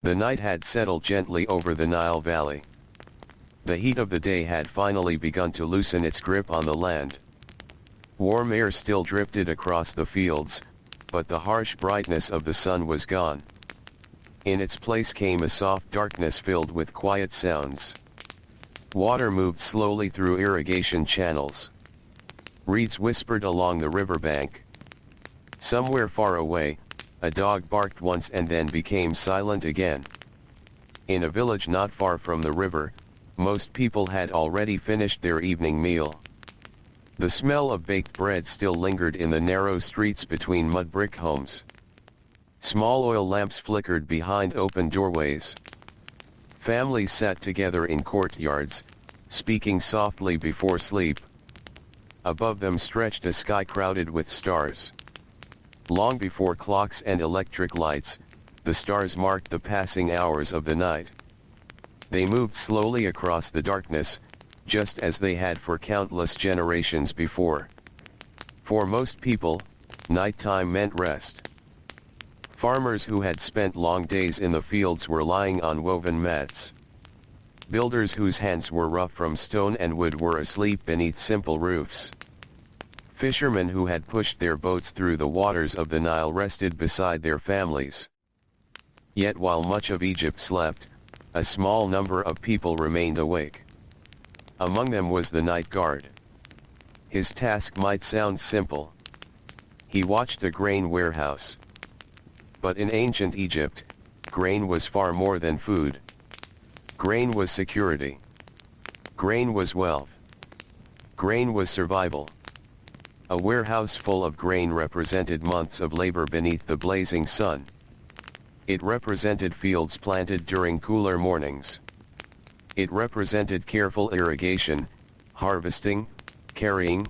The night had settled gently over the Nile Valley. The heat of the day had finally begun to loosen its grip on the land. Warm air still drifted across the fields, but the harsh brightness of the sun was gone. In its place came a soft darkness filled with quiet sounds. Water moved slowly through irrigation channels. Reeds whispered along the riverbank. Somewhere far away, a dog barked once and then became silent again. In a village not far from the river, most people had already finished their evening meal. The smell of baked bread still lingered in the narrow streets between mud brick homes. Small oil lamps flickered behind open doorways. Families sat together in courtyards, speaking softly before sleep. Above them stretched a sky crowded with stars. Long before clocks and electric lights, the stars marked the passing hours of the night. They moved slowly across the darkness, just as they had for countless generations before. For most people, nighttime meant rest. Farmers who had spent long days in the fields were lying on woven mats. Builders whose hands were rough from stone and wood were asleep beneath simple roofs. Fishermen who had pushed their boats through the waters of the Nile rested beside their families. Yet while much of Egypt slept, a small number of people remained awake. Among them was the night guard. His task might sound simple. He watched a grain warehouse. But in ancient Egypt, grain was far more than food. Grain was security. Grain was wealth. Grain was survival. A warehouse full of grain represented months of labor beneath the blazing sun. It represented fields planted during cooler mornings. It represented careful irrigation, harvesting, carrying,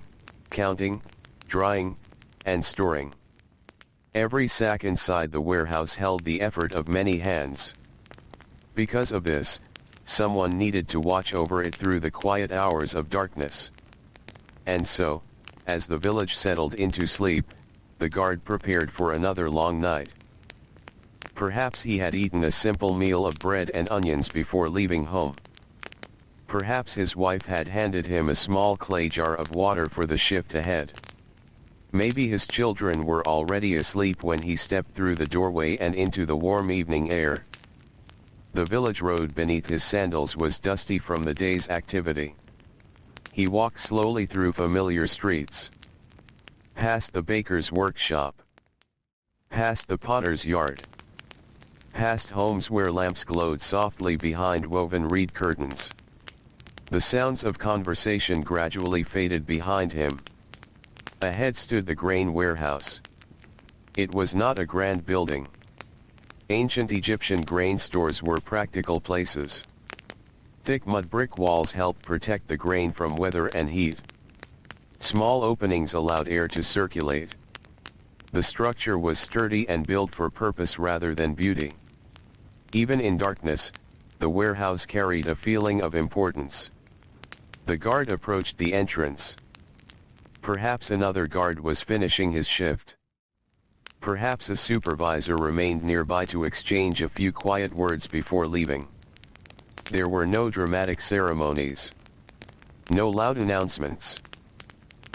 counting, drying, and storing. Every sack inside the warehouse held the effort of many hands. Because of this, someone needed to watch over it through the quiet hours of darkness. And so, as the village settled into sleep, the guard prepared for another long night. Perhaps he had eaten a simple meal of bread and onions before leaving home. Perhaps his wife had handed him a small clay jar of water for the shift ahead. Maybe his children were already asleep when he stepped through the doorway and into the warm evening air. The village road beneath his sandals was dusty from the day's activity. He walked slowly through familiar streets. Past the baker's workshop. Past the potter's yard. Past homes where lamps glowed softly behind woven reed curtains. The sounds of conversation gradually faded behind him. Ahead stood the grain warehouse. It was not a grand building. Ancient Egyptian grain stores were practical places. Thick mud brick walls helped protect the grain from weather and heat. Small openings allowed air to circulate. The structure was sturdy and built for purpose rather than beauty. Even in darkness, the warehouse carried a feeling of importance. The guard approached the entrance. Perhaps another guard was finishing his shift. Perhaps a supervisor remained nearby to exchange a few quiet words before leaving. There were no dramatic ceremonies. No loud announcements.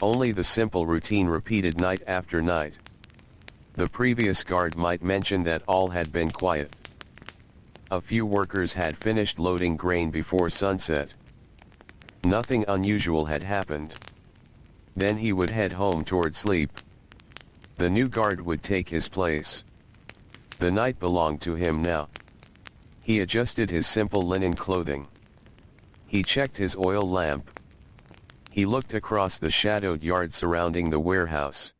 Only the simple routine repeated night after night. The previous guard might mention that all had been quiet. A few workers had finished loading grain before sunset. Nothing unusual had happened. Then he would head home toward sleep. The new guard would take his place. The night belonged to him now. He adjusted his simple linen clothing. He checked his oil lamp. He looked across the shadowed yard surrounding the warehouse.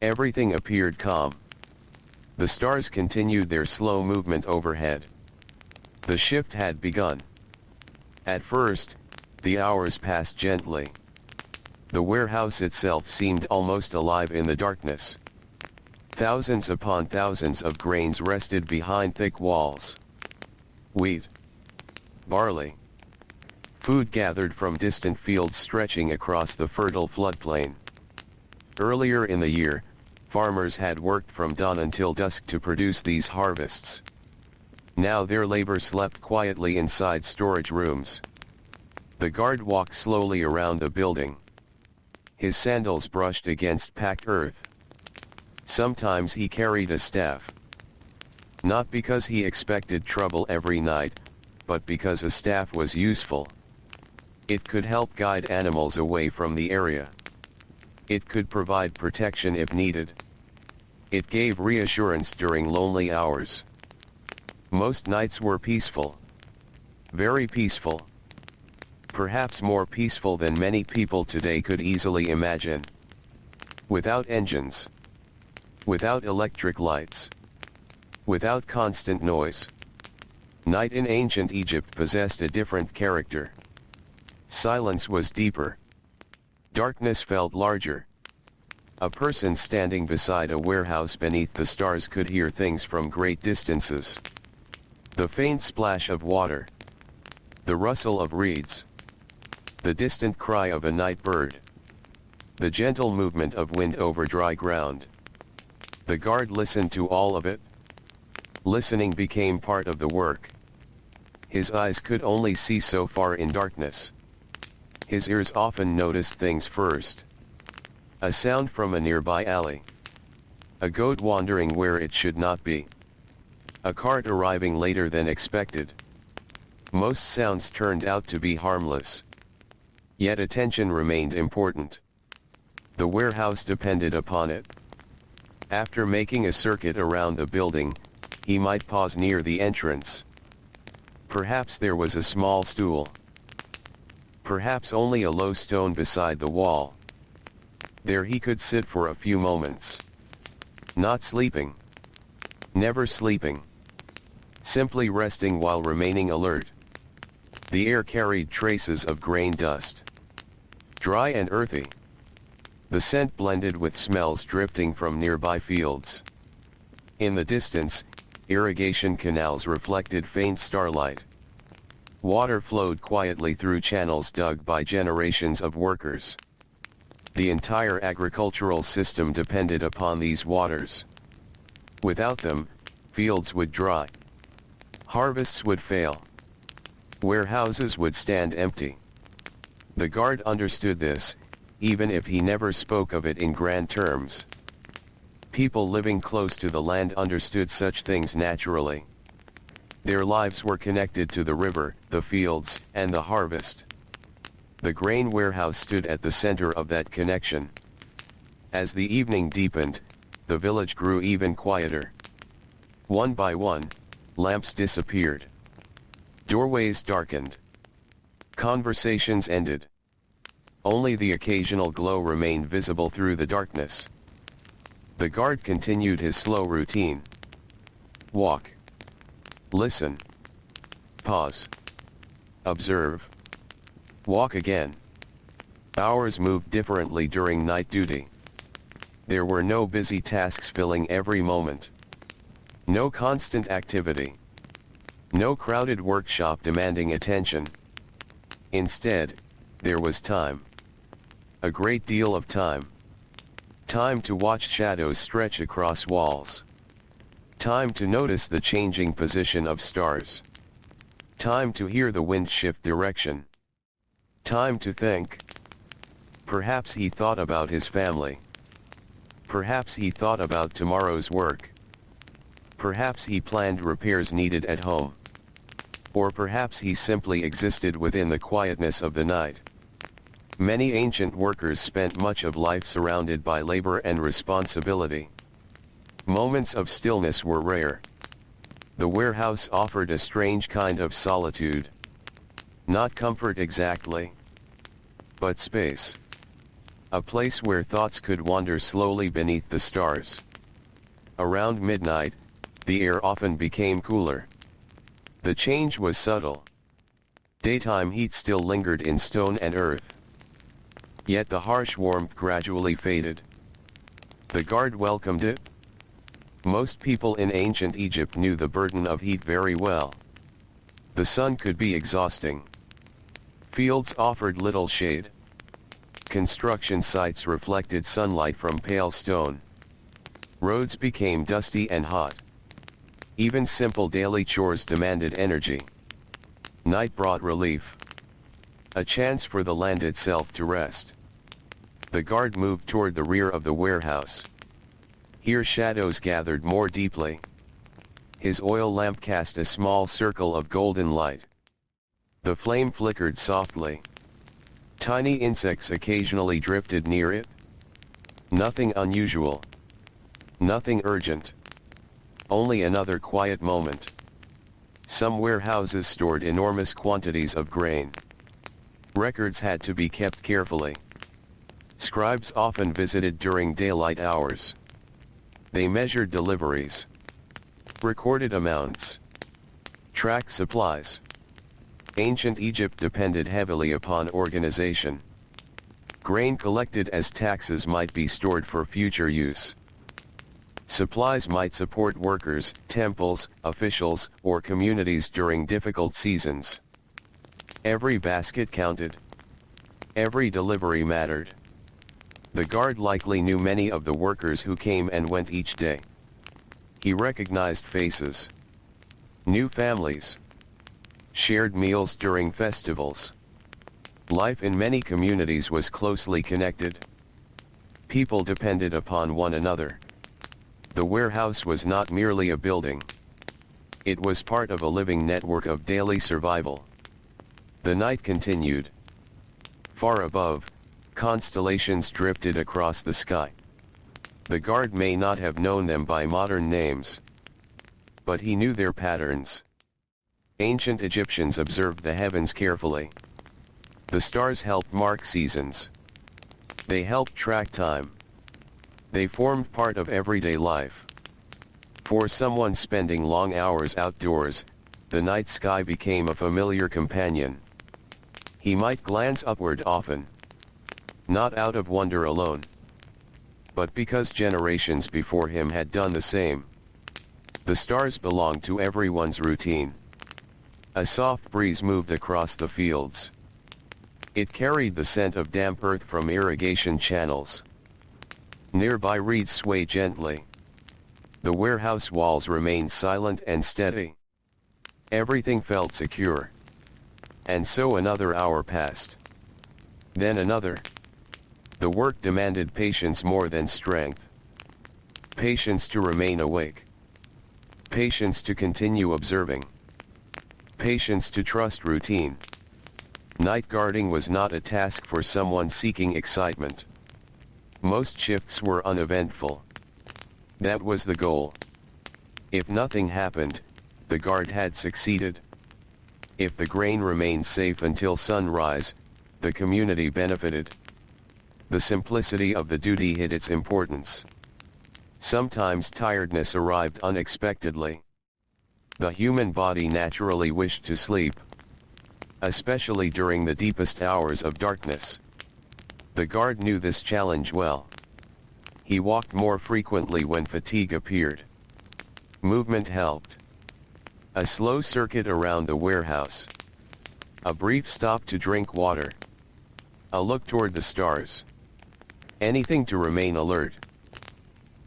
Everything appeared calm. The stars continued their slow movement overhead. The shift had begun. At first, the hours passed gently. The warehouse itself seemed almost alive in the darkness. Thousands upon thousands of grains rested behind thick walls. Wheat. Barley. Food gathered from distant fields stretching across the fertile floodplain. Earlier in the year, farmers had worked from dawn until dusk to produce these harvests. Now their labor slept quietly inside storage rooms. The guard walked slowly around the building. His sandals brushed against packed earth. Sometimes he carried a staff. Not because he expected trouble every night, but because a staff was useful. It could help guide animals away from the area. It could provide protection if needed. It gave reassurance during lonely hours. Most nights were peaceful. Very peaceful. Perhaps more peaceful than many people today could easily imagine. Without engines. Without electric lights. Without constant noise. Night in ancient Egypt possessed a different character. Silence was deeper. Darkness felt larger. A person standing beside a warehouse beneath the stars could hear things from great distances. The faint splash of water. The rustle of reeds. The distant cry of a night bird. The gentle movement of wind over dry ground. The guard listened to all of it. Listening became part of the work. His eyes could only see so far in darkness. His ears often noticed things first. A sound from a nearby alley. A goat wandering where it should not be. A cart arriving later than expected. Most sounds turned out to be harmless. Yet attention remained important. The warehouse depended upon it. After making a circuit around the building, he might pause near the entrance. Perhaps there was a small stool. Perhaps only a low stone beside the wall. There he could sit for a few moments. Not sleeping. Never sleeping. Simply resting while remaining alert. The air carried traces of grain dust. Dry and earthy. The scent blended with smells drifting from nearby fields. In the distance, irrigation canals reflected faint starlight. Water flowed quietly through channels dug by generations of workers. The entire agricultural system depended upon these waters. Without them, fields would dry. Harvests would fail. Warehouses would stand empty. The guard understood this, even if he never spoke of it in grand terms. People living close to the land understood such things naturally. Their lives were connected to the river, the fields, and the harvest. The grain warehouse stood at the center of that connection. As the evening deepened, the village grew even quieter. One by one, lamps disappeared. Doorways darkened. Conversations ended. Only the occasional glow remained visible through the darkness. The guard continued his slow routine. Walk. Listen. Pause. Observe. Walk again. Hours moved differently during night duty. There were no busy tasks filling every moment. No constant activity. No crowded workshop demanding attention. Instead, there was time. A great deal of time. Time to watch shadows stretch across walls. Time to notice the changing position of stars. Time to hear the wind shift direction. Time to think. Perhaps he thought about his family. Perhaps he thought about tomorrow's work. Perhaps he planned repairs needed at home. Or perhaps he simply existed within the quietness of the night. Many ancient workers spent much of life surrounded by labor and responsibility. Moments of stillness were rare. The warehouse offered a strange kind of solitude. Not comfort exactly, but space. A place where thoughts could wander slowly beneath the stars. Around midnight, the air often became cooler. The change was subtle. Daytime heat still lingered in stone and earth. Yet the harsh warmth gradually faded. The guard welcomed it. Most people in ancient Egypt knew the burden of heat very well. The sun could be exhausting. Fields offered little shade. Construction sites reflected sunlight from pale stone. Roads became dusty and hot. Even simple daily chores demanded energy. Night brought relief. A chance for the land itself to rest. The guard moved toward the rear of the warehouse. Here shadows gathered more deeply. His oil lamp cast a small circle of golden light. The flame flickered softly. Tiny insects occasionally drifted near it. Nothing unusual. Nothing urgent. Only another quiet moment. Some warehouses stored enormous quantities of grain. Records had to be kept carefully. Scribes often visited during daylight hours. They measured deliveries, recorded amounts, tracked supplies. Ancient Egypt depended heavily upon organization. Grain collected as taxes might be stored for future use. Supplies might support workers, temples, officials, or communities during difficult seasons. Every basket counted. Every delivery mattered. The guard likely knew many of the workers who came and went each day. He recognized faces. New families. Shared meals during festivals. Life in many communities was closely connected. People depended upon one another. The warehouse was not merely a building. It was part of a living network of daily survival. The night continued. Far above, constellations drifted across the sky. The guard may not have known them by modern names, but he knew their patterns. Ancient Egyptians observed the heavens carefully. The stars helped mark seasons. They helped track time. They formed part of everyday life. For someone spending long hours outdoors, the night sky became a familiar companion. He might glance upward often. Not out of wonder alone, but because generations before him had done the same. The stars belonged to everyone's routine. A soft breeze moved across the fields. It carried the scent of damp earth from irrigation channels. Nearby reeds swayed gently. The warehouse walls remained silent and steady. Everything felt secure. And so another hour passed. Then another. The work demanded patience more than strength. Patience to remain awake. Patience to continue observing. Patience to trust routine. Night guarding was not a task for someone seeking excitement. Most shifts were uneventful. That was the goal. If nothing happened, the guard had succeeded. If the grain remained safe until sunrise, the community benefited. The simplicity of the duty hid its importance. Sometimes tiredness arrived unexpectedly. The human body naturally wished to sleep, especially during the deepest hours of darkness. The guard knew this challenge well. He walked more frequently when fatigue appeared. Movement helped. A slow circuit around the warehouse. A brief stop to drink water. A look toward the stars. Anything to remain alert.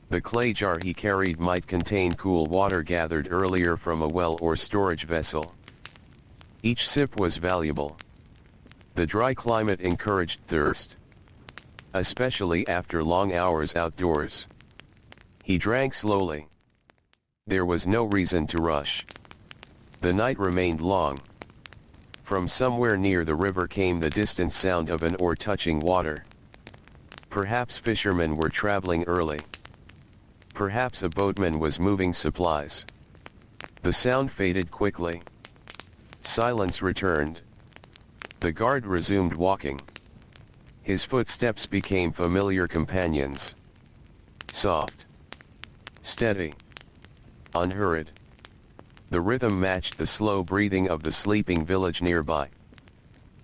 The clay jar he carried might contain cool water gathered earlier from a well or storage vessel. Each sip was valuable. The dry climate encouraged thirst, especially after long hours outdoors. He drank slowly. There was no reason to rush. The night remained long. From somewhere near the river came the distant sound of an oar touching water. Perhaps fishermen were traveling early. Perhaps a boatman was moving supplies. The sound faded quickly. Silence returned. The guard resumed walking. His footsteps became familiar companions. Soft. Steady. Unhurried. The rhythm matched the slow breathing of the sleeping village nearby.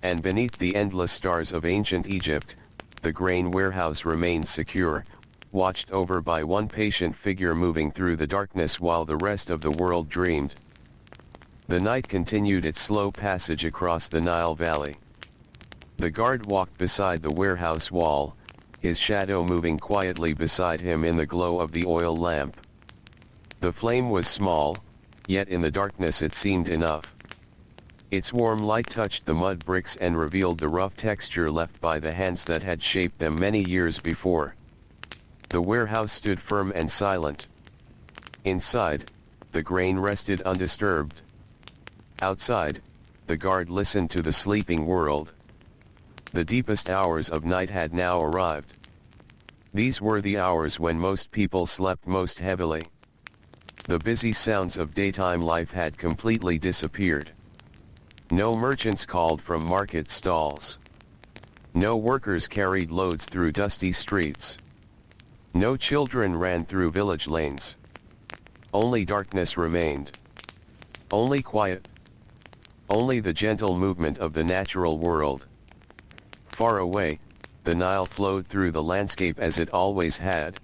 And beneath the endless stars of ancient Egypt, the grain warehouse remained secure, watched over by one patient figure moving through the darkness while the rest of the world dreamed. The night continued its slow passage across the Nile Valley. The guard walked beside the warehouse wall, his shadow moving quietly beside him in the glow of the oil lamp. The flame was small, yet in the darkness it seemed enough. Its warm light touched the mud bricks and revealed the rough texture left by the hands that had shaped them many years before. The warehouse stood firm and silent. Inside, the grain rested undisturbed. Outside, the guard listened to the sleeping world. The deepest hours of night had now arrived. These were the hours when most people slept most heavily. The busy sounds of daytime life had completely disappeared. No merchants called from market stalls. No workers carried loads through dusty streets. No children ran through village lanes. Only darkness remained. Only quiet. Only the gentle movement of the natural world. Far away, the Nile flowed through the landscape as it always had.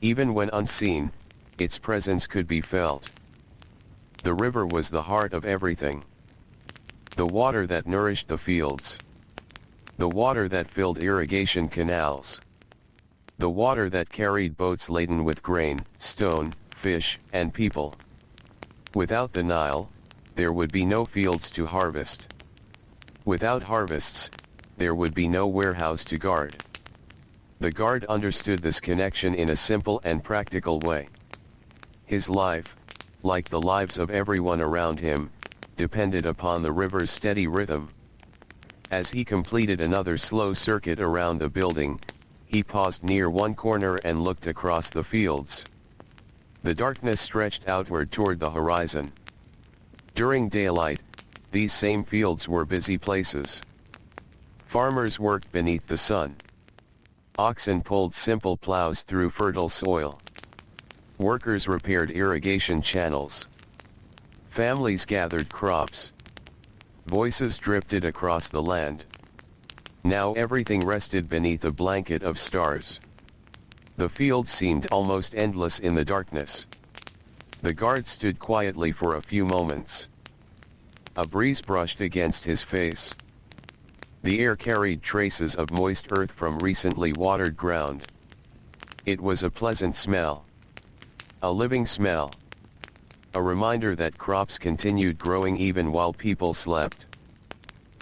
Even when unseen, its presence could be felt. The river was the heart of everything. The water that nourished the fields. The water that filled irrigation canals. The water that carried boats laden with grain, stone, fish, and people. Without the Nile, there would be no fields to harvest. Without harvests, there would be no warehouse to guard. The guard understood this connection in a simple and practical way. His life, like the lives of everyone around him, depended upon the river's steady rhythm. As he completed another slow circuit around the building, he paused near one corner and looked across the fields. The darkness stretched outward toward the horizon. During daylight, these same fields were busy places. Farmers worked beneath the sun. Oxen pulled simple plows through fertile soil. Workers repaired irrigation channels. Families gathered crops. Voices drifted across the land. Now everything rested beneath a blanket of stars. The fields seemed almost endless in the darkness. The guard stood quietly for a few moments. A breeze brushed against his face. The air carried traces of moist earth from recently watered ground. It was a pleasant smell. A living smell. A reminder that crops continued growing even while people slept.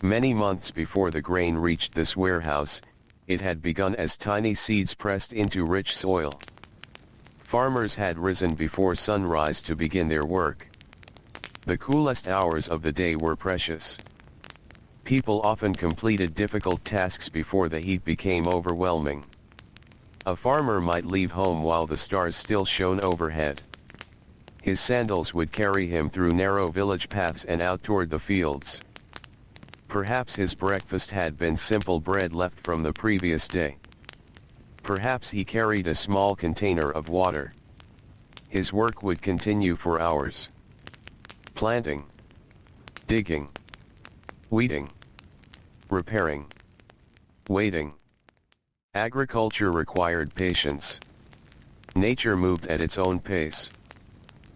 Many months before the grain reached this warehouse, it had begun as tiny seeds pressed into rich soil. Farmers had risen before sunrise to begin their work. The coolest hours of the day were precious. People often completed difficult tasks before the heat became overwhelming. A farmer might leave home while the stars still shone overhead. His sandals would carry him through narrow village paths and out toward the fields. Perhaps his breakfast had been simple bread left from the previous day. Perhaps he carried a small container of water. His work would continue for hours. Planting. Digging. Weeding. Repairing. Waiting. Agriculture required patience. Nature moved at its own pace.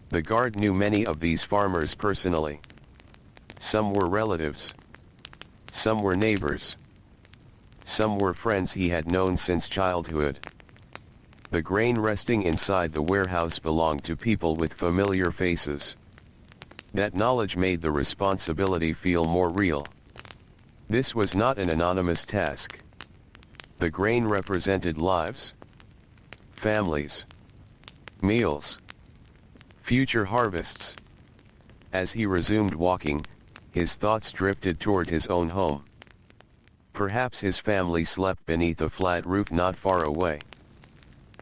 The guard knew many of these farmers personally. Some were relatives. Some were neighbors. Some were friends he had known since childhood. The grain resting inside the warehouse belonged to people with familiar faces. That knowledge made the responsibility feel more real. This was not an anonymous task. The grain represented lives, families, meals, future harvests. As he resumed walking, his thoughts drifted toward his own home. Perhaps his family slept beneath a flat roof not far away.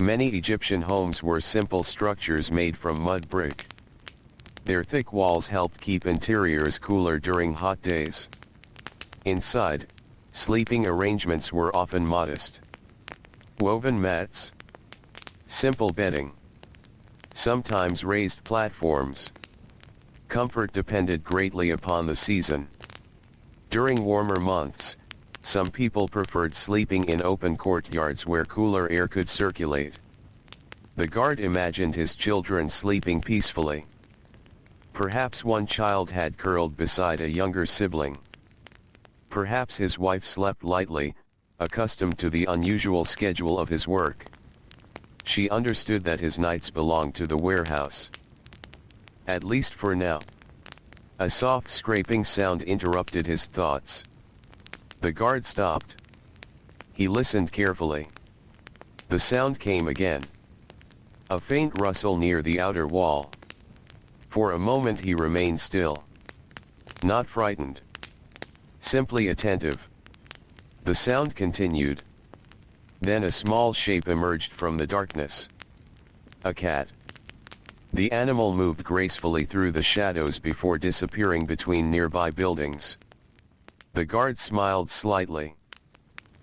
Many Egyptian homes were simple structures made from mud brick. Their thick walls helped keep interiors cooler during hot days. Inside, sleeping arrangements were often modest. Woven mats, simple bedding, sometimes raised platforms. Comfort depended greatly upon the season. During warmer months, some people preferred sleeping in open courtyards where cooler air could circulate. The guard imagined his children sleeping peacefully. Perhaps one child had curled beside a younger sibling. Perhaps his wife slept lightly, accustomed to the unusual schedule of his work. She understood that his nights belonged to the warehouse. At least for now. A soft scraping sound interrupted his thoughts. The guard stopped. He listened carefully. The sound came again. A faint rustle near the outer wall. For a moment he remained still. Not frightened. Simply attentive. The sound continued. Then a small shape emerged from the darkness. A cat. The animal moved gracefully through the shadows before disappearing between nearby buildings. The guard smiled slightly.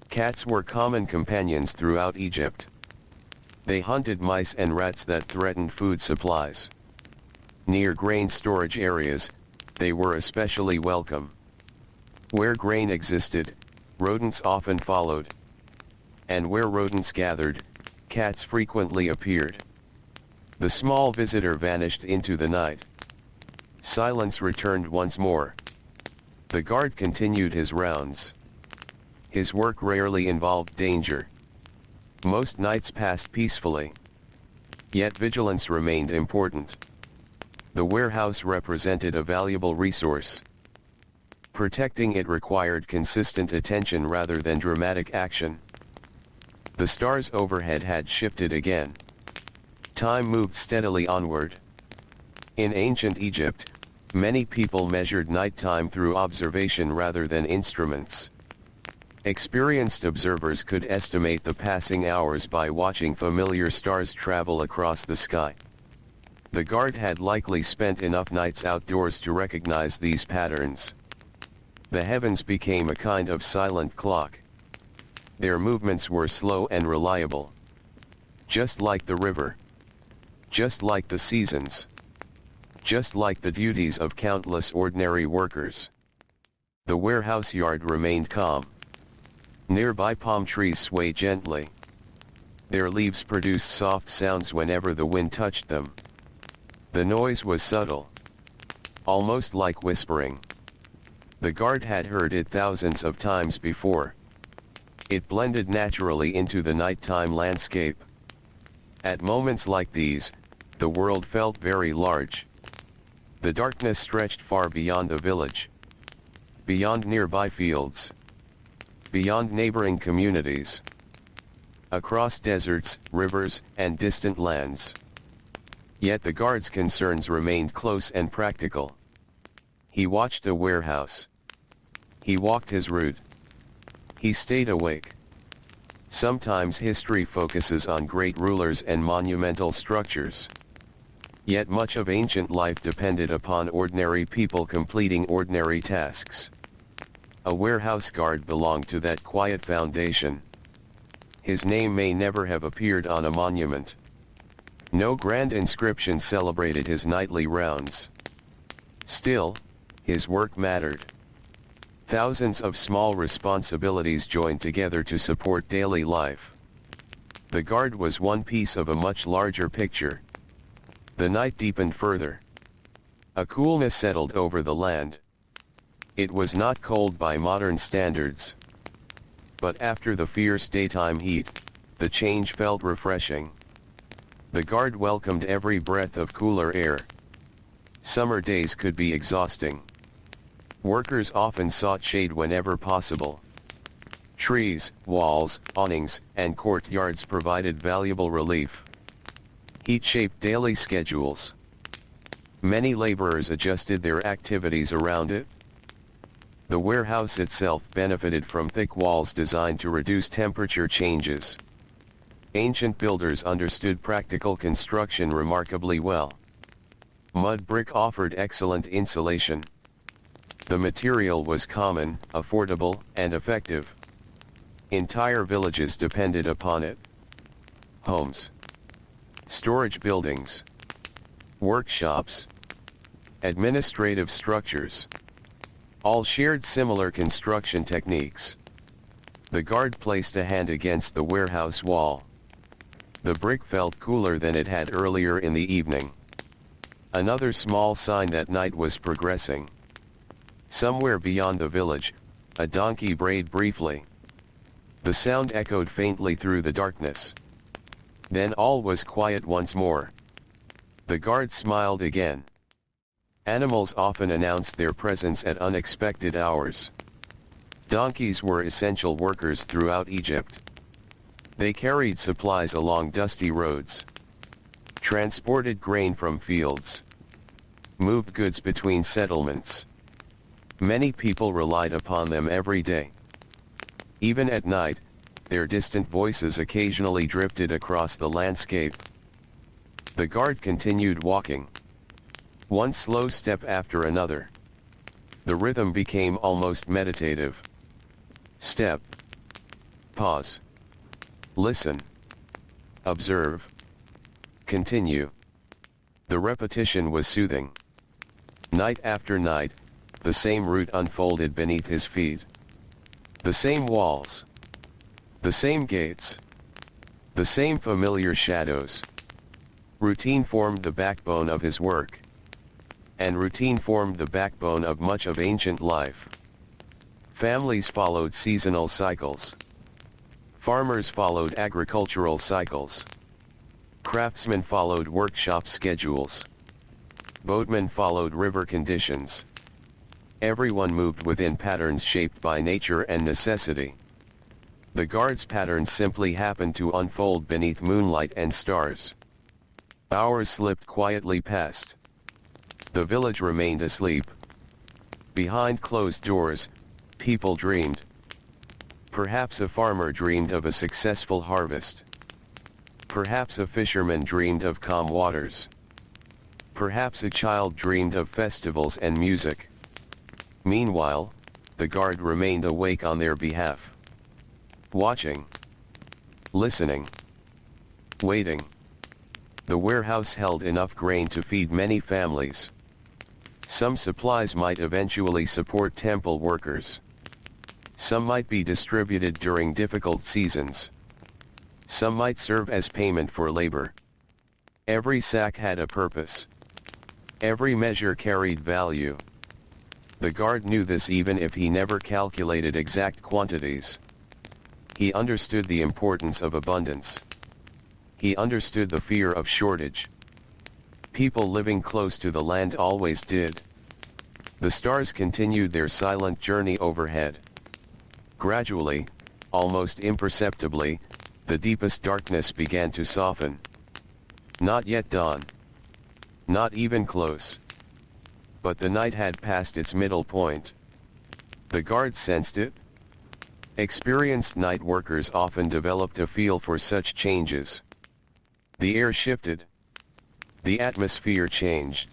Cats were common companions throughout Egypt. They hunted mice and rats that threatened food supplies. Near grain storage areas, they were especially welcome. Where grain existed, rodents often followed. And where rodents gathered, cats frequently appeared. The small visitor vanished into the night. Silence returned once more. The guard continued his rounds. His work rarely involved danger. Most nights passed peacefully. Yet vigilance remained important. The warehouse represented a valuable resource. Protecting it required consistent attention rather than dramatic action. The stars overhead had shifted again. Time moved steadily onward. In ancient Egypt, many people measured nighttime through observation rather than instruments. Experienced observers could estimate the passing hours by watching familiar stars travel across the sky. The guard had likely spent enough nights outdoors to recognize these patterns. The heavens became a kind of silent clock. Their movements were slow and reliable. Just like the river. Just like the seasons. Just like the duties of countless ordinary workers. The warehouse yard remained calm. Nearby palm trees swayed gently. Their leaves produced soft sounds whenever the wind touched them. The noise was subtle. Almost like whispering. The guard had heard it thousands of times before. It blended naturally into the nighttime landscape. At moments like these, the world felt very large. The darkness stretched far beyond the village. Beyond nearby fields. Beyond neighboring communities. Across deserts, rivers, and distant lands. Yet the guard's concerns remained close and practical. He watched a warehouse. He walked his route. He stayed awake. Sometimes history focuses on great rulers and monumental structures. Yet much of ancient life depended upon ordinary people completing ordinary tasks. A warehouse guard belonged to that quiet foundation. His name may never have appeared on a monument. No grand inscription celebrated his nightly rounds. Still, his work mattered. Thousands of small responsibilities joined together to support daily life. The guard was one piece of a much larger picture. The night deepened further. A coolness settled over the land. It was not cold by modern standards. But after the fierce daytime heat, the change felt refreshing. The guard welcomed every breath of cooler air. Summer days could be exhausting. Workers often sought shade whenever possible. Trees, walls, awnings, and courtyards provided valuable relief. Heat shaped daily schedules. Many laborers adjusted their activities around it. The warehouse itself benefited from thick walls designed to reduce temperature changes. Ancient builders understood practical construction remarkably well. Mud brick offered excellent insulation. The material was common, affordable, and effective. Entire villages depended upon it. Homes. Storage buildings. Workshops. Administrative structures. All shared similar construction techniques. The guard placed a hand against the warehouse wall. The brick felt cooler than it had earlier in the evening. Another small sign that night was progressing. Somewhere beyond the village, a donkey brayed briefly. The sound echoed faintly through the darkness. Then all was quiet once more. The guard smiled again. Animals often announced their presence at unexpected hours. Donkeys were essential workers throughout Egypt. They carried supplies along dusty roads, transported grain from fields, moved goods between settlements. Many people relied upon them every day. Even at night, their distant voices occasionally drifted across the landscape. The guard continued walking, one slow step after another. The rhythm became almost meditative. Step. Pause. Listen. Observe. Continue. The repetition was soothing. Night after night, the same route unfolded beneath his feet. The same walls. The same gates. The same familiar shadows. Routine formed the backbone of his work. And routine formed the backbone of much of ancient life. Families followed seasonal cycles. Farmers followed agricultural cycles. Craftsmen followed workshop schedules. Boatmen followed river conditions. Everyone moved within patterns shaped by nature and necessity. The guard's patterns simply happened to unfold beneath moonlight and stars. Hours slipped quietly past. The village remained asleep. Behind closed doors, people dreamed. Perhaps a farmer dreamed of a successful harvest. Perhaps a fisherman dreamed of calm waters. Perhaps a child dreamed of festivals and music. Meanwhile, the guard remained awake on their behalf. Watching. Listening. Waiting. The warehouse held enough grain to feed many families. Some supplies might eventually support temple workers. Some might be distributed during difficult seasons. Some might serve as payment for labor. Every sack had a purpose. Every measure carried value. The guard knew this even if he never calculated exact quantities. He understood the importance of abundance. He understood the fear of shortage. People living close to the land always did. The stars continued their silent journey overhead. Gradually, almost imperceptibly, the deepest darkness began to soften. Not yet dawn. Not even close. But the night had passed its middle point. The guard sensed it. Experienced night workers often developed a feel for such changes. The air shifted. The atmosphere changed.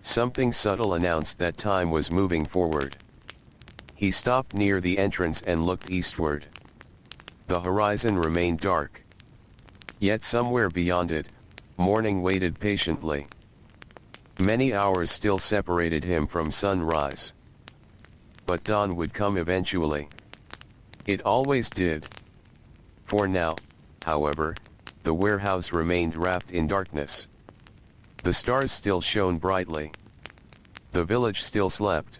Something subtle announced that time was moving forward. He stopped near the entrance and looked eastward. The horizon remained dark. Yet somewhere beyond it, morning waited patiently. Many hours still separated him from sunrise. But dawn would come eventually. It always did. For now, however, the warehouse remained wrapped in darkness. The stars still shone brightly. The village still slept.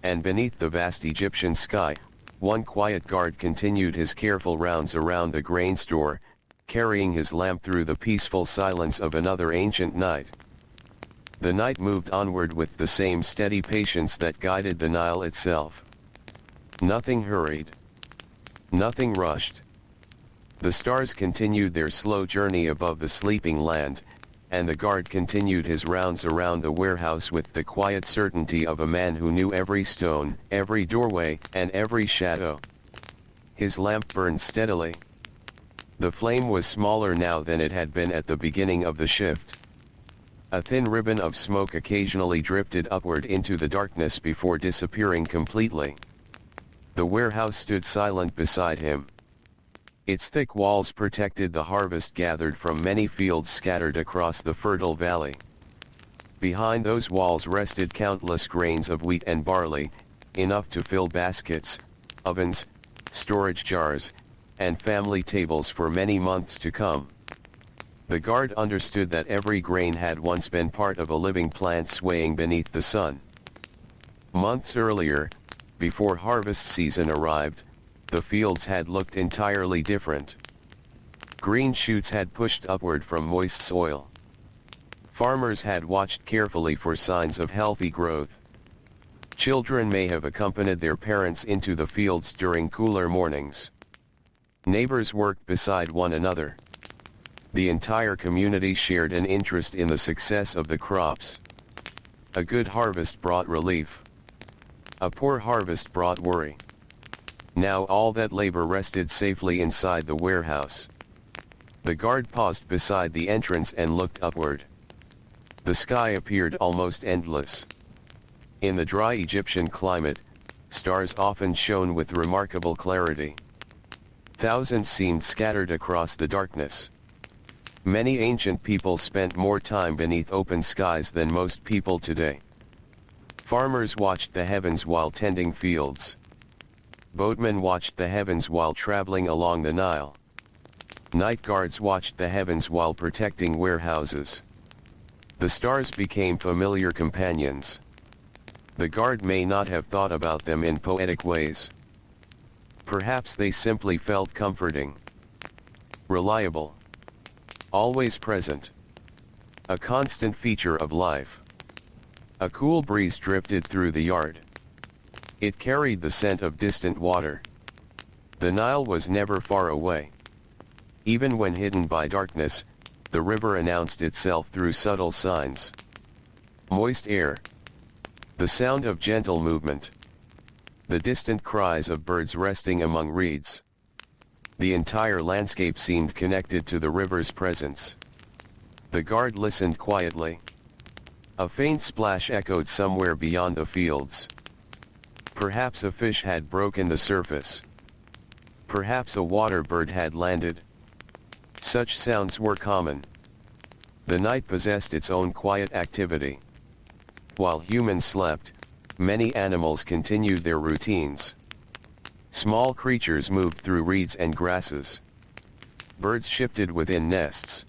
And beneath the vast Egyptian sky, one quiet guard continued his careful rounds around the grain store, carrying his lamp through the peaceful silence of another ancient night. The night moved onward with the same steady patience that guided the Nile itself. Nothing hurried. Nothing rushed. The stars continued their slow journey above the sleeping land, and the guard continued his rounds around the warehouse with the quiet certainty of a man who knew every stone, every doorway, and every shadow. His lamp burned steadily. The flame was smaller now than it had been at the beginning of the shift. A thin ribbon of smoke occasionally drifted upward into the darkness before disappearing completely. The warehouse stood silent beside him. Its thick walls protected the harvest gathered from many fields scattered across the fertile valley. Behind those walls rested countless grains of wheat and barley, enough to fill baskets, ovens, storage jars, and family tables for many months to come. The guard understood that every grain had once been part of a living plant swaying beneath the sun. Months earlier, before harvest season arrived, the fields had looked entirely different. Green shoots had pushed upward from moist soil. Farmers had watched carefully for signs of healthy growth. Children may have accompanied their parents into the fields during cooler mornings. Neighbors worked beside one another. The entire community shared an interest in the success of the crops. A good harvest brought relief. A poor harvest brought worry. Now all that labor rested safely inside the warehouse. The guard paused beside the entrance and looked upward. The sky appeared almost endless. In the dry Egyptian climate, stars often shone with remarkable clarity. Thousands seemed scattered across the darkness. Many ancient people spent more time beneath open skies than most people today. Farmers watched the heavens while tending fields. Boatmen watched the heavens while traveling along the Nile. Night guards watched the heavens while protecting warehouses. The stars became familiar companions. The guard may not have thought about them in poetic ways. Perhaps they simply felt comforting, reliable, always present, a constant feature of life. A cool breeze drifted through the yard. It carried the scent of distant water. The Nile was never far away. Even when hidden by darkness, the river announced itself through subtle signs. Moist air. The sound of gentle movement. The distant cries of birds resting among reeds. The entire landscape seemed connected to the river's presence. The guard listened quietly. A faint splash echoed somewhere beyond the fields. Perhaps a fish had broken the surface. Perhaps a water bird had landed. Such sounds were common. The night possessed its own quiet activity. While humans slept, many animals continued their routines. Small creatures moved through reeds and grasses. Birds shifted within nests.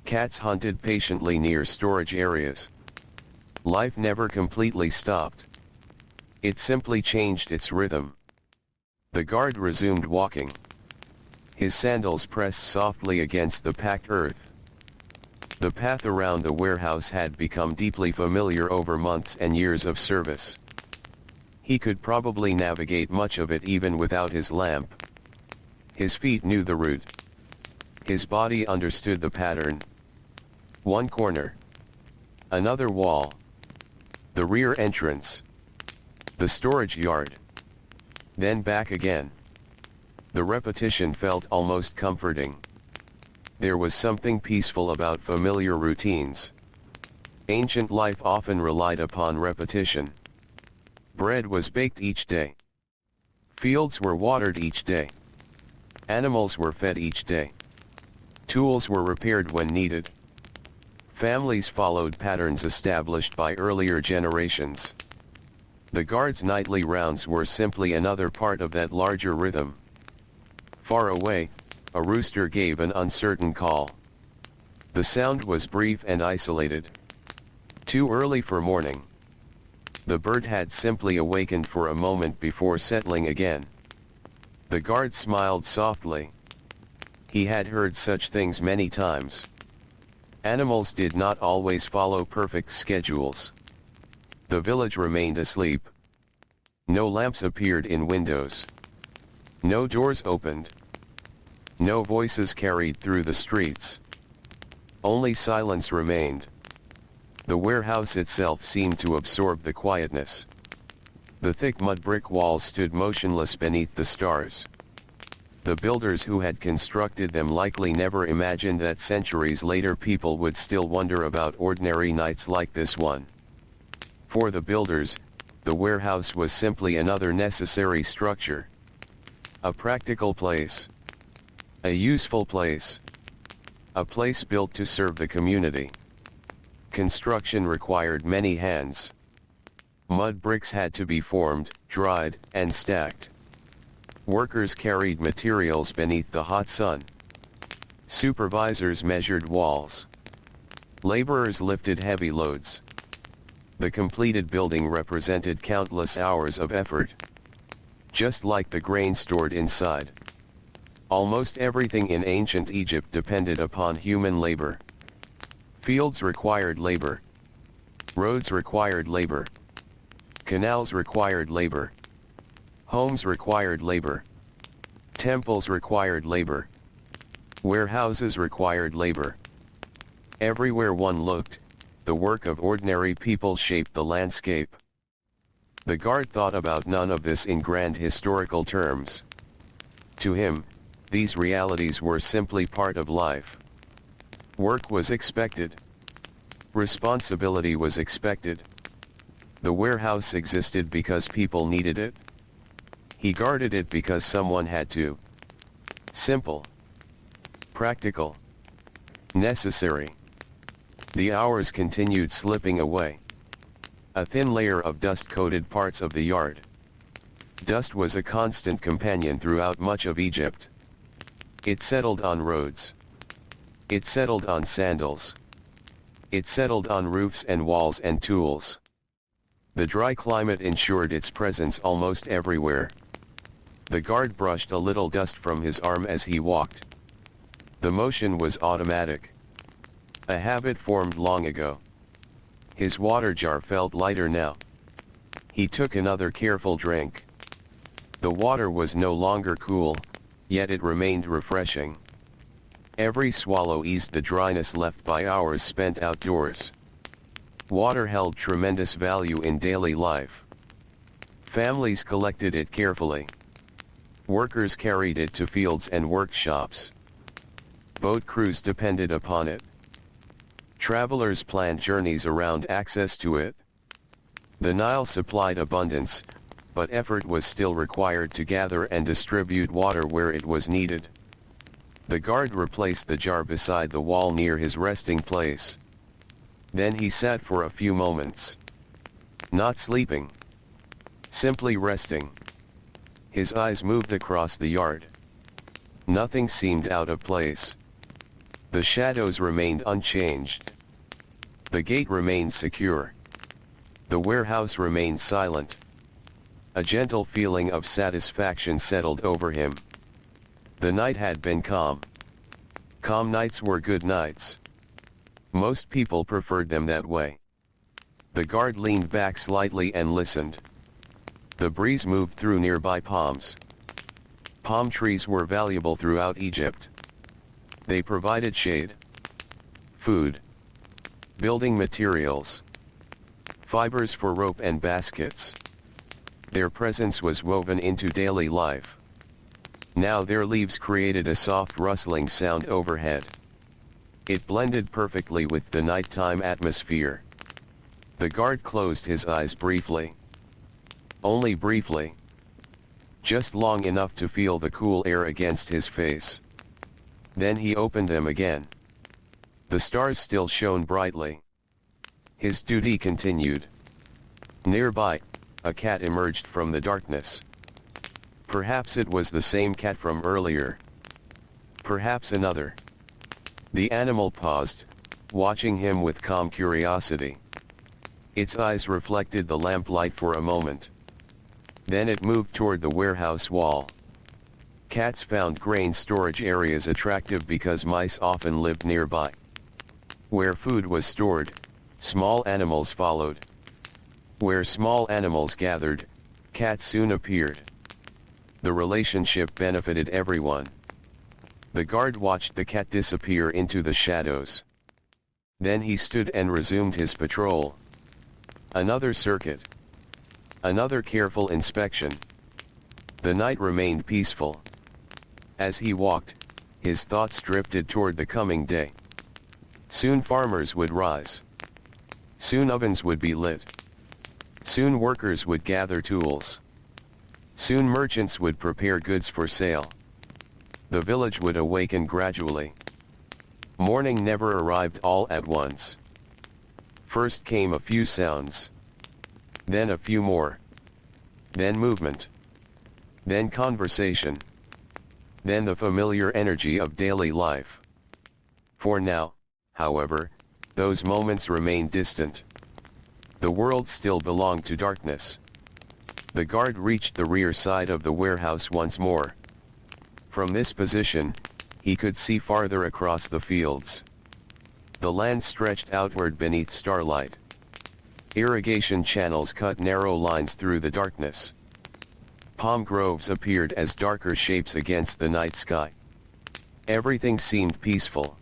Cats hunted patiently near storage areas. Life never completely stopped. It simply changed its rhythm. The guard resumed walking. His sandals pressed softly against the packed earth. The path around the warehouse had become deeply familiar over months and years of service. He could probably navigate much of it even without his lamp. His feet knew the route. His body understood the pattern. One corner. Another wall. The rear entrance. The storage yard. Then back again. The repetition felt almost comforting. There was something peaceful about familiar routines. Ancient life often relied upon repetition. Bread was baked each day. Fields were watered each day. Animals were fed each day. Tools were repaired when needed. Families followed patterns established by earlier generations. The guard's nightly rounds were simply another part of that larger rhythm. Far away, a rooster gave an uncertain call. The sound was brief and isolated. Too early for morning. The bird had simply awakened for a moment before settling again. The guard smiled softly. He had heard such things many times. Animals did not always follow perfect schedules. The village remained asleep. No lamps appeared in windows. No doors opened. No voices carried through the streets. Only silence remained. The warehouse itself seemed to absorb the quietness. The thick mud brick walls stood motionless beneath the stars. The builders who had constructed them likely never imagined that centuries later people would still wonder about ordinary nights like this one. For the builders, the warehouse was simply another necessary structure. A practical place. A useful place. A place built to serve the community. Construction required many hands. Mud bricks had to be formed, dried, and stacked. Workers carried materials beneath the hot sun. Supervisors measured walls. Laborers lifted heavy loads. The completed building represented countless hours of effort. Just like the grain stored inside. Almost everything in ancient Egypt depended upon human labor. Fields required labor. Roads required labor. Canals required labor. Homes required labor. Temples required labor. Warehouses required labor. Everywhere one looked, the work of ordinary people shaped the landscape. The guard thought about none of this in grand historical terms. To him, these realities were simply part of life. Work was expected. Responsibility was expected. The warehouse existed because people needed it. He guarded it because someone had to. Simple. Practical. Necessary. The hours continued slipping away. A thin layer of dust coated parts of the yard. Dust was a constant companion throughout much of Egypt. It settled on roads. It settled on sandals. It settled on roofs and walls and tools. The dry climate ensured its presence almost everywhere. The guard brushed a little dust from his arm as he walked. The motion was automatic. A habit formed long ago. His water jar felt lighter now. He took another careful drink. The water was no longer cool, yet it remained refreshing. Every swallow eased the dryness left by hours spent outdoors. Water held tremendous value in daily life. Families collected it carefully. Workers carried it to fields and workshops. Boat crews depended upon it. Travelers planned journeys around access to it. The Nile supplied abundance, but effort was still required to gather and distribute water where it was needed. The guard replaced the jar beside the wall near his resting place. Then he sat for a few moments. Not sleeping. Simply resting. His eyes moved across the yard. Nothing seemed out of place. The shadows remained unchanged. The gate remained secure. The warehouse remained silent. A gentle feeling of satisfaction settled over him. The night had been calm. Calm nights were good nights. Most people preferred them that way. The guard leaned back slightly and listened. The breeze moved through nearby palms. Palm trees were valuable throughout Egypt. They provided shade, food, building materials, fibers for rope and baskets. Their presence was woven into daily life. Now their leaves created a soft rustling sound overhead. It blended perfectly with the nighttime atmosphere. The guard closed his eyes briefly. Only briefly. Just long enough to feel the cool air against his face. Then he opened them again. The stars still shone brightly. His duty continued. Nearby, a cat emerged from the darkness. Perhaps it was the same cat from earlier. Perhaps another. The animal paused, watching him with calm curiosity. Its eyes reflected the lamplight for a moment. Then it moved toward the warehouse wall. Cats found grain storage areas attractive because mice often lived nearby. Where food was stored, small animals followed. Where small animals gathered, cats soon appeared. The relationship benefited everyone. The guard watched the cat disappear into the shadows. Then he stood and resumed his patrol. Another circuit. Another careful inspection. The night remained peaceful. As he walked, his thoughts drifted toward the coming day. Soon farmers would rise. Soon ovens would be lit. Soon workers would gather tools. Soon merchants would prepare goods for sale. The village would awaken gradually. Morning never arrived all at once. First came a few sounds. Then a few more. Then movement. Then conversation. Then the familiar energy of daily life. For now, however, those moments remained distant. The world still belonged to darkness. The guard reached the rear side of the warehouse once more. From this position, he could see farther across the fields. The land stretched outward beneath starlight. Irrigation channels cut narrow lines through the darkness. Palm groves appeared as darker shapes against the night sky. Everything seemed peaceful.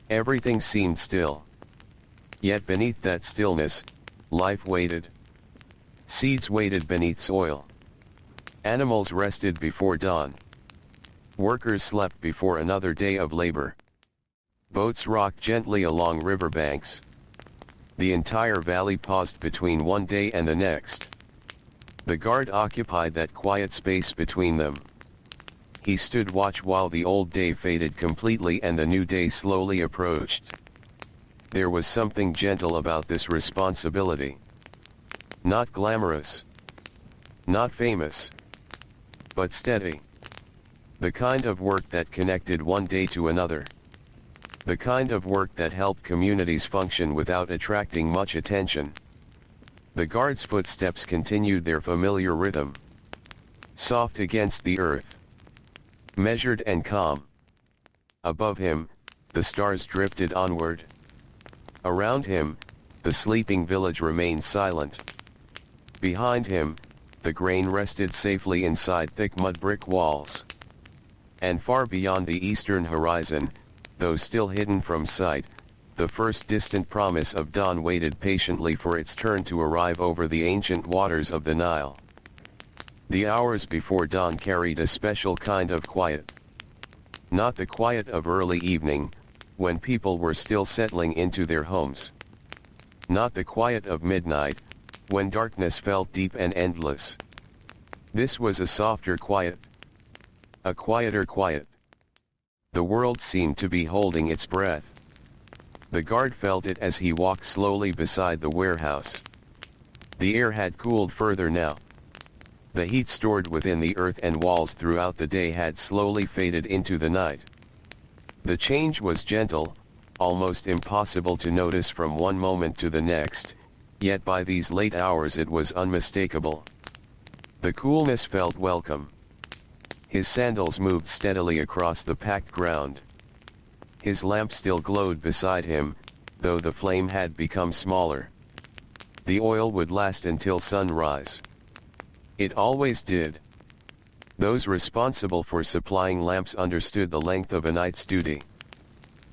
Everything seemed still. Yet beneath that stillness, life waited. Seeds waited beneath soil. Animals rested before dawn. Workers slept before another day of labor. Boats rocked gently along riverbanks. The entire valley paused between one day and the next. The guard occupied that quiet space between them. He stood watch while the old day faded completely and the new day slowly approached. There was something gentle about this responsibility. Not glamorous. Not famous. But steady. The kind of work that connected one day to another. The kind of work that helped communities function without attracting much attention. The guard's footsteps continued their familiar rhythm. Soft against the earth. Measured and calm. Above him, the stars drifted onward. Around him, the sleeping village remained silent. Behind him, the grain rested safely inside thick mud brick walls. And far beyond the eastern horizon, though still hidden from sight, the first distant promise of dawn waited patiently for its turn to arrive over the ancient waters of the Nile. The hours before dawn carried a special kind of quiet. Not the quiet of early evening, when people were still settling into their homes. Not the quiet of midnight, when darkness felt deep and endless. This was a softer quiet. A quieter quiet. The world seemed to be holding its breath. The guard felt it as he walked slowly beside the warehouse. The air had cooled further now. The heat stored within the earth and walls throughout the day had slowly faded into the night. The change was gentle, almost impossible to notice from one moment to the next, yet by these late hours it was unmistakable. The coolness felt welcome. His sandals moved steadily across the packed ground. His lamp still glowed beside him, though the flame had become smaller. The oil would last until sunrise. It always did. Those responsible for supplying lamps understood the length of a night's duty.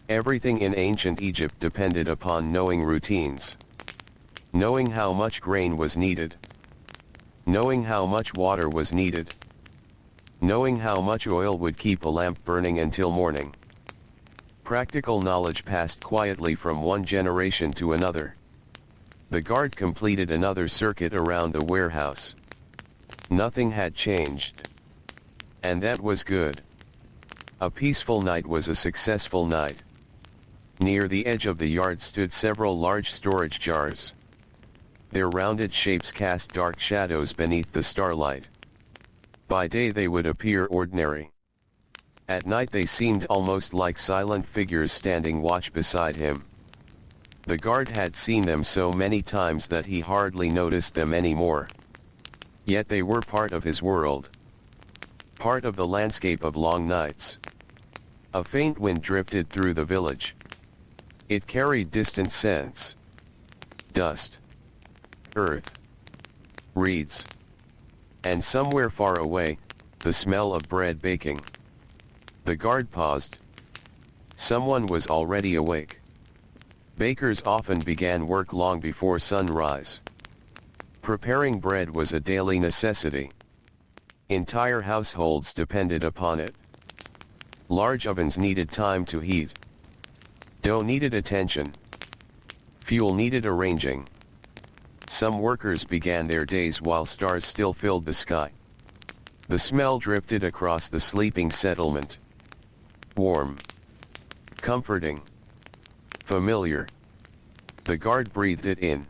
Everything in ancient Egypt depended upon knowing routines. Knowing how much grain was needed. Knowing how much water was needed. Knowing how much oil would keep a lamp burning until morning. Practical knowledge passed quietly from one generation to another. The guard completed another circuit around the warehouse. Nothing had changed. And that was good. A peaceful night was a successful night. Near the edge of the yard stood several large storage jars. Their rounded shapes cast dark shadows beneath the starlight. By day they would appear ordinary. At night they seemed almost like silent figures standing watch beside him. The guard had seen them so many times that he hardly noticed them anymore. Yet they were part of his world. Part of the landscape of long nights. A faint wind drifted through the village. It carried distant scents. Dust. Earth. Reeds. And somewhere far away, the smell of bread baking. The guard paused. Someone was already awake. Bakers often began work long before sunrise. Preparing bread was a daily necessity. Entire households depended upon it. Large ovens needed time to heat. Dough needed attention. Fuel needed arranging. Some workers began their days while stars still filled the sky. The smell drifted across the sleeping settlement. Warm. Comforting. Familiar. The guard breathed it in.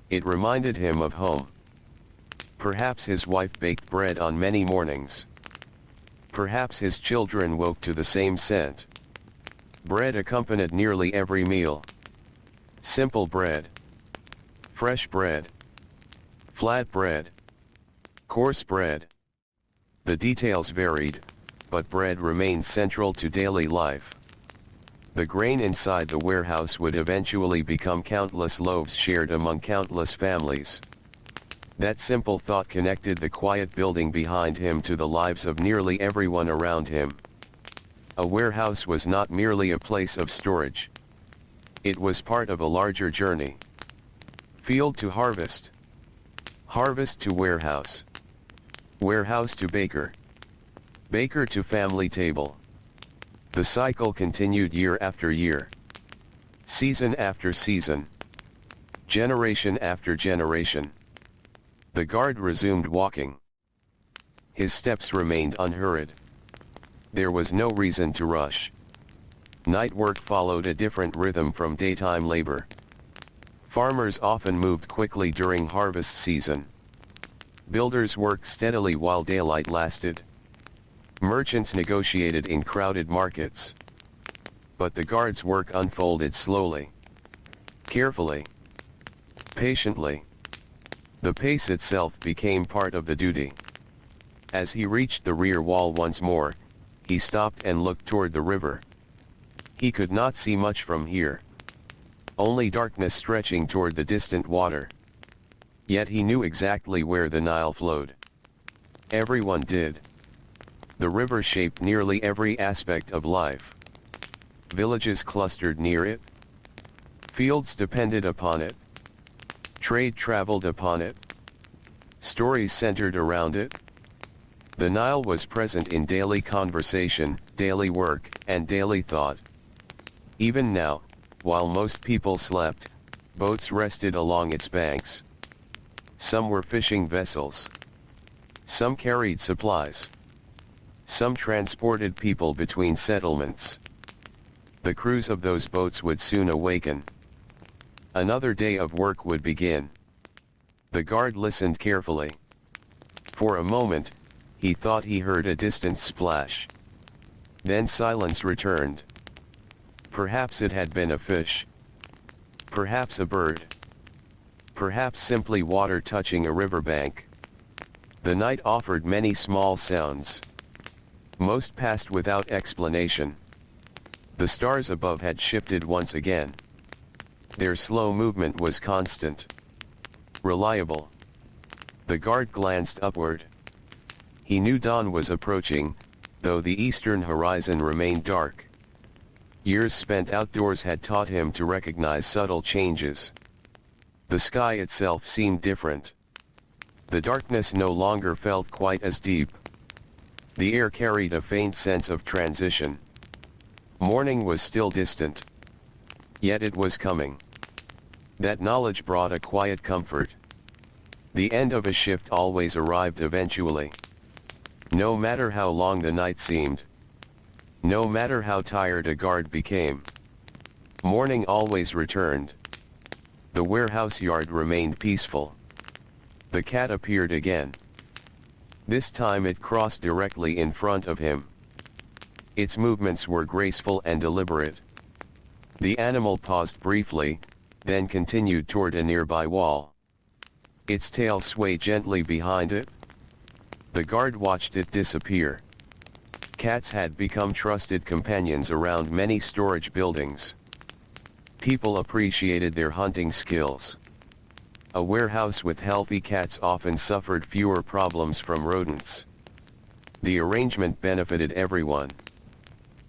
It reminded him of home. Perhaps his wife baked bread on many mornings. Perhaps his children woke to the same scent. Bread accompanied nearly every meal. Simple bread. Fresh bread. Flat bread. Coarse bread. The details varied, but bread remained central to daily life. The grain inside the warehouse would eventually become countless loaves shared among countless families. That simple thought connected the quiet building behind him to the lives of nearly everyone around him. A warehouse was not merely a place of storage. It was part of a larger journey. Field to harvest. Harvest to warehouse. Warehouse to baker. Baker to family table. The cycle continued year after year. Season after season. Generation after generation. The guard resumed walking. His steps remained unhurried. There was no reason to rush. Night work followed a different rhythm from daytime labor. Farmers often moved quickly during harvest season. Builders worked steadily while daylight lasted. Merchants negotiated in crowded markets. But the guard's work unfolded slowly. Carefully. Patiently. The pace itself became part of the duty. As he reached the rear wall once more, he stopped and looked toward the river. He could not see much from here. Only darkness stretching toward the distant water. Yet he knew exactly where the Nile flowed. Everyone did. The river shaped nearly every aspect of life. Villages clustered near it. Fields depended upon it. Trade traveled upon it. Stories centered around it. The Nile was present in daily conversation, daily work, and daily thought. Even now, while most people slept, boats rested along its banks. Some were fishing vessels. Some carried supplies. Some transported people between settlements. The crews of those boats would soon awaken. Another day of work would begin. The guard listened carefully. For a moment, he thought he heard a distant splash. Then silence returned. Perhaps it had been a fish. Perhaps a bird. Perhaps simply water touching a riverbank. The night offered many small sounds. Most passed without explanation. The stars above had shifted once again. Their slow movement was constant. Reliable. The guard glanced upward. He knew dawn was approaching, though the eastern horizon remained dark. Years spent outdoors had taught him to recognize subtle changes. The sky itself seemed different. The darkness no longer felt quite as deep. The air carried a faint sense of transition. Morning was still distant. Yet it was coming. That knowledge brought a quiet comfort. The end of a shift always arrived eventually. No matter how long the night seemed. No matter how tired a guard became. Morning always returned. The warehouse yard remained peaceful. The cat appeared again. This time it crossed directly in front of him. Its movements were graceful and deliberate. The animal paused briefly, then continued toward a nearby wall. Its tail swayed gently behind it. The guard watched it disappear. Cats had become trusted companions around many storage buildings. People appreciated their hunting skills. A warehouse with healthy cats often suffered fewer problems from rodents. The arrangement benefited everyone.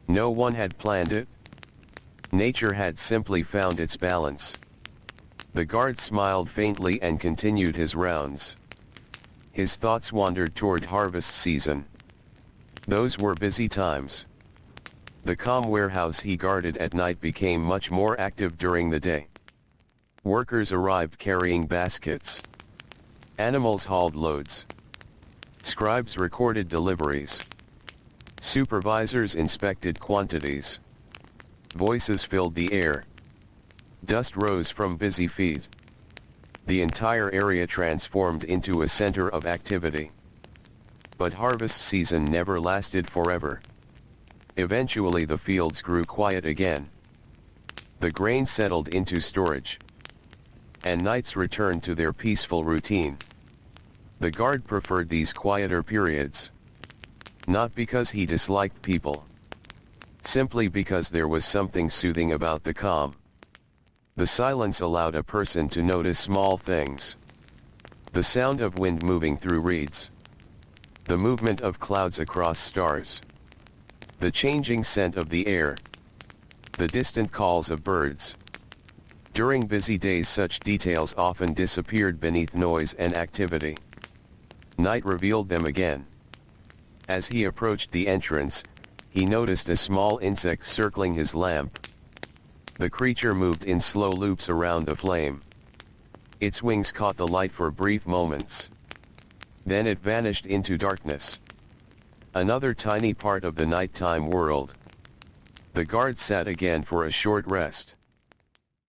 No one had planned it. Nature had simply found its balance. The guard smiled faintly and continued his rounds. His thoughts wandered toward harvest season. Those were busy times. The calm warehouse he guarded at night became much more active during the day. Workers arrived carrying baskets. Animals hauled loads. Scribes recorded deliveries. Supervisors inspected quantities. Voices filled the air. Dust rose from busy feet. The entire area transformed into a center of activity. But harvest season never lasted forever. Eventually the fields grew quiet again. The grain settled into storage. And nights returned to their peaceful routine. The guard preferred these quieter periods. Not because he disliked people. simply because there was something soothing about the calm. The silence allowed a person to notice small things. The sound of wind moving through reeds. The movement of clouds across stars. The changing scent of the air. The distant calls of birds. During busy days such details often disappeared beneath noise and activity. Night revealed them again. As he approached the entrance, he noticed a small insect circling his lamp. The creature moved in slow loops around the flame. Its wings caught the light for brief moments. Then it vanished into darkness. Another tiny part of the nighttime world. The guard sat again for a short rest.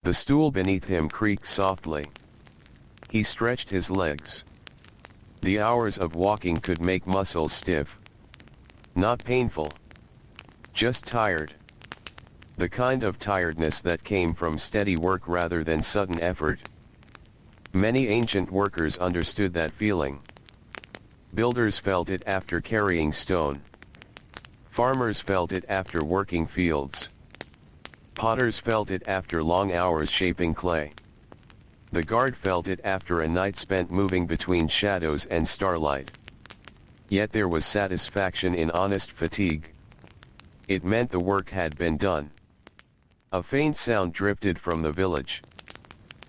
The stool beneath him creaked softly. He stretched his legs. The hours of walking could make muscles stiff. Not painful. Just tired. The kind of tiredness that came from steady work rather than sudden effort. Many ancient workers understood that feeling. Builders felt it after carrying stone. Farmers felt it after working fields. Potters felt it after long hours shaping clay. The guard felt it after a night spent moving between shadows and starlight. Yet there was satisfaction in honest fatigue. It meant the work had been done. A faint sound drifted from the village.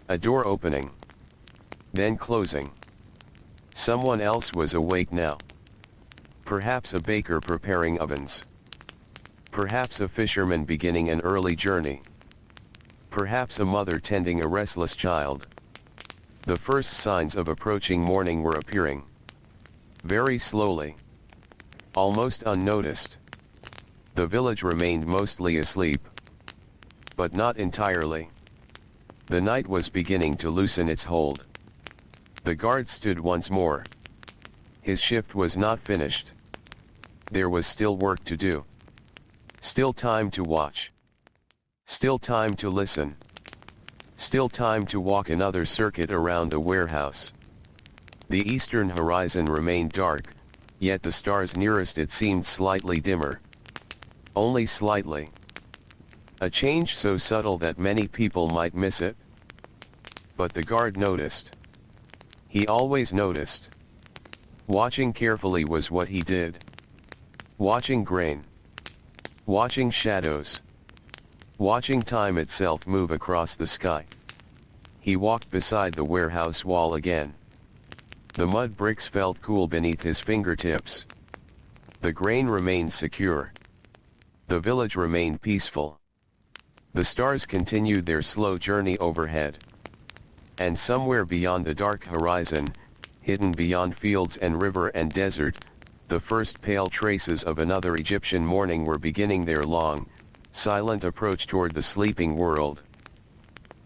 A door opening. Then closing. Someone else was awake now. Perhaps a baker preparing ovens. Perhaps a fisherman beginning an early journey. Perhaps a mother tending a restless child. The first signs of approaching morning were appearing. Very slowly. Almost unnoticed. The village remained mostly asleep. But not entirely. The night was beginning to loosen its hold. The guard stood once more. His shift was not finished. There was still work to do. Still time to watch. Still time to listen. Still time to walk another circuit around a warehouse. The eastern horizon remained dark, yet the stars nearest it seemed slightly dimmer. Only slightly. A change so subtle that many people might miss it. But the guard noticed. He always noticed. Watching carefully was what he did. Watching grain. Watching shadows. Watching time itself move across the sky. He walked beside the warehouse wall again. The mud bricks felt cool beneath his fingertips. The grain remained secure. The village remained peaceful. The stars continued their slow journey overhead. And somewhere beyond the dark horizon, hidden beyond fields and river and desert, the first pale traces of another Egyptian morning were beginning their long, silent approach toward the sleeping world.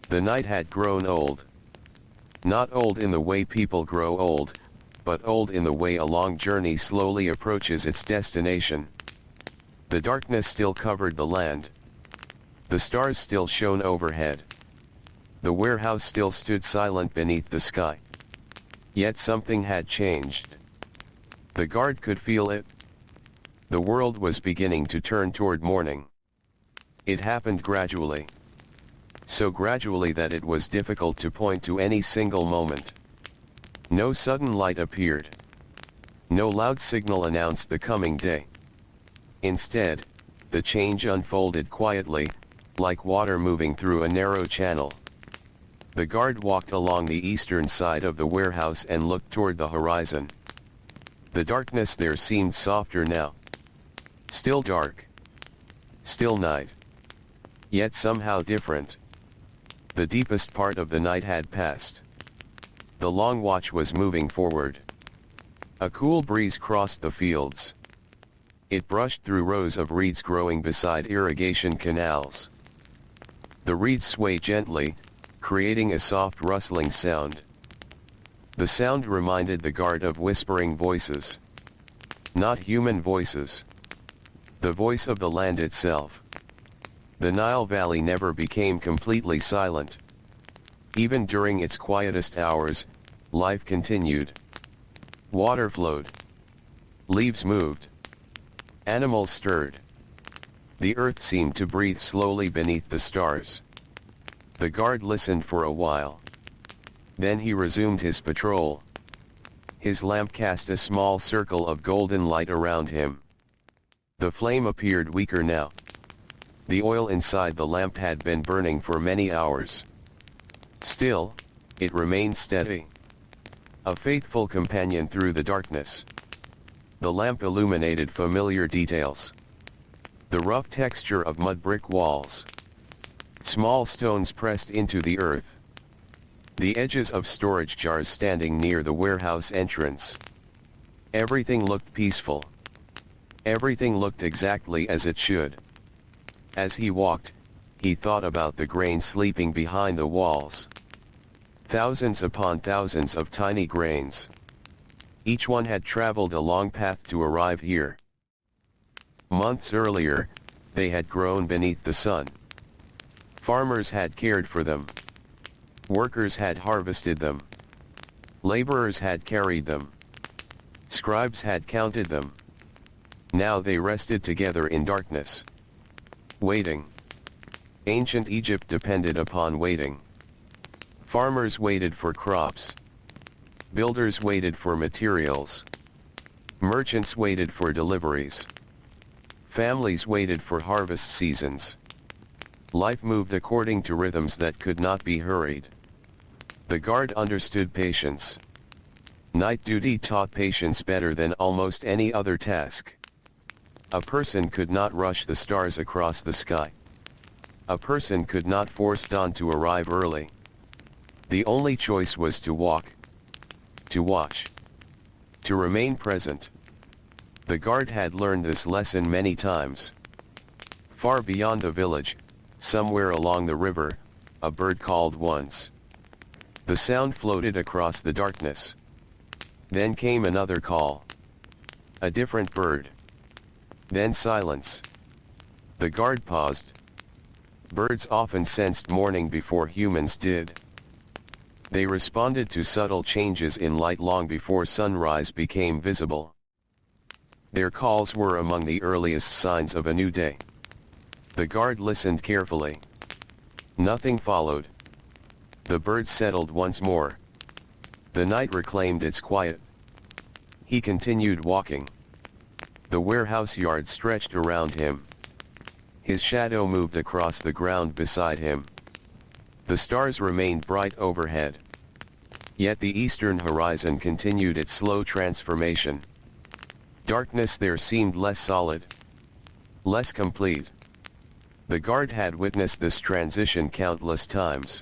The night had grown old. Not old in the way people grow old, but old in the way a long journey slowly approaches its destination. The darkness still covered the land. The stars still shone overhead. The warehouse still stood silent beneath the sky. Yet something had changed. The guard could feel it. The world was beginning to turn toward morning. It happened gradually. So gradually that it was difficult to point to any single moment. No sudden light appeared. No loud signal announced the coming day. Instead, the change unfolded quietly, like water moving through a narrow channel. The guard walked along the eastern side of the warehouse and looked toward the horizon. The darkness there seemed softer now. Still dark. Still night. Yet somehow different. The deepest part of the night had passed. The long watch was moving forward. A cool breeze crossed the fields. It brushed through rows of reeds growing beside irrigation canals. The reeds swayed gently, creating a soft rustling sound. The sound reminded the guard of whispering voices. Not human voices. The voice of the land itself. The Nile Valley never became completely silent. Even during its quietest hours, life continued. Water flowed. Leaves moved. Animals stirred. The earth seemed to breathe slowly beneath the stars. The guard listened for a while. Then he resumed his patrol. His lamp cast a small circle of golden light around him. The flame appeared weaker now. The oil inside the lamp had been burning for many hours. Still, it remained steady. A faithful companion through the darkness. The lamp illuminated familiar details. The rough texture of mud brick walls. Small stones pressed into the earth. The edges of storage jars standing near the warehouse entrance. Everything looked peaceful. Everything looked exactly as it should. As he walked, he thought about the grain sleeping behind the walls. Thousands upon thousands of tiny grains. Each one had traveled a long path to arrive here. Months earlier, they had grown beneath the sun. Farmers had cared for them. Workers had harvested them. Laborers had carried them. Scribes had counted them. Now they rested together in darkness. Waiting. Ancient Egypt depended upon waiting. Farmers waited for crops. Builders waited for materials. Merchants waited for deliveries. Families waited for harvest seasons. Life moved according to rhythms that could not be hurried. The guard understood patience. Night duty taught patience better than almost any other task. A person could not rush the stars across the sky. A person could not force dawn to arrive early. The only choice was to walk. To watch. To remain present. The guard had learned this lesson many times. Far beyond the village, somewhere along the river, a bird called once. The sound floated across the darkness. Then came another call. A different bird. Then silence. The guard paused. Birds often sensed morning before humans did. They responded to subtle changes in light long before sunrise became visible. Their calls were among the earliest signs of a new day. The guard listened carefully. Nothing followed. The birds settled once more. The night reclaimed its quiet. He continued walking. The warehouse yard stretched around him. His shadow moved across the ground beside him. The stars remained bright overhead. Yet the eastern horizon continued its slow transformation. Darkness there seemed less solid. Less complete. The guard had witnessed this transition countless times.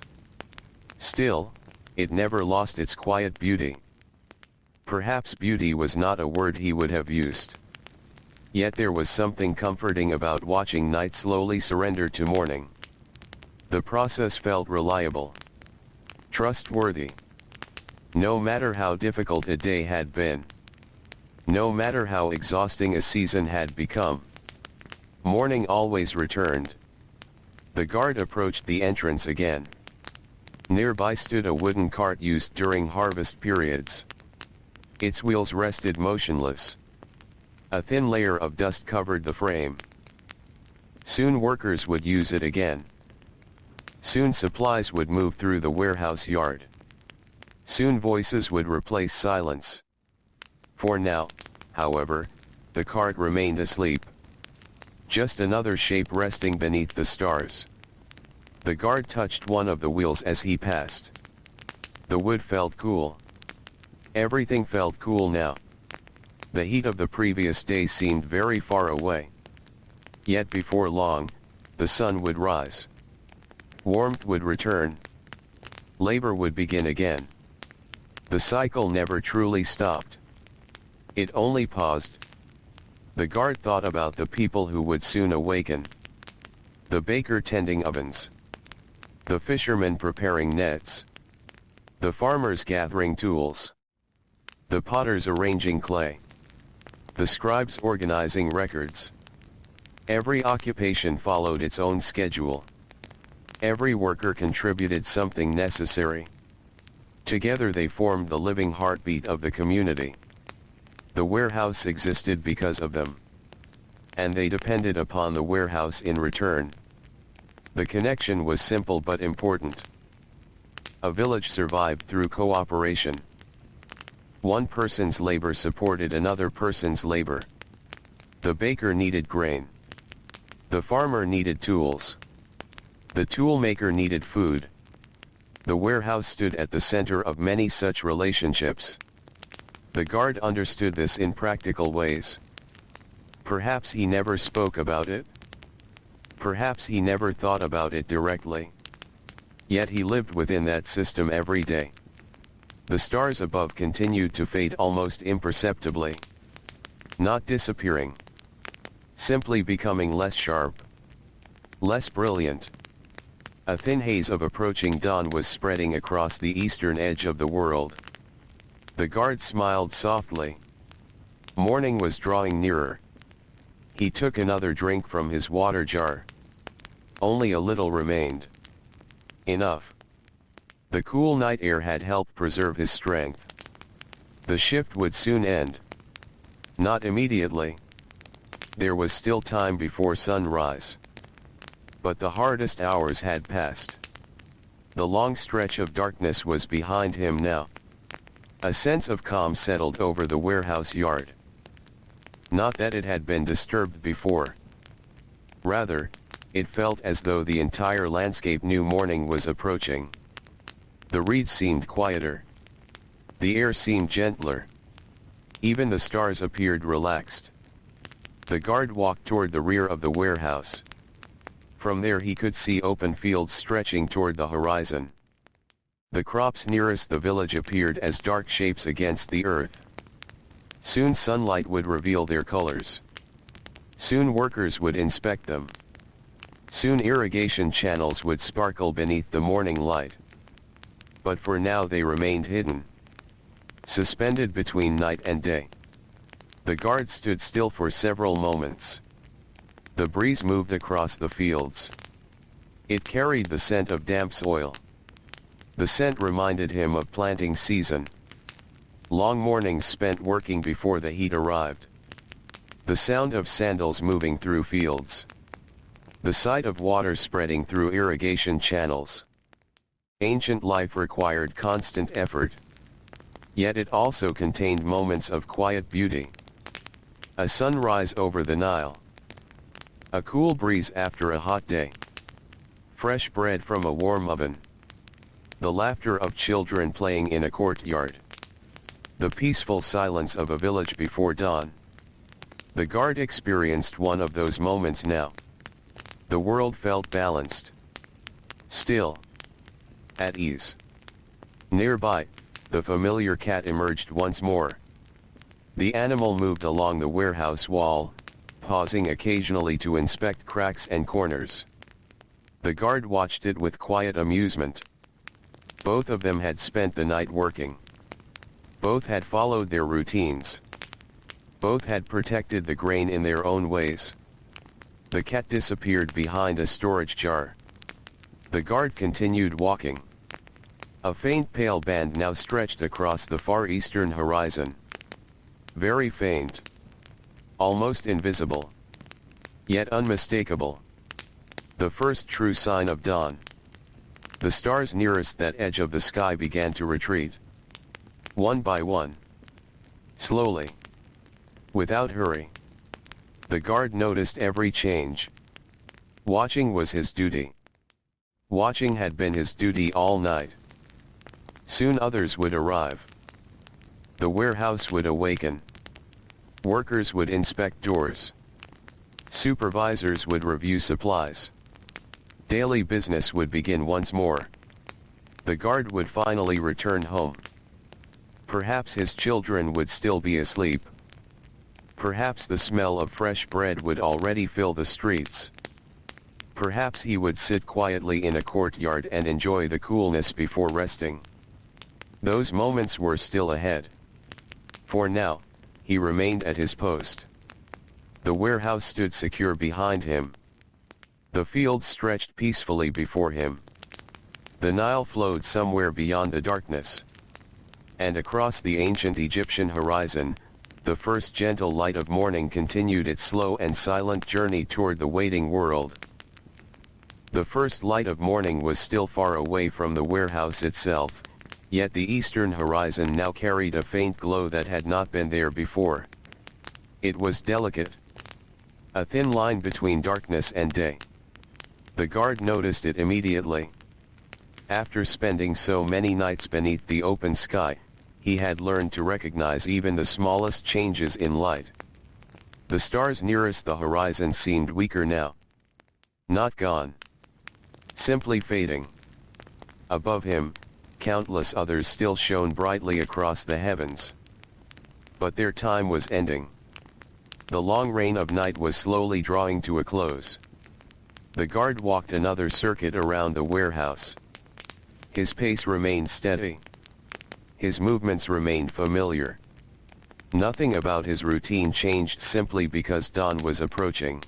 Still, it never lost its quiet beauty. Perhaps beauty was not a word he would have used. Yet there was something comforting about watching night slowly surrender to morning. The process felt reliable. Trustworthy. No matter how difficult a day had been. No matter how exhausting a season had become. Morning always returned. The guard approached the entrance again. Nearby stood a wooden cart used during harvest periods. Its wheels rested motionless. A thin layer of dust covered the frame. Soon workers would use it again. Soon supplies would move through the warehouse yard. Soon voices would replace silence. For now, however, the cart remained asleep. Just another shape resting beneath the stars. The guard touched one of the wheels as he passed. The wood felt cool. Everything felt cool now. The heat of the previous day seemed very far away. Yet before long, the sun would rise. Warmth would return. Labor would begin again. The cycle never truly stopped. It only paused. The guard thought about the people who would soon awaken. The baker tending ovens. The fishermen preparing nets. The farmers gathering tools. The potters arranging clay. The scribes organizing records. Every occupation followed its own schedule. Every worker contributed something necessary. Together they formed the living heartbeat of the community. The warehouse existed because of them. and they depended upon the warehouse in return. The connection was simple but important. A village survived through cooperation. One person's labor supported another person's labor. The baker needed grain. The farmer needed tools. The toolmaker needed food. The warehouse stood at the center of many such relationships. The guard understood this in practical ways. Perhaps he never spoke about it. Perhaps he never thought about it directly. Yet he lived within that system every day. The stars above continued to fade almost imperceptibly. Not disappearing. Simply becoming less sharp. Less brilliant. A thin haze of approaching dawn was spreading across the eastern edge of the world. The guard smiled softly. Morning was drawing nearer. He took another drink from his water jar. Only a little remained. Enough. The cool night air had helped preserve his strength. The shift would soon end. Not immediately. There was still time before sunrise. But the hardest hours had passed. The long stretch of darkness was behind him now. A sense of calm settled over the warehouse yard. Not that it had been disturbed before. Rather, it felt as though the entire landscape knew morning was approaching. The reeds seemed quieter. The air seemed gentler. Even the stars appeared relaxed. The guard walked toward the rear of the warehouse. From there he could see open fields stretching toward the horizon. The crops nearest the village appeared as dark shapes against the earth. Soon sunlight would reveal their colors. Soon workers would inspect them. Soon irrigation channels would sparkle beneath the morning light. But for now they remained hidden. Suspended between night and day. The guard stood still for several moments. The breeze moved across the fields. It carried the scent of damp soil. The scent reminded him of planting season. Long mornings spent working before the heat arrived. The sound of sandals moving through fields. The sight of water spreading through irrigation channels. Ancient life required constant effort. Yet it also contained moments of quiet beauty. A sunrise over the Nile. A cool breeze after a hot day. Fresh bread from a warm oven. The laughter of children playing in a courtyard. The peaceful silence of a village before dawn. The guard experienced one of those moments now. The world felt balanced. Still. At ease. Nearby, the familiar cat emerged once more. The animal moved along the warehouse wall, pausing occasionally to inspect cracks and corners. The guard watched it with quiet amusement. Both of them had spent the night working. Both had followed their routines. Both had protected the grain in their own ways. The cat disappeared behind a storage jar. The guard continued walking. A faint pale band now stretched across the far eastern horizon. Very faint. Almost invisible. Yet unmistakable. The first true sign of dawn. The stars nearest that edge of the sky began to retreat. One by one. Slowly. Without hurry. The guard noticed every change. Watching was his duty. Watching had been his duty all night. Soon others would arrive. The warehouse would awaken. Workers would inspect doors. Supervisors would review supplies. Daily business would begin once more. The guard would finally return home. Perhaps his children would still be asleep. Perhaps the smell of fresh bread would already fill the streets. Perhaps he would sit quietly in a courtyard and enjoy the coolness before resting. Those moments were still ahead. For now, he remained at his post. The warehouse stood secure behind him. The fields stretched peacefully before him. The Nile flowed somewhere beyond the darkness. And across the ancient Egyptian horizon, the first gentle light of morning continued its slow and silent journey toward the waiting world. The first light of morning was still far away from the warehouse itself, yet the eastern horizon now carried a faint glow that had not been there before. It was delicate, a thin line between darkness and day. The guard noticed it immediately. After spending so many nights beneath the open sky, he had learned to recognize even the smallest changes in light. The stars nearest the horizon seemed weaker now. Not gone. Simply fading. Above him, countless others still shone brightly across the heavens. But their time was ending. The long reign of night was slowly drawing to a close. The guard walked another circuit around the warehouse. His pace remained steady. His movements remained familiar. Nothing about his routine changed simply because dawn was approaching.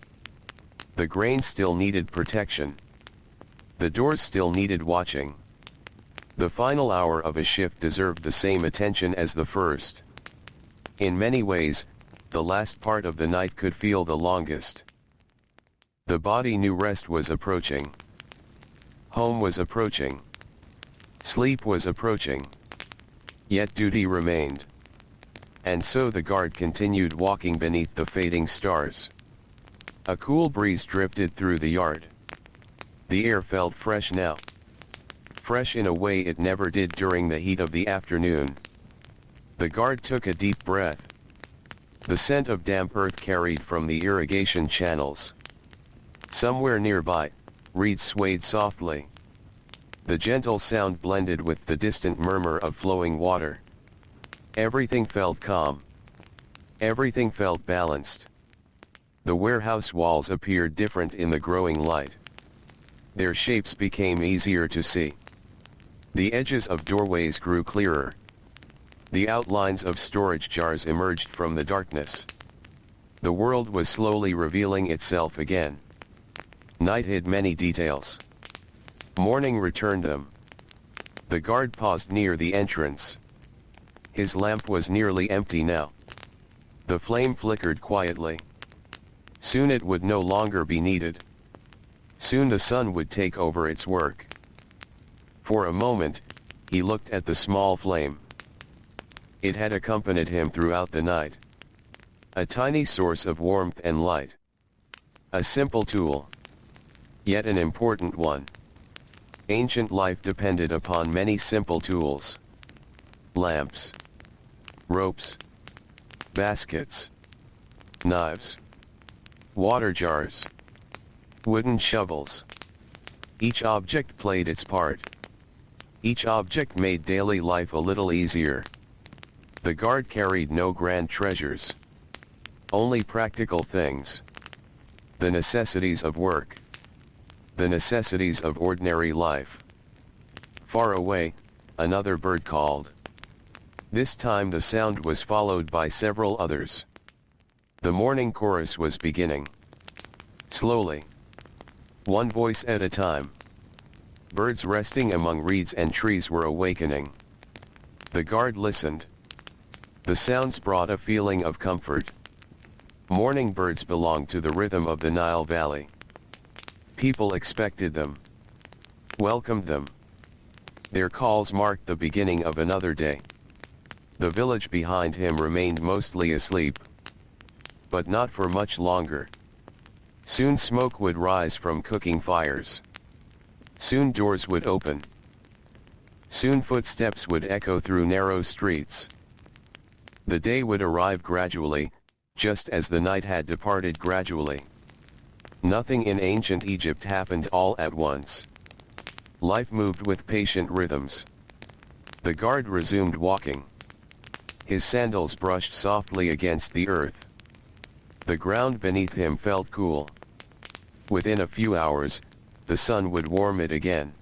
The grain still needed protection. The doors still needed watching. The final hour of a shift deserved the same attention as the first. In many ways, the last part of the night could feel the longest. The body knew rest was approaching. Home was approaching. Sleep was approaching. Yet duty remained. And so the guard continued walking beneath the fading stars. A cool breeze drifted through the yard. The air felt fresh now. Fresh in a way it never did during the heat of the afternoon. The guard took a deep breath. The scent of damp earth carried from the irrigation channels. Somewhere nearby, reeds swayed softly. The gentle sound blended with the distant murmur of flowing water. Everything felt calm. Everything felt balanced. The warehouse walls appeared different in the growing light. Their shapes became easier to see. The edges of doorways grew clearer. The outlines of storage jars emerged from the darkness. The world was slowly revealing itself again. Night hid many details. Morning returned them. The guard paused near the entrance. His lamp was nearly empty now. The flame flickered quietly. Soon it would no longer be needed. Soon the sun would take over its work. For a moment, he looked at the small flame. It had accompanied him throughout the night. A tiny source of warmth and light. A simple tool. Yet an important one. Ancient life depended upon many simple tools. Lamps. Ropes. Baskets. Knives. Water jars. Wooden shovels. Each object played its part. Each object made daily life a little easier. The guard carried no grand treasures. Only practical things. The necessities of work. The necessities of ordinary life. Far away, another bird called. This time the sound was followed by several others. The morning chorus was beginning. Slowly. One voice at a time. Birds resting among reeds and trees were awakening. The guard listened. The sounds brought a feeling of comfort. Morning birds belonged to the rhythm of the Nile Valley. People expected them. Welcomed them. Their calls marked the beginning of another day. The village behind him remained mostly asleep. But not for much longer. Soon smoke would rise from cooking fires. Soon doors would open. Soon footsteps would echo through narrow streets. The day would arrive gradually, just as the night had departed gradually. Nothing in ancient Egypt happened all at once. Life moved with patient rhythms. The guard resumed walking. His sandals brushed softly against the earth. The ground beneath him felt cool. Within a few hours, the sun would warm it again.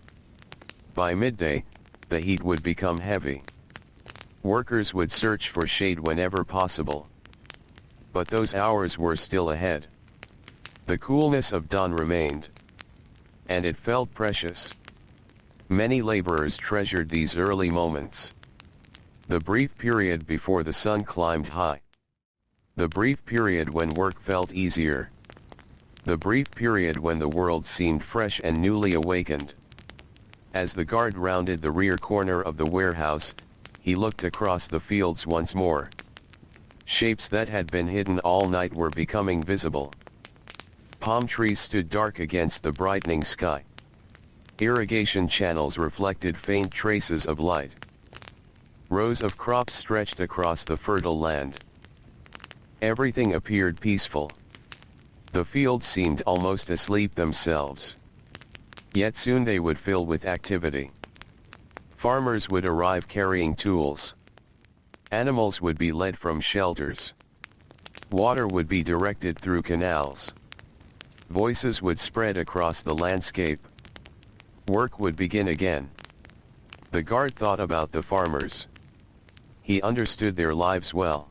By midday, the heat would become heavy. Workers would search for shade whenever possible. But those hours were still ahead. The coolness of dawn remained. And it felt precious. Many laborers treasured these early moments. The brief period before the sun climbed high. The brief period when work felt easier. The brief period when the world seemed fresh and newly awakened. As the guard rounded the rear corner of the warehouse, he looked across the fields once more. Shapes that had been hidden all night were becoming visible. Palm trees stood dark against the brightening sky. Irrigation channels reflected faint traces of light. Rows of crops stretched across the fertile land. Everything appeared peaceful. The fields seemed almost asleep themselves. Yet soon they would fill with activity. Farmers would arrive carrying tools. Animals would be led from shelters. Water would be directed through canals. Voices would spread across the landscape. Work would begin again. The guard thought about the farmers. He understood their lives well.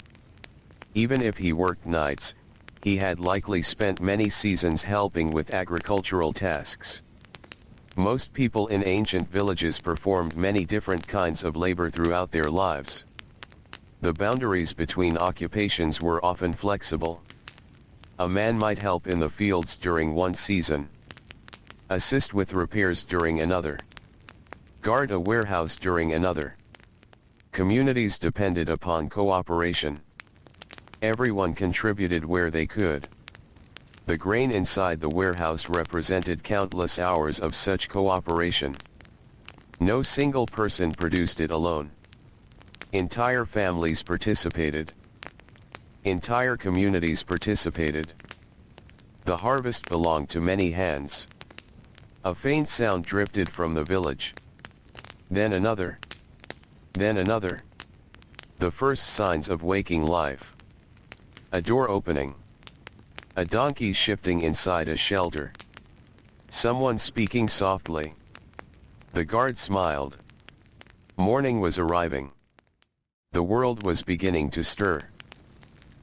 Even if he worked nights, he had likely spent many seasons helping with agricultural tasks. Most people in ancient villages performed many different kinds of labor throughout their lives. The boundaries between occupations were often flexible. A man might help in the fields during one season, assist with repairs during another, guard a warehouse during another. Communities depended upon cooperation. Everyone contributed where they could. The grain inside the warehouse represented countless hours of such cooperation. No single person produced it alone. Entire families participated. Entire communities participated. The harvest belonged to many hands. A faint sound drifted from the village. Then another. Then another. The first signs of waking life. A door opening. A donkey shifting inside a shelter. Someone speaking softly. The guard smiled. Morning was arriving. The world was beginning to stir.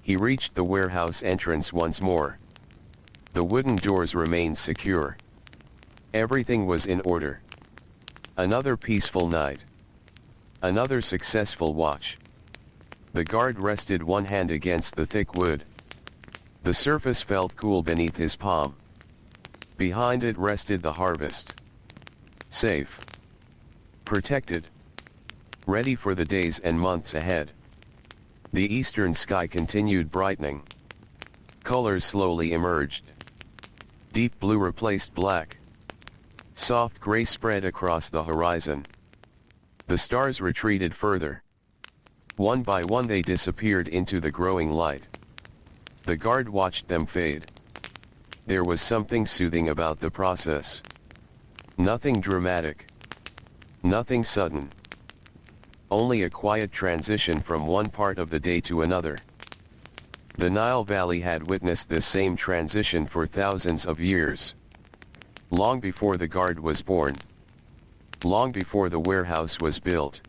He reached the warehouse entrance once more. The wooden doors remained secure. Everything was in order. Another peaceful night. Another successful watch. The guard rested one hand against the thick wood. The surface felt cool beneath his palm. Behind it rested the harvest. Safe. Protected. Ready for the days and months ahead. The eastern sky continued brightening. Colors slowly emerged. Deep blue replaced black. Soft gray spread across the horizon. The stars retreated further. One by one they disappeared into the growing light. The guard watched them fade. There was something soothing about the process. Nothing dramatic. Nothing sudden. Only a quiet transition from one part of the day to another. The Nile Valley had witnessed this same transition for thousands of years. Long before the guard was born. Long before the warehouse was built.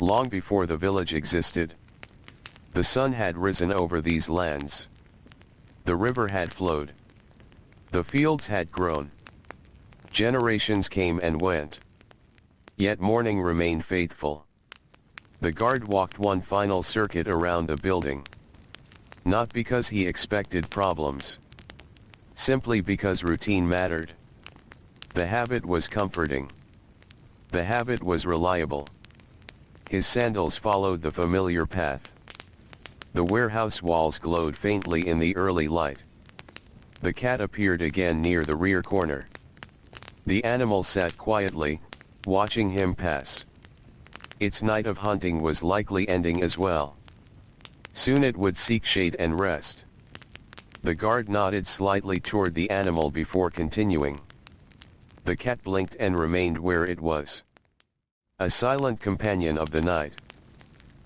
Long before the village existed. The sun had risen over these lands. The river had flowed. The fields had grown. Generations came and went. Yet morning remained faithful. The guard walked one final circuit around the building. Not because he expected problems. Simply because routine mattered. The habit was comforting. The habit was reliable. His sandals followed the familiar path. The warehouse walls glowed faintly in the early light. The cat appeared again near the rear corner. The animal sat quietly, watching him pass. Its night of hunting was likely ending as well. Soon it would seek shade and rest. The guard nodded slightly toward the animal before continuing. The cat blinked and remained where it was. A silent companion of the night.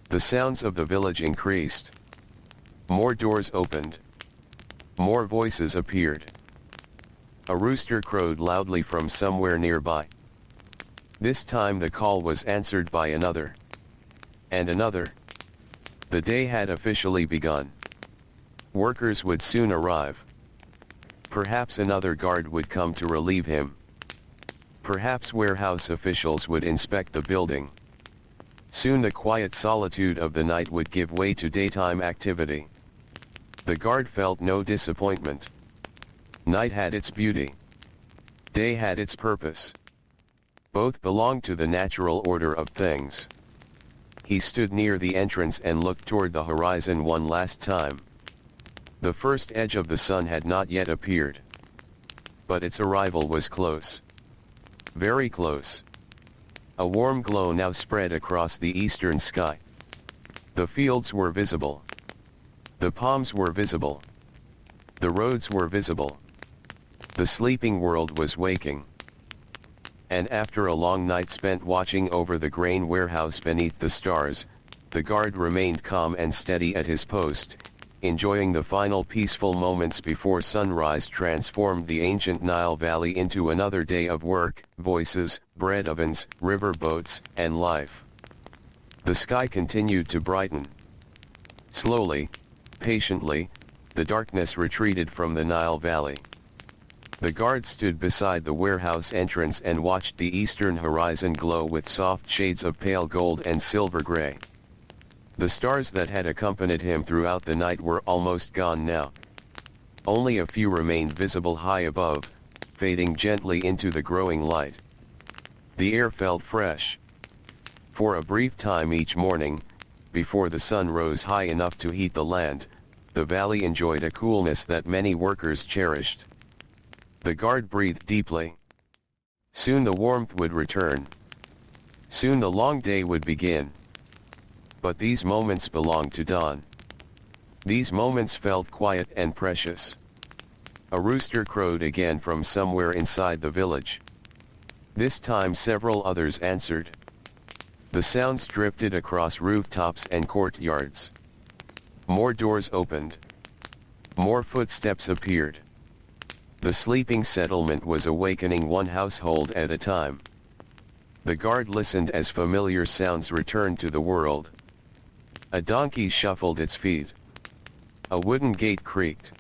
The sounds of the village increased. More doors opened. More voices appeared. A rooster crowed loudly from somewhere nearby. This time the call was answered by another. And another. The day had officially begun. Workers would soon arrive. Perhaps another guard would come to relieve him. Perhaps warehouse officials would inspect the building. Soon the quiet solitude of the night would give way to daytime activity. The guard felt no disappointment. Night had its beauty. Day had its purpose. Both belonged to the natural order of things. He stood near the entrance and looked toward the horizon one last time. The first edge of the sun had not yet appeared. But its arrival was close. Very close. A warm glow now spread across the eastern sky. The fields were visible. The palms were visible. The roads were visible. The sleeping world was waking. And after a long night spent watching over the grain warehouse beneath the stars, the guard remained calm and steady at his post, enjoying the final peaceful moments before sunrise transformed the ancient Nile Valley into another day of work, voices, bread ovens, river boats, and life. The sky continued to brighten. Slowly, patiently, the darkness retreated from the Nile Valley. The guard stood beside the warehouse entrance and watched the eastern horizon glow with soft shades of pale gold and silver gray. The stars that had accompanied him throughout the night were almost gone now. Only a few remained visible high above, fading gently into the growing light. The air felt fresh. For a brief time each morning, before the sun rose high enough to heat the land, the valley enjoyed a coolness that many workers cherished. The guard breathed deeply. Soon the warmth would return. Soon the long day would begin. But these moments belonged to dawn. These moments felt quiet and precious. A rooster crowed again from somewhere inside the village. This time several others answered. The sounds drifted across rooftops and courtyards. More doors opened. More footsteps appeared. The sleeping settlement was awakening one household at a time. The guard listened as familiar sounds returned to the world. A donkey shuffled its feet. A wooden gate creaked.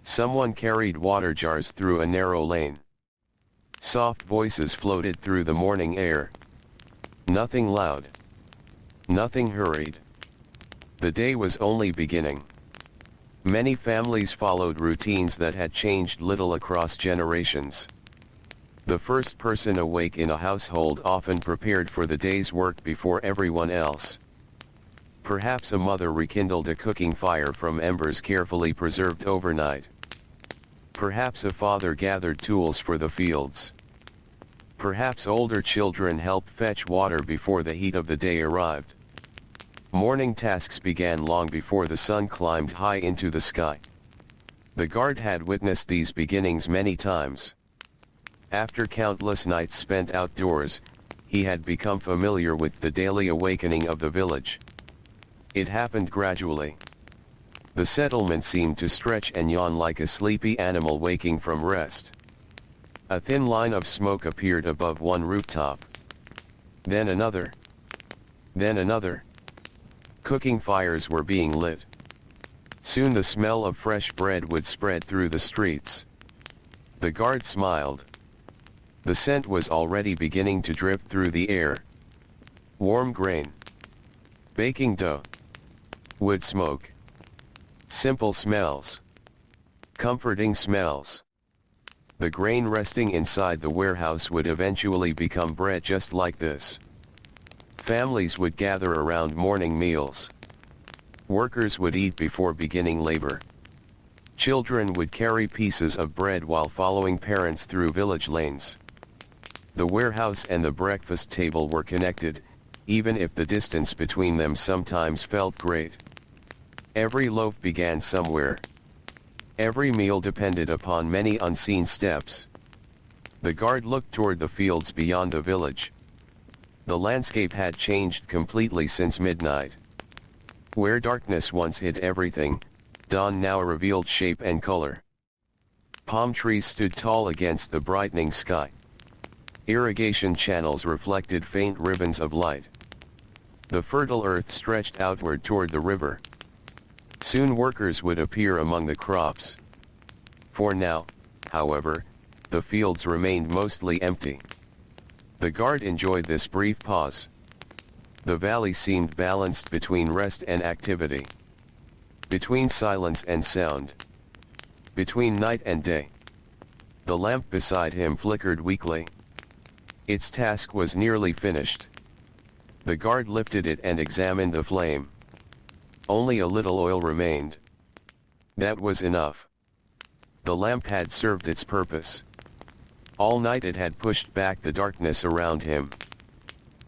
Someone carried water jars through a narrow lane. Soft voices floated through the morning air. Nothing loud. Nothing hurried. The day was only beginning. Many families followed routines that had changed little across generations. The first person awake in a household often prepared for the day's work before everyone else. Perhaps a mother rekindled a cooking fire from embers carefully preserved overnight. Perhaps a father gathered tools for the fields. Perhaps older children helped fetch water before the heat of the day arrived. Morning tasks began long before the sun climbed high into the sky. The guard had witnessed these beginnings many times. After countless nights spent outdoors, he had become familiar with the daily awakening of the village. It happened gradually. The settlement seemed to stretch and yawn like a sleepy animal waking from rest. A thin line of smoke appeared above one rooftop. Then another. Then another. Cooking fires were being lit. Soon the smell of fresh bread would spread through the streets. The guard smiled. The scent was already beginning to drip through the air. Warm grain. Baking dough. Wood smoke. Simple smells. Comforting smells. The grain resting inside the warehouse would eventually become bread just like this. Families would gather around morning meals. Workers would eat before beginning labor. Children would carry pieces of bread while following parents through village lanes. The warehouse and the breakfast table were connected, even if the distance between them sometimes felt great. Every loaf began somewhere. Every meal depended upon many unseen steps. The guard looked toward the fields beyond the village. The landscape had changed completely since midnight. Where darkness once hid everything, dawn now revealed shape and color. Palm trees stood tall against the brightening sky. Irrigation channels reflected faint ribbons of light. The fertile earth stretched outward toward the river. Soon workers would appear among the crops. For now, however, the fields remained mostly empty. The guard enjoyed this brief pause. The valley seemed balanced between rest and activity. Between silence and sound. Between night and day. The lamp beside him flickered weakly. Its task was nearly finished. The guard lifted it and examined the flame. Only a little oil remained. That was enough. The lamp had served its purpose. All night it had pushed back the darkness around him.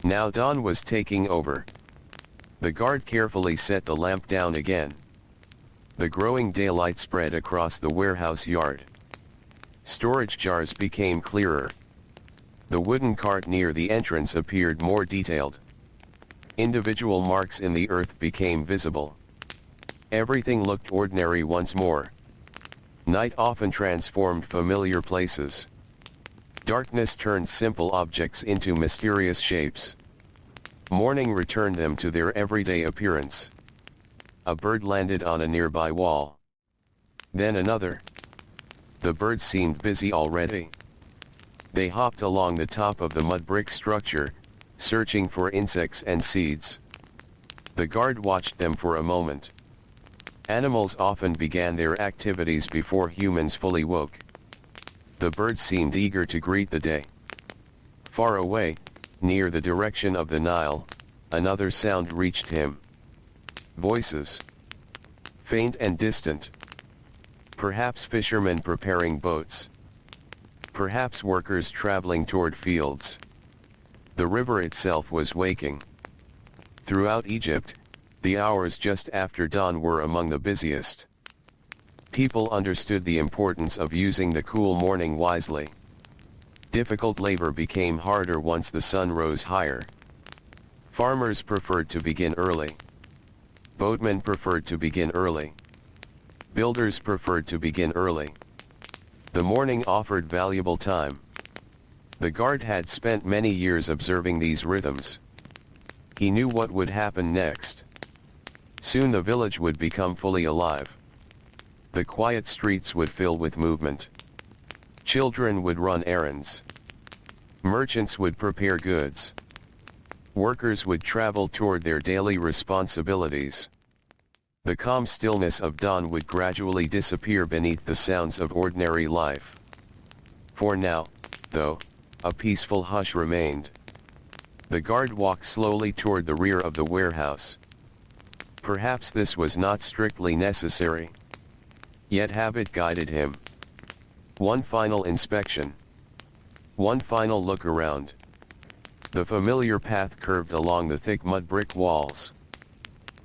Now dawn was taking over. The guard carefully set the lamp down again. The growing daylight spread across the warehouse yard. Storage jars became clearer. The wooden cart near the entrance appeared more detailed. Individual marks in the earth became visible. Everything looked ordinary once more. Night often transformed familiar places. Darkness turned simple objects into mysterious shapes. Morning returned them to their everyday appearance. A bird landed on a nearby wall. Then another. The birds seemed busy already. They hopped along the top of the mud brick structure, searching for insects and seeds. The guard watched them for a moment. Animals often began their activities before humans fully woke. The birds seemed eager to greet the day. Far away, near the direction of the Nile, another sound reached him. Voices. Faint and distant. Perhaps fishermen preparing boats. Perhaps workers traveling toward fields. The river itself was waking. Throughout Egypt, the hours just after dawn were among the busiest. People understood the importance of using the cool morning wisely. Difficult labor became harder once the sun rose higher. Farmers preferred to begin early. Boatmen preferred to begin early. Builders preferred to begin early. The morning offered valuable time. The guard had spent many years observing these rhythms. He knew what would happen next. Soon the village would become fully alive. The quiet streets would fill with movement. Children would run errands. Merchants would prepare goods. Workers would travel toward their daily responsibilities. The calm stillness of dawn would gradually disappear beneath the sounds of ordinary life. For now, though, a peaceful hush remained. The guard walked slowly toward the rear of the warehouse. Perhaps this was not strictly necessary. Yet habit guided him. One final inspection. One final look around. The familiar path curved along the thick mud brick walls.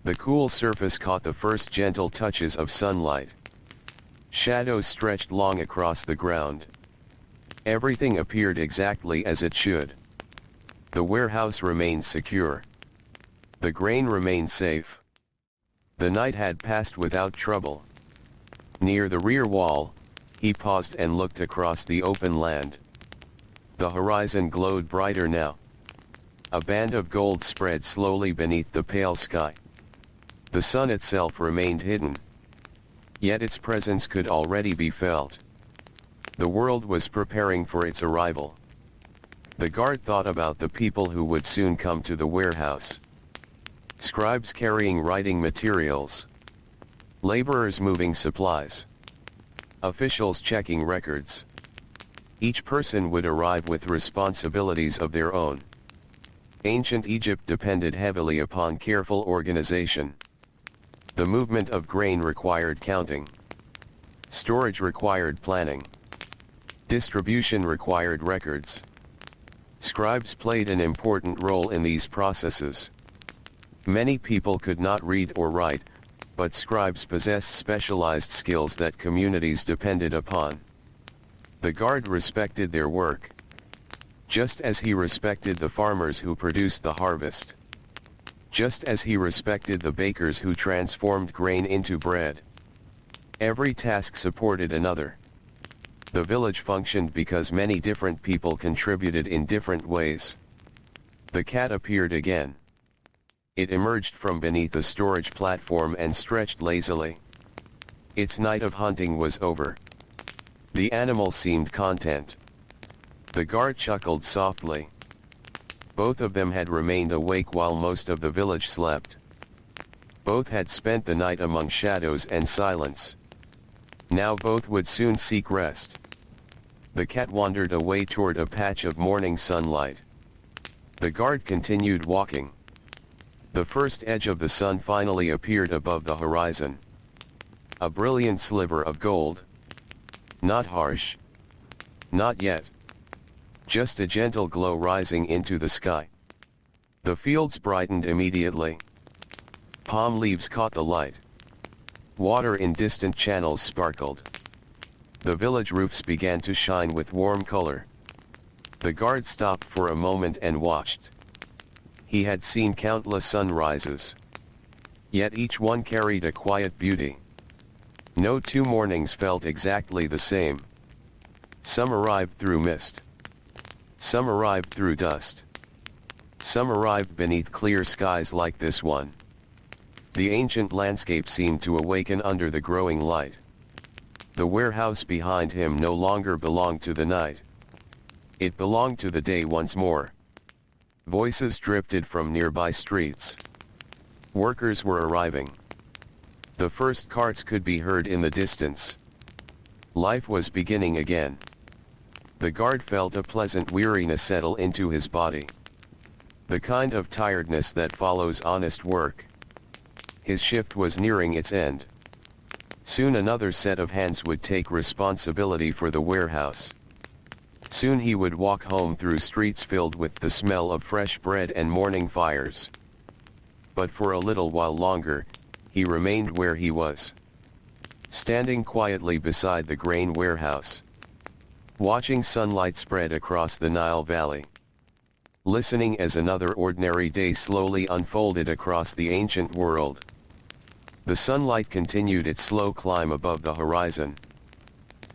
The cool surface caught the first gentle touches of sunlight. Shadows stretched long across the ground. Everything appeared exactly as it should. The warehouse remained secure. The grain remained safe. The night had passed without trouble. Near the rear wall, he paused and looked across the open land. The horizon glowed brighter now. A band of gold spread slowly beneath the pale sky. The sun itself remained hidden. Yet its presence could already be felt. The world was preparing for its arrival. The guard thought about the people who would soon come to the warehouse. Scribes carrying writing materials. Laborers moving supplies. Officials checking records. Each person would arrive with responsibilities of their own. Ancient Egypt depended heavily upon careful organization. The movement of grain required counting. Storage required planning. Distribution required records. Scribes played an important role in these processes. Many people could not read or write, but scribes possessed specialized skills that communities depended upon. The guard respected their work. Just as he respected the farmers who produced the harvest. Just as he respected the bakers who transformed grain into bread. Every task supported another. The village functioned because many different people contributed in different ways. The cat appeared again. It emerged from beneath a storage platform and stretched lazily. Its night of hunting was over. The animal seemed content. The guard chuckled softly. Both of them had remained awake while most of the village slept. Both had spent the night among shadows and silence. Now both would soon seek rest. The cat wandered away toward a patch of morning sunlight. The guard continued walking. The first edge of the sun finally appeared above the horizon. A brilliant sliver of gold. Not harsh. Not yet. Just a gentle glow rising into the sky. The fields brightened immediately. Palm leaves caught the light. Water in distant channels sparkled. The village roofs began to shine with warm color. The guard stopped for a moment and watched. He had seen countless sunrises. Yet each one carried a quiet beauty. No two mornings felt exactly the same. Some arrived through mist. Some arrived through dust. Some arrived beneath clear skies like this one. The ancient landscape seemed to awaken under the growing light. The warehouse behind him no longer belonged to the night. It belonged to the day once more. Voices drifted from nearby streets. Workers were arriving. The first carts could be heard in the distance. Life was beginning again. The guard felt a pleasant weariness settle into his body. The kind of tiredness that follows honest work. His shift was nearing its end. Soon another set of hands would take responsibility for the warehouse. Soon he would walk home through streets filled with the smell of fresh bread and morning fires. But for a little while longer, he remained where he was. Standing quietly beside the grain warehouse. Watching sunlight spread across the Nile Valley. Listening as another ordinary day slowly unfolded across the ancient world. The sunlight continued its slow climb above the horizon.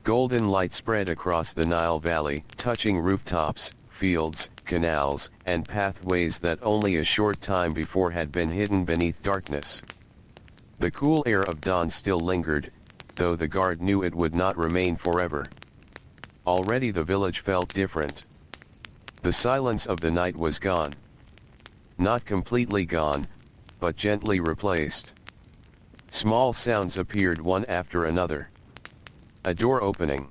Golden light spread across the Nile Valley, touching rooftops, fields, canals, and pathways that only a short time before had been hidden beneath darkness. The cool air of dawn still lingered, though the guard knew it would not remain forever. Already the village felt different. The silence of the night was gone. Not completely gone, but gently replaced. Small sounds appeared one after another. A door opening.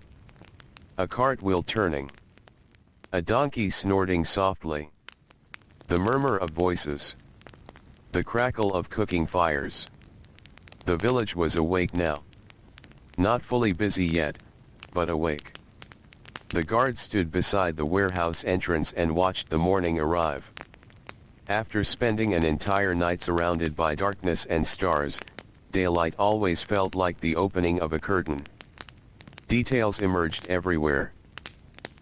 A cartwheel turning. A donkey snorting softly. The murmur of voices. The crackle of cooking fires. The village was awake now. Not fully busy yet, but awake. The guard stood beside the warehouse entrance and watched the morning arrive. After spending an entire night surrounded by darkness and stars, daylight always felt like the opening of a curtain. Details emerged everywhere.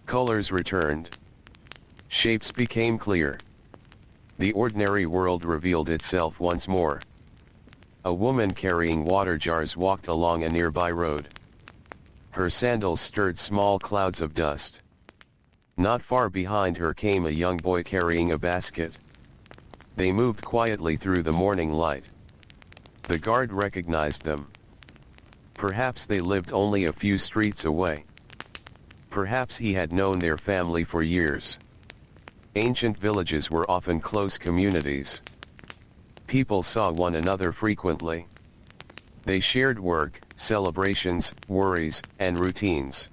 Colors returned. Shapes became clear. The ordinary world revealed itself once more. A woman carrying water jars walked along a nearby road. Her sandals stirred small clouds of dust. Not far behind her came a young boy carrying a basket. They moved quietly through the morning light. The guard recognized them. Perhaps they lived only a few streets away. Perhaps he had known their family for years. Ancient villages were often close communities. People saw one another frequently. They shared work, celebrations, worries, and routines.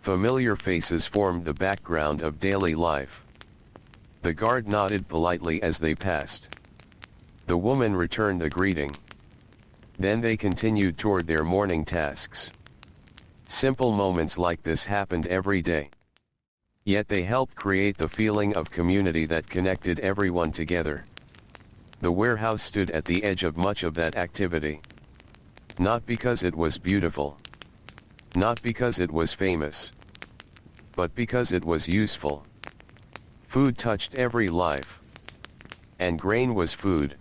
Familiar faces formed the background of daily life. The guard nodded politely as they passed. The woman returned the greeting. Then they continued toward their morning tasks. Simple moments like this happened every day. Yet they helped create the feeling of community that connected everyone together. The warehouse stood at the edge of much of that activity. Not because it was beautiful. Not because it was famous. But because it was useful. Food touched every life. And grain was food.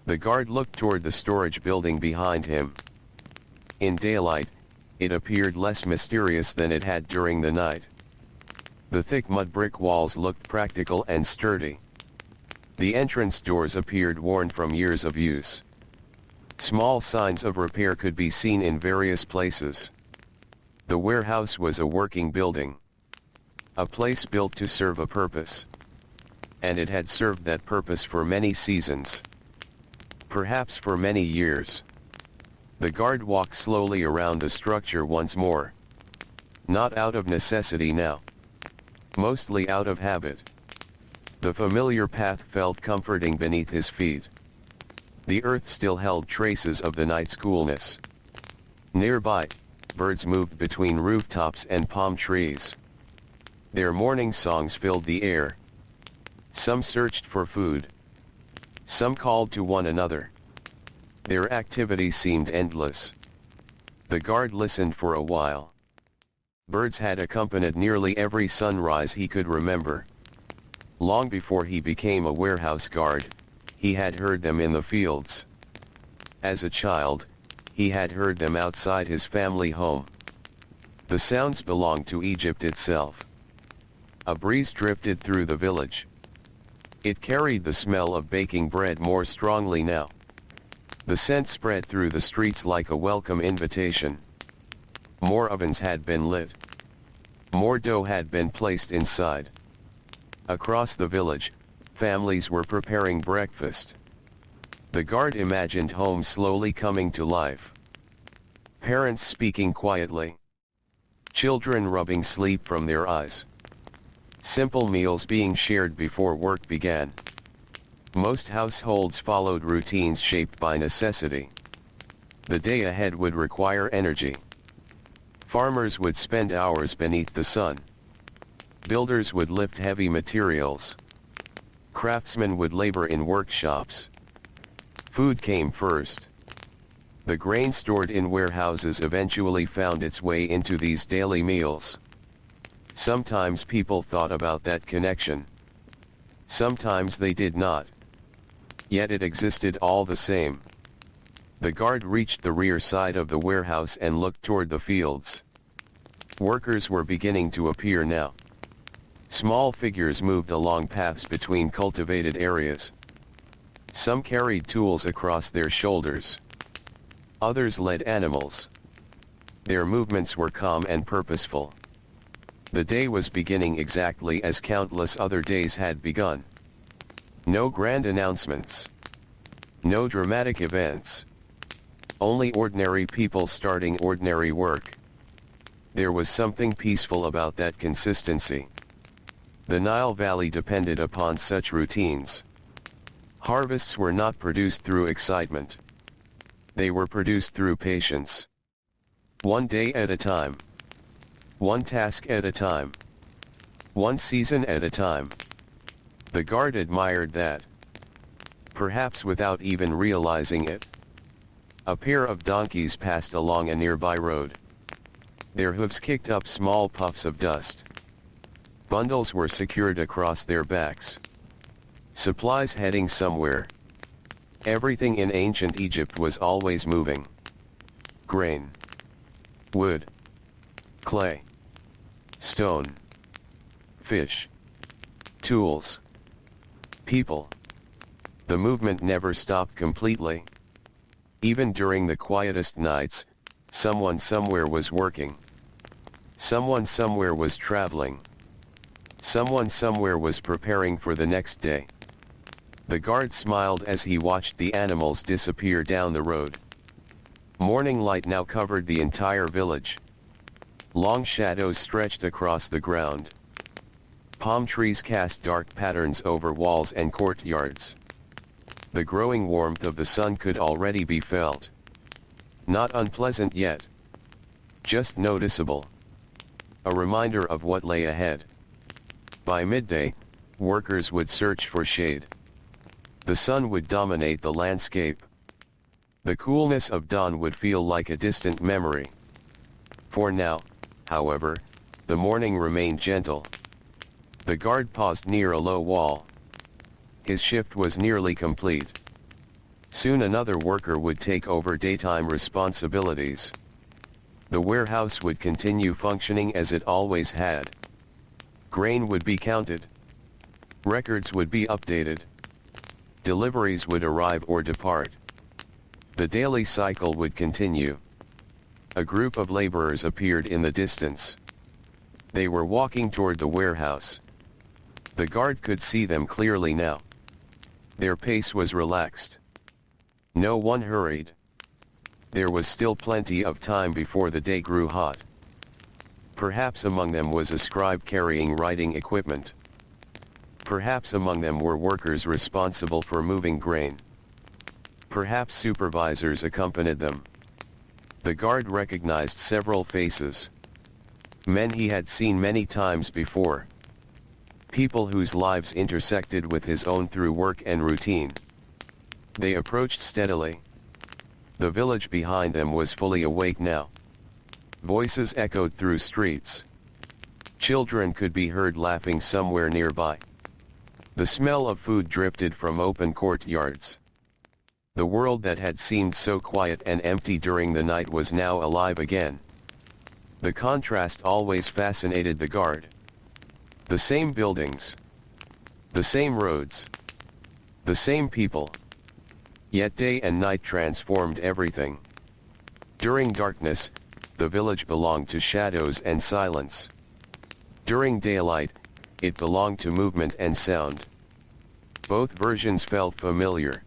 The guard looked toward the storage building behind him. In daylight, it appeared less mysterious than it had during the night. The thick mud brick walls looked practical and sturdy. The entrance doors appeared worn from years of use. Small signs of repair could be seen in various places. The warehouse was a working building. A place built to serve a purpose. And it had served that purpose for many seasons. perhaps for many years. The guard walked slowly around the structure once more. Not out of necessity now. Mostly out of habit. The familiar path felt comforting beneath his feet. The earth still held traces of the night's coolness. Nearby, birds moved between rooftops and palm trees. Their morning songs filled the air. Some searched for food. Some called to one another. Their activity seemed endless. The guard listened for a while. Birds had accompanied nearly every sunrise he could remember. Long before he became a warehouse guard, he had heard them in the fields. As a child, he had heard them outside his family home. The sounds belonged to Egypt itself. A breeze drifted through the village. It carried the smell of baking bread more strongly now. The scent spread through the streets like a welcome invitation. More ovens had been lit. More dough had been placed inside. Across the village, families were preparing breakfast. The guard imagined home slowly coming to life. Parents speaking quietly. Children rubbing sleep from their eyes. Simple meals being shared before work began. Most households followed routines shaped by necessity. The day ahead would require energy. Farmers would spend hours beneath the sun. Builders would lift heavy materials. Craftsmen would labor in workshops. Food came first. The grain stored in warehouses eventually found its way into these daily meals. Sometimes people thought about that connection. Sometimes they did not. Yet it existed all the same. The guard reached the rear side of the warehouse and looked toward the fields. Workers were beginning to appear now. Small figures moved along paths between cultivated areas. Some carried tools across their shoulders. Others led animals. Their movements were calm and purposeful. The day was beginning exactly as countless other days had begun. No grand announcements. No dramatic events. Only ordinary people starting ordinary work. There was something peaceful about that consistency. The Nile Valley depended upon such routines. Harvests were not produced through excitement. They were produced through patience. One day at a time. One task at a time. One season at a time. The guard admired that. Perhaps without even realizing it. A pair of donkeys passed along a nearby road. Their hooves kicked up small puffs of dust. Bundles were secured across their backs. Supplies heading somewhere. Everything in ancient Egypt was always moving. Grain. Wood. Clay. Stone. Fish. Tools. People. The movement never stopped completely. Even during the quietest nights, someone somewhere was working. Someone somewhere was traveling. Someone somewhere was preparing for the next day. The guard smiled as he watched the animals disappear down the road. Morning light now covered the entire village. Long shadows stretched across the ground. Palm trees cast dark patterns over walls and courtyards. The growing warmth of the sun could already be felt. Not unpleasant yet. Just noticeable. A reminder of what lay ahead. By midday, workers would search for shade. The sun would dominate the landscape. The coolness of dawn would feel like a distant memory. For now, however, the morning remained gentle. The guard paused near a low wall. His shift was nearly complete. Soon another worker would take over daytime responsibilities. The warehouse would continue functioning as it always had. Grain would be counted. Records would be updated. Deliveries would arrive or depart. The daily cycle would continue. A group of laborers appeared in the distance. They were walking toward the warehouse. The guard could see them clearly now. Their pace was relaxed. No one hurried. There was still plenty of time before the day grew hot. Perhaps among them was a scribe carrying writing equipment. Perhaps among them were workers responsible for moving grain. Perhaps supervisors accompanied them. The guard recognized several faces. Men he had seen many times before. People whose lives intersected with his own through work and routine. They approached steadily. The village behind them was fully awake now. Voices echoed through streets. Children could be heard laughing somewhere nearby. The smell of food drifted from open courtyards. The world that had seemed so quiet and empty during the night was now alive again. The contrast always fascinated the guard. The same buildings. The same roads. The same people. Yet day and night transformed everything. During darkness, the village belonged to shadows and silence. During daylight, it belonged to movement and sound. Both versions felt familiar.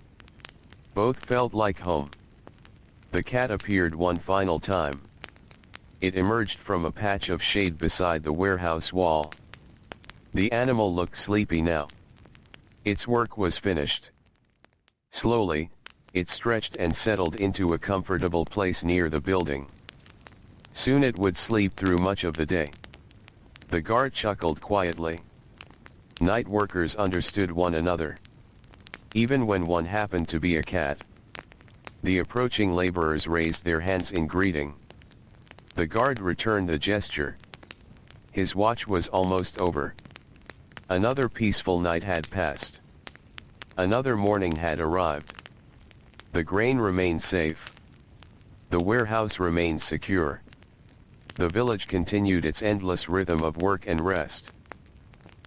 Both felt like home. The cat appeared one final time. It emerged from a patch of shade beside the warehouse wall. The animal looked sleepy now. Its work was finished. Slowly, it stretched and settled into a comfortable place near the building. Soon it would sleep through much of the day. The guard chuckled quietly. Night workers understood one another. Even when one happened to be a cat. The approaching laborers raised their hands in greeting. The guard returned the gesture. His watch was almost over. Another peaceful night had passed. Another morning had arrived. The grain remained safe. The warehouse remained secure. The village continued its endless rhythm of work and rest.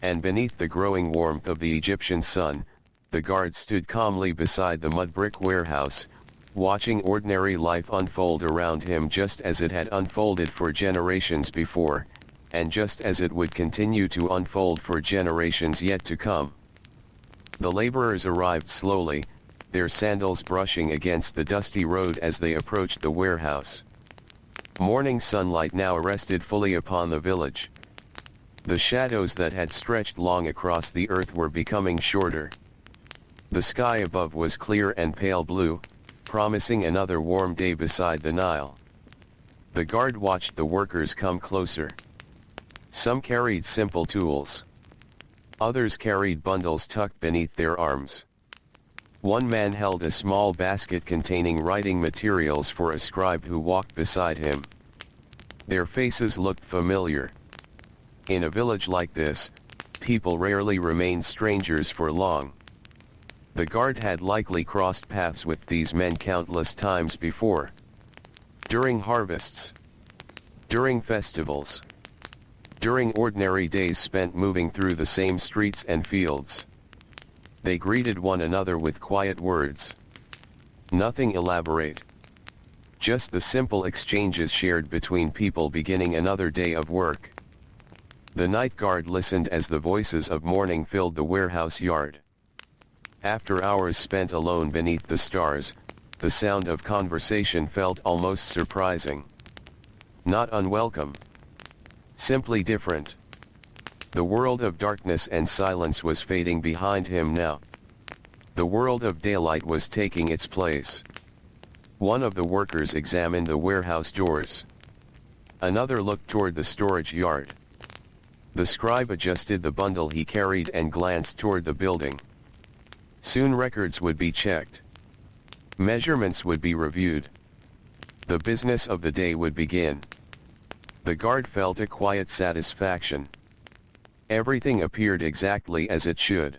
And beneath the growing warmth of the Egyptian sun, the guard stood calmly beside the mud brick warehouse, watching ordinary life unfold around him just as it had unfolded for generations before, and just as it would continue to unfold for generations yet to come. The laborers arrived slowly, their sandals brushing against the dusty road as they approached the warehouse. Morning sunlight now rested fully upon the village. The shadows that had stretched long across the earth were becoming shorter. The sky above was clear and pale blue, promising another warm day beside the Nile. The guard watched the workers come closer. Some carried simple tools. Others carried bundles tucked beneath their arms. One man held a small basket containing writing materials for a scribe who walked beside him. Their faces looked familiar. In a village like this, people rarely remain strangers for long. The guard had likely crossed paths with these men countless times before. During harvests. During festivals. During ordinary days spent moving through the same streets and fields. They greeted one another with quiet words. Nothing elaborate. Just the simple exchanges shared between people beginning another day of work. The night guard listened as the voices of morning filled the warehouse yard. After hours spent alone beneath the stars, the sound of conversation felt almost surprising. Not unwelcome. Simply different. The world of darkness and silence was fading behind him now. The world of daylight was taking its place. One of the workers examined the warehouse doors. Another looked toward the storage yard. The scribe adjusted the bundle he carried and glanced toward the building. Soon records would be checked. Measurements would be reviewed. The business of the day would begin. The guard felt a quiet satisfaction. Everything appeared exactly as it should.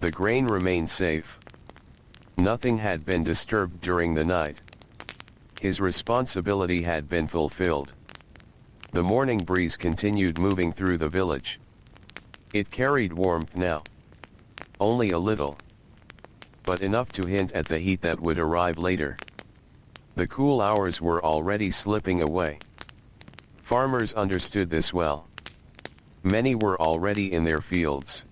The grain remained safe. Nothing had been disturbed during the night. His responsibility had been fulfilled. The morning breeze continued moving through the village. It carried warmth now. Only a little. But enough to hint at the heat that would arrive later. The cool hours were already slipping away. Farmers understood this well. Many were already in their fields.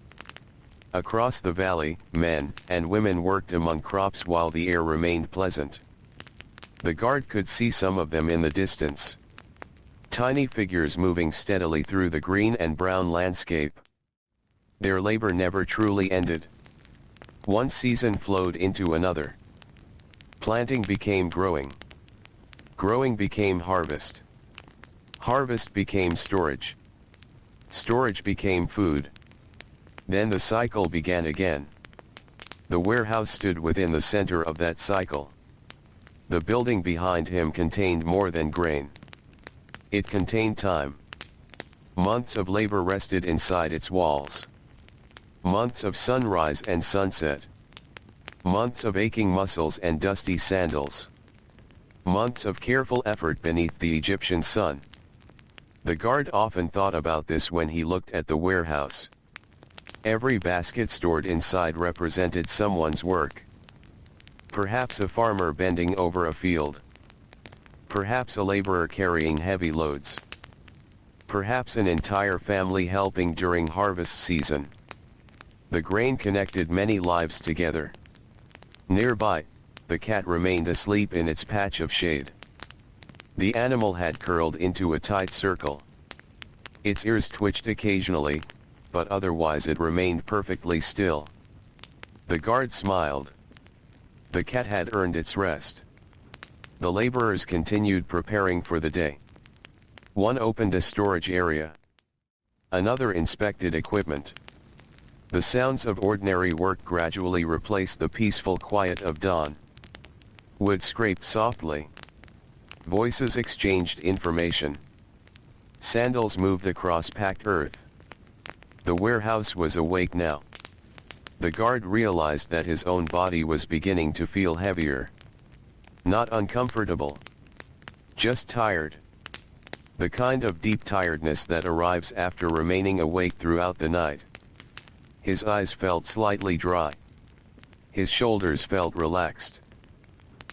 Across the valley, men and women worked among crops while the air remained pleasant. The guard could see some of them in the distance. Tiny figures moving steadily through the green and brown landscape. Their labor never truly ended. One season flowed into another. Planting became growing. Growing became harvest. Harvest became storage. Storage became food. Then the cycle began again. The warehouse stood within the center of that cycle. The building behind him contained more than grain. It contained time. Months of labor rested inside its walls. Months of sunrise and sunset. Months of aching muscles and dusty sandals. Months of careful effort beneath the Egyptian sun. The guard often thought about this when he looked at the warehouse. Every basket stored inside represented someone's work. Perhaps a farmer bending over a field. Perhaps a laborer carrying heavy loads. Perhaps an entire family helping during harvest season. The grain connected many lives together. Nearby, the cat remained asleep in its patch of shade. The animal had curled into a tight circle. Its ears twitched occasionally, but otherwise it remained perfectly still. The guard smiled. The cat had earned its rest. The laborers continued preparing for the day. One opened a storage area. Another inspected equipment. The sounds of ordinary work gradually replaced the peaceful quiet of dawn. Wood scraped softly. Voices exchanged information. Sandals moved across packed earth. The warehouse was awake now. The guard realized that his own body was beginning to feel heavier. Not uncomfortable. Just tired. The kind of deep tiredness that arrives after remaining awake throughout the night. His eyes felt slightly dry. His shoulders felt relaxed.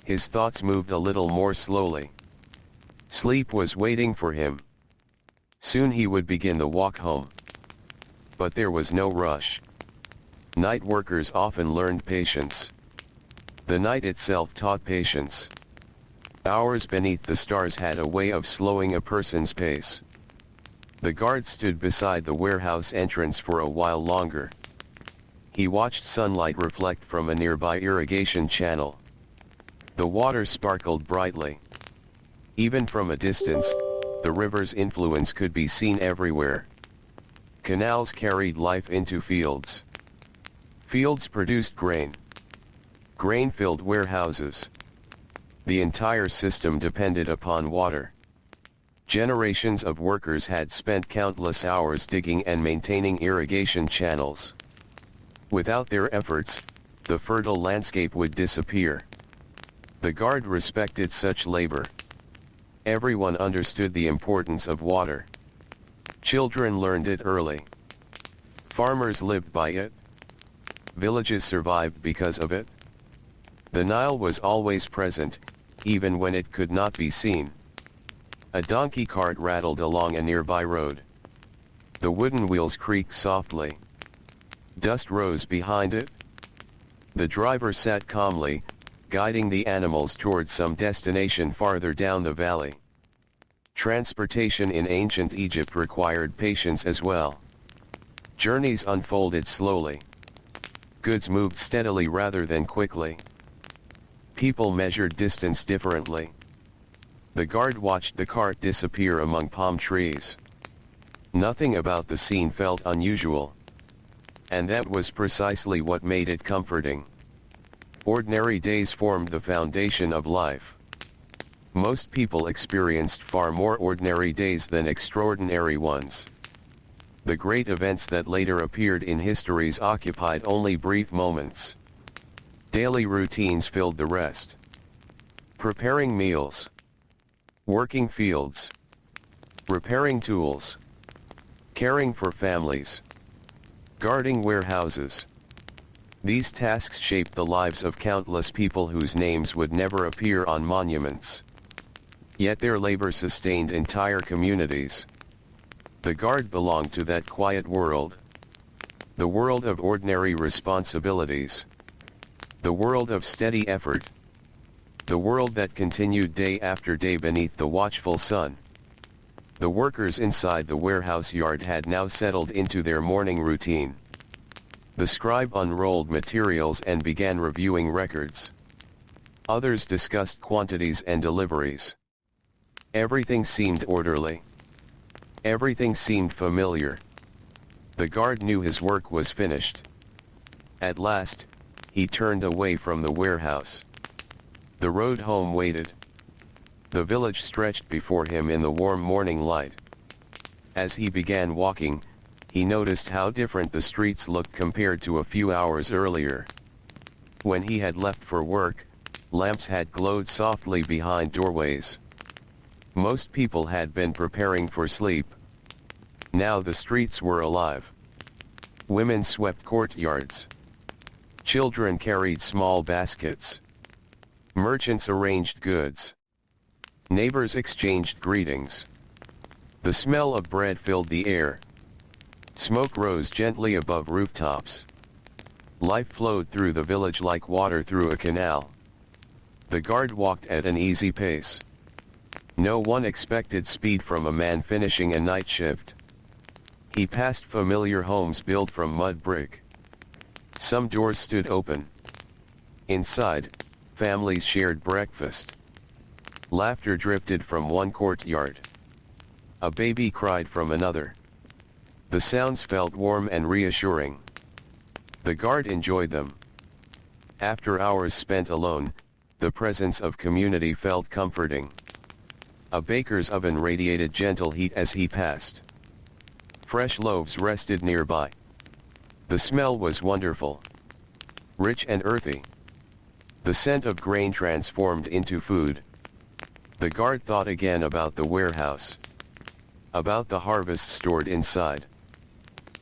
His thoughts moved a little more slowly. Sleep was waiting for him. Soon he would begin the walk home. But there was no rush. Night workers often learned patience. The night itself taught patience. Hours beneath the stars had a way of slowing a person's pace. The guard stood beside the warehouse entrance for a while longer. He watched sunlight reflect from a nearby irrigation channel. The water sparkled brightly. Even from a distance, the river's influence could be seen everywhere. Canals carried life into fields. Fields produced grain. Grain filled warehouses. The entire system depended upon water. Generations of workers had spent countless hours digging and maintaining irrigation channels. Without their efforts, the fertile landscape would disappear. The guard respected such labor. Everyone understood the importance of water. Children learned it early. Farmers lived by it. Villages survived because of it. The Nile was always present, even when it could not be seen. A donkey cart rattled along a nearby road. The wooden wheels creaked softly. Dust rose behind it. The driver sat calmly, guiding the animals towards some destination farther down the valley. Transportation in ancient Egypt required patience as well. Journeys unfolded slowly. Goods moved steadily rather than quickly. People measured distance differently. The guard watched the cart disappear among palm trees. Nothing about the scene felt unusual. And that was precisely what made it comforting. Ordinary days formed the foundation of life. Most people experienced far more ordinary days than extraordinary ones. The great events that later appeared in histories occupied only brief moments. Daily routines filled the rest. Preparing meals. Working fields. Repairing tools. Caring for families. Guarding warehouses. These tasks shaped the lives of countless people whose names would never appear on monuments. Yet their labor sustained entire communities. The guard belonged to that quiet world. The world of ordinary responsibilities. The world of steady effort. The world that continued day after day beneath the watchful sun. The workers inside the warehouse yard had now settled into their morning routine. The scribe unrolled materials and began reviewing records. Others discussed quantities and deliveries. Everything seemed orderly. Everything seemed familiar. The guard knew his work was finished. At last, he turned away from the warehouse. The road home waited. The village stretched before him in the warm morning light. As he began walking, he noticed how different the streets looked compared to a few hours earlier. When he had left for work, lamps had glowed softly behind doorways. Most people had been preparing for sleep. Now the streets were alive. Women swept courtyards. Children carried small baskets. Merchants arranged goods. Neighbors exchanged greetings. The smell of bread filled the air. Smoke rose gently above rooftops. Life flowed through the village like water through a canal. The guard walked at an easy pace. No one expected speed from a man finishing a night shift. He passed familiar homes built from mud brick. Some doors stood open. Inside, families shared breakfast. Laughter drifted from one courtyard. A baby cried from another. The sounds felt warm and reassuring. The guard enjoyed them. After hours spent alone, the presence of community felt comforting. A baker's oven radiated gentle heat as he passed. Fresh loaves rested nearby. The smell was wonderful. Rich and earthy. The scent of grain transformed into food. The guard thought again about the warehouse. About the harvest stored inside.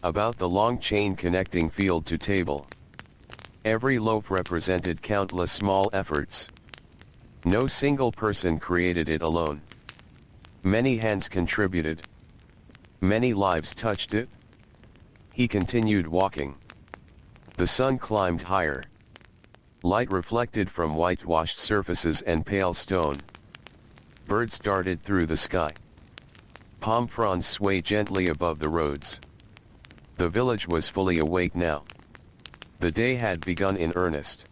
About the long chain connecting field to table. Every loaf represented countless small efforts. No single person created it alone. Many hands contributed. Many lives touched it. He continued walking. The sun climbed higher. Light reflected from whitewashed surfaces and pale stone. Birds darted through the sky. Palm fronds swayed gently above the roads. The village was fully awake now. The day had begun in earnest.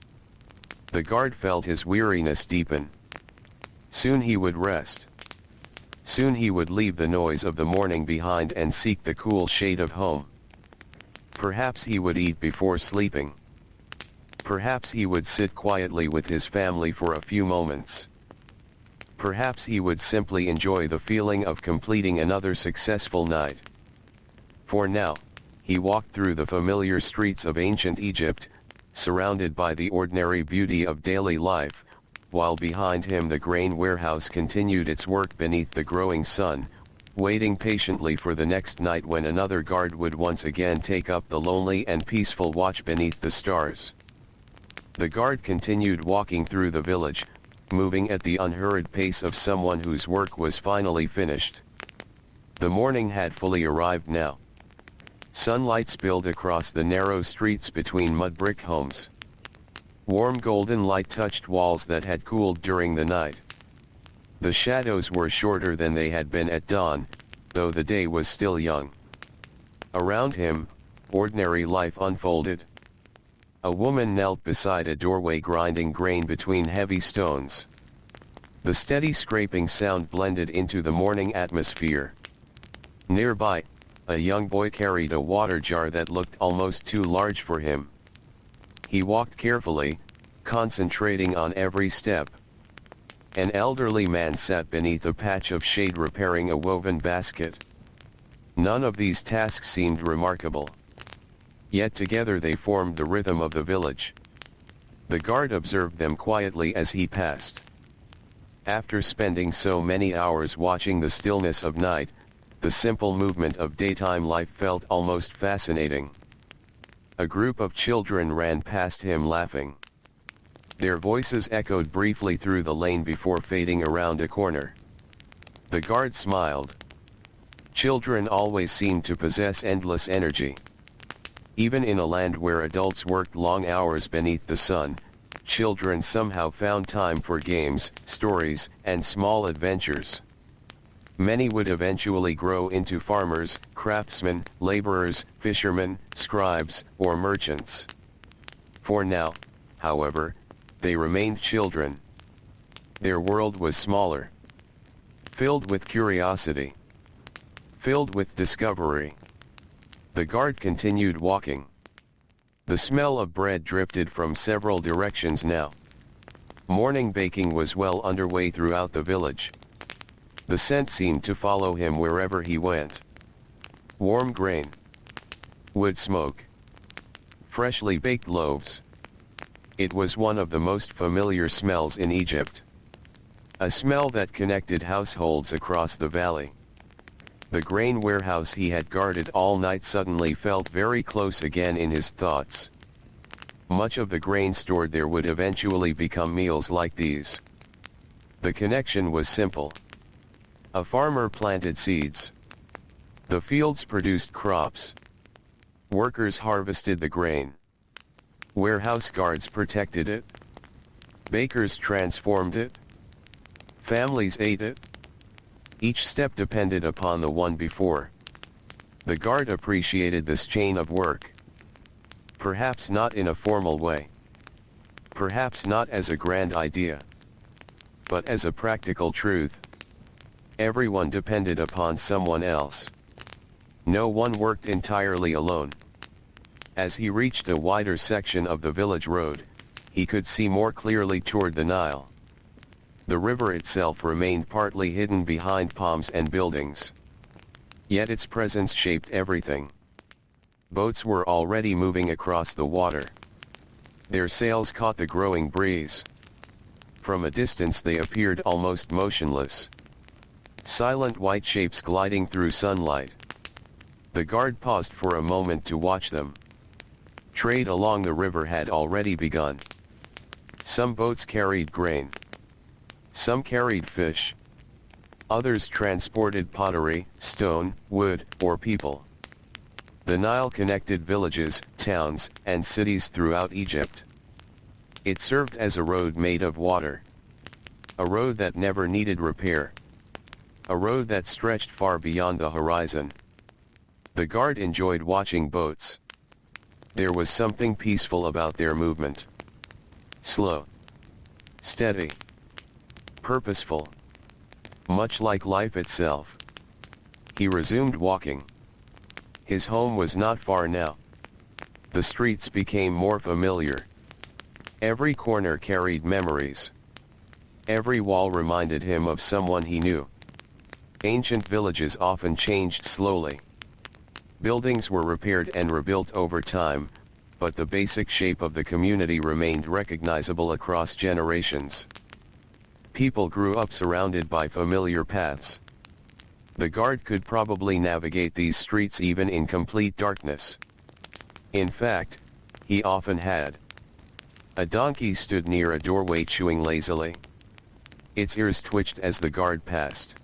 The guard felt his weariness deepen. Soon he would rest. Soon he would leave the noise of the morning behind and seek the cool shade of home. Perhaps he would eat before sleeping. Perhaps he would sit quietly with his family for a few moments. Perhaps he would simply enjoy the feeling of completing another successful night. For now, he walked through the familiar streets of ancient Egypt, surrounded by the ordinary beauty of daily life, while behind him the grain warehouse continued its work beneath the growing sun, waiting patiently for the next night when another guard would once again take up the lonely and peaceful watch beneath the stars. The guard continued walking through the village, moving at the unhurried pace of someone whose work was finally finished. The morning had fully arrived now. Sunlight spilled across the narrow streets between mud brick homes. Warm golden light touched walls that had cooled during the night. The shadows were shorter than they had been at dawn, though the day was still young. Around him, ordinary life unfolded. A woman knelt beside a doorway grinding grain between heavy stones. The steady scraping sound blended into the morning atmosphere. Nearby, a young boy carried a water jar that looked almost too large for him. He walked carefully, concentrating on every step. An elderly man sat beneath a patch of shade repairing a woven basket. None of these tasks seemed remarkable. Yet together they formed the rhythm of the village. The guard observed them quietly as he passed. After spending so many hours watching the stillness of night, the simple movement of daytime life felt almost fascinating. A group of children ran past him laughing. Their voices echoed briefly through the lane before fading around a corner. The guard smiled. Children always seemed to possess endless energy. Even in a land where adults worked long hours beneath the sun, children somehow found time for games, stories, and small adventures. Many would eventually grow into farmers, craftsmen, laborers, fishermen, scribes, or merchants. For now, however, they remained children. Their world was smaller, filled with curiosity, filled with discovery. The guard continued walking. The smell of bread drifted from several directions now. Morning baking was well underway throughout the village. The scent seemed to follow him wherever he went. Warm grain, wood smoke, freshly baked loaves. It was one of the most familiar smells in Egypt. A smell that connected households across the valley. The grain warehouse he had guarded all night suddenly felt very close again in his thoughts. Much of the grain stored there would eventually become meals like these. The connection was simple. A farmer planted seeds. The fields produced crops. Workers harvested the grain. Warehouse guards protected it. Bakers transformed it. Families ate it. Each step depended upon the one before. The guard appreciated this chain of work. Perhaps not in a formal way. Perhaps not as a grand idea. But as a practical truth. Everyone depended upon someone else. No one worked entirely alone. As he reached a wider section of the village road, he could see more clearly toward the Nile. The river itself remained partly hidden behind palms and buildings. Yet its presence shaped everything. Boats were already moving across the water. Their sails caught the growing breeze. From a distance they appeared almost motionless. Silent white shapes gliding through sunlight. The guard paused for a moment to watch them. Trade along the river had already begun. Some boats carried grain. Some carried fish. Others transported pottery, stone, wood, or people. The Nile connected villages, towns, and cities throughout Egypt. It served as a road made of water. A road that never needed repair. A road that stretched far beyond the horizon. The guard enjoyed watching boats. There was something peaceful about their movement. Slow. Steady. Purposeful. Much like life itself. He resumed walking. His home was not far now. The streets became more familiar. Every corner carried memories. Every wall reminded him of someone he knew. Ancient villages often changed slowly. Buildings were repaired and rebuilt over time, but the basic shape of the community remained recognizable across generations. People grew up surrounded by familiar paths. The guard could probably navigate these streets even in complete darkness. In fact, he often had. A donkey stood near a doorway chewing lazily. Its ears twitched as the guard passed.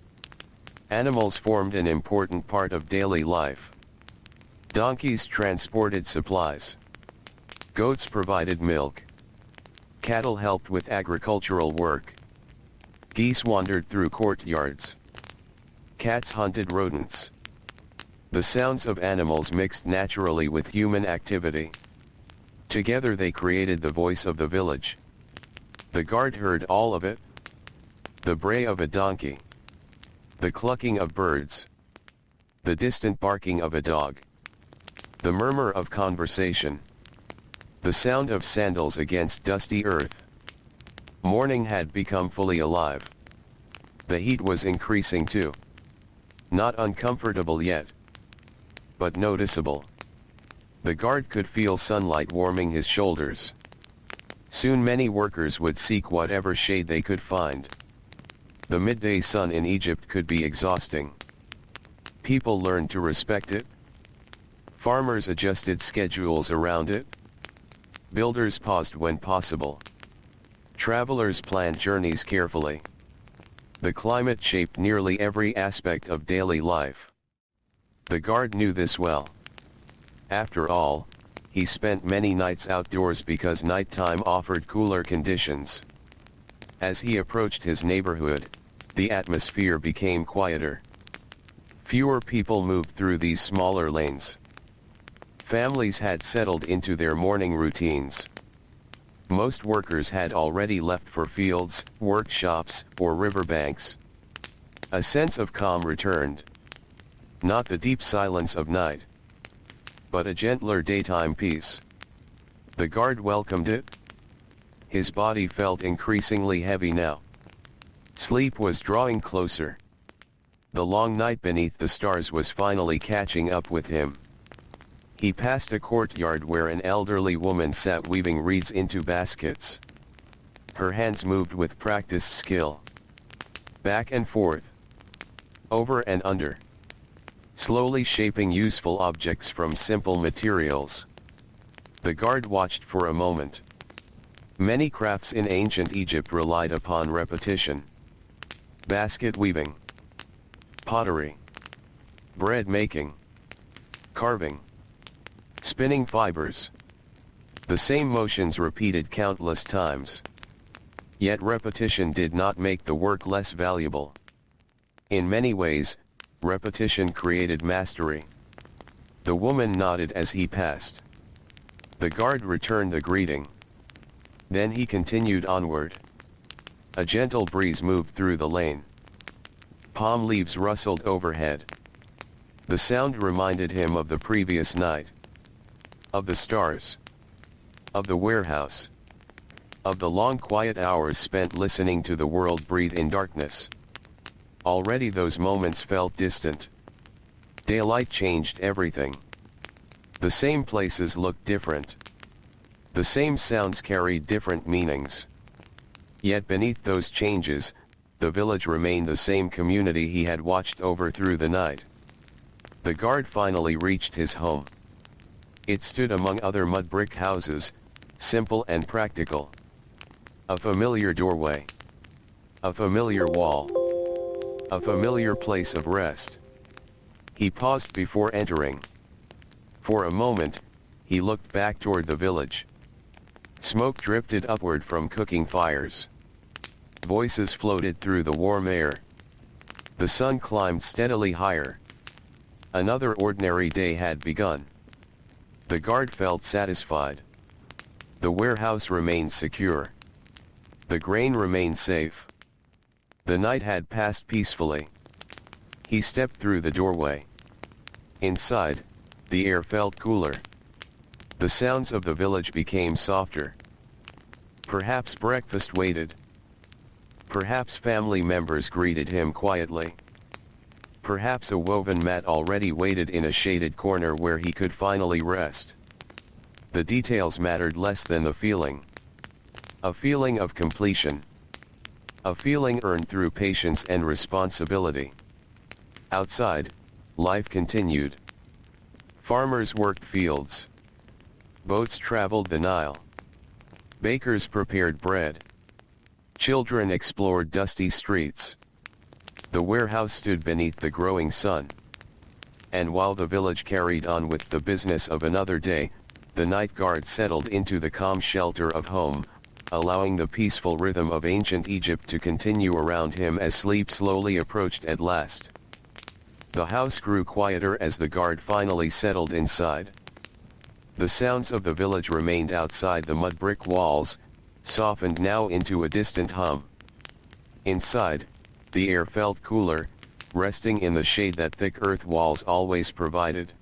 Animals formed an important part of daily life. Donkeys transported supplies. Goats provided milk. Cattle helped with agricultural work. Geese wandered through courtyards. Cats hunted rodents. The sounds of animals mixed naturally with human activity. Together they created the voice of the village. The guard heard all of it. The bray of a donkey. The clucking of birds. The distant barking of a dog. The murmur of conversation. The sound of sandals against dusty earth. Morning had become fully alive. The heat was increasing too. Not uncomfortable yet, but noticeable. The guard could feel sunlight warming his shoulders. Soon many workers would seek whatever shade they could find. The midday sun in Egypt could be exhausting. People learned to respect it. Farmers adjusted schedules around it. Builders paused when possible. Travelers planned journeys carefully. The climate shaped nearly every aspect of daily life. The guard knew this well. After all, he spent many nights outdoors because nighttime offered cooler conditions. As he approached his neighborhood, the atmosphere became quieter. Fewer people moved through these smaller lanes. Families had settled into their morning routines. Most workers had already left for fields, workshops, or riverbanks. A sense of calm returned. Not the deep silence of night, but a gentler daytime peace. The guard welcomed it. His body felt increasingly heavy now. Sleep was drawing closer. The long night beneath the stars was finally catching up with him. He passed a courtyard where an elderly woman sat weaving reeds into baskets. Her hands moved with practiced skill. Back and forth. Over and under. Slowly shaping useful objects from simple materials. The guard watched for a moment. Many crafts in ancient Egypt relied upon repetition. Basket weaving. Pottery. Bread making. Carving. Spinning fibers. The same motions repeated countless times. Yet repetition did not make the work less valuable. In many ways, repetition created mastery. The woman nodded as he passed. The guard returned the greeting. Then he continued onward. A gentle breeze moved through the lane. Palm leaves rustled overhead. The sound reminded him of the previous night. Of the stars. Of the warehouse. Of the long quiet hours spent listening to the world breathe in darkness. Already those moments felt distant. Daylight changed everything. The same places looked different. The same sounds carried different meanings. Yet beneath those changes, the village remained the same community he had watched over through the night. The guard finally reached his home. It stood among other mud brick houses, simple and practical. A familiar doorway. A familiar wall. A familiar place of rest. He paused before entering. For a moment, he looked back toward the village. Smoke drifted upward from cooking fires. Voices floated through the warm air. The sun climbed steadily higher. Another ordinary day had begun. The guard felt satisfied. The warehouse remained secure. The grain remained safe. The night had passed peacefully. He stepped through the doorway. Inside, the air felt cooler. The sounds of the village became softer. Perhaps breakfast waited. Perhaps family members greeted him quietly. Perhaps a woven mat already waited in a shaded corner where he could finally rest. The details mattered less than the feeling. A feeling of completion. A feeling earned through patience and responsibility. Outside, life continued. Farmers worked fields. Boats traveled the Nile. Bakers prepared bread. Children explored dusty streets. The warehouse stood beneath the growing sun. And while the village carried on with the business of another day, the night guard settled into the calm shelter of home, allowing the peaceful rhythm of ancient Egypt to continue around him as sleep slowly approached at last. The house grew quieter as the guard finally settled inside. The sounds of the village remained outside the mud brick walls, softened now into a distant hum. Inside, the air felt cooler, resting in the shade that thick earth walls always provided.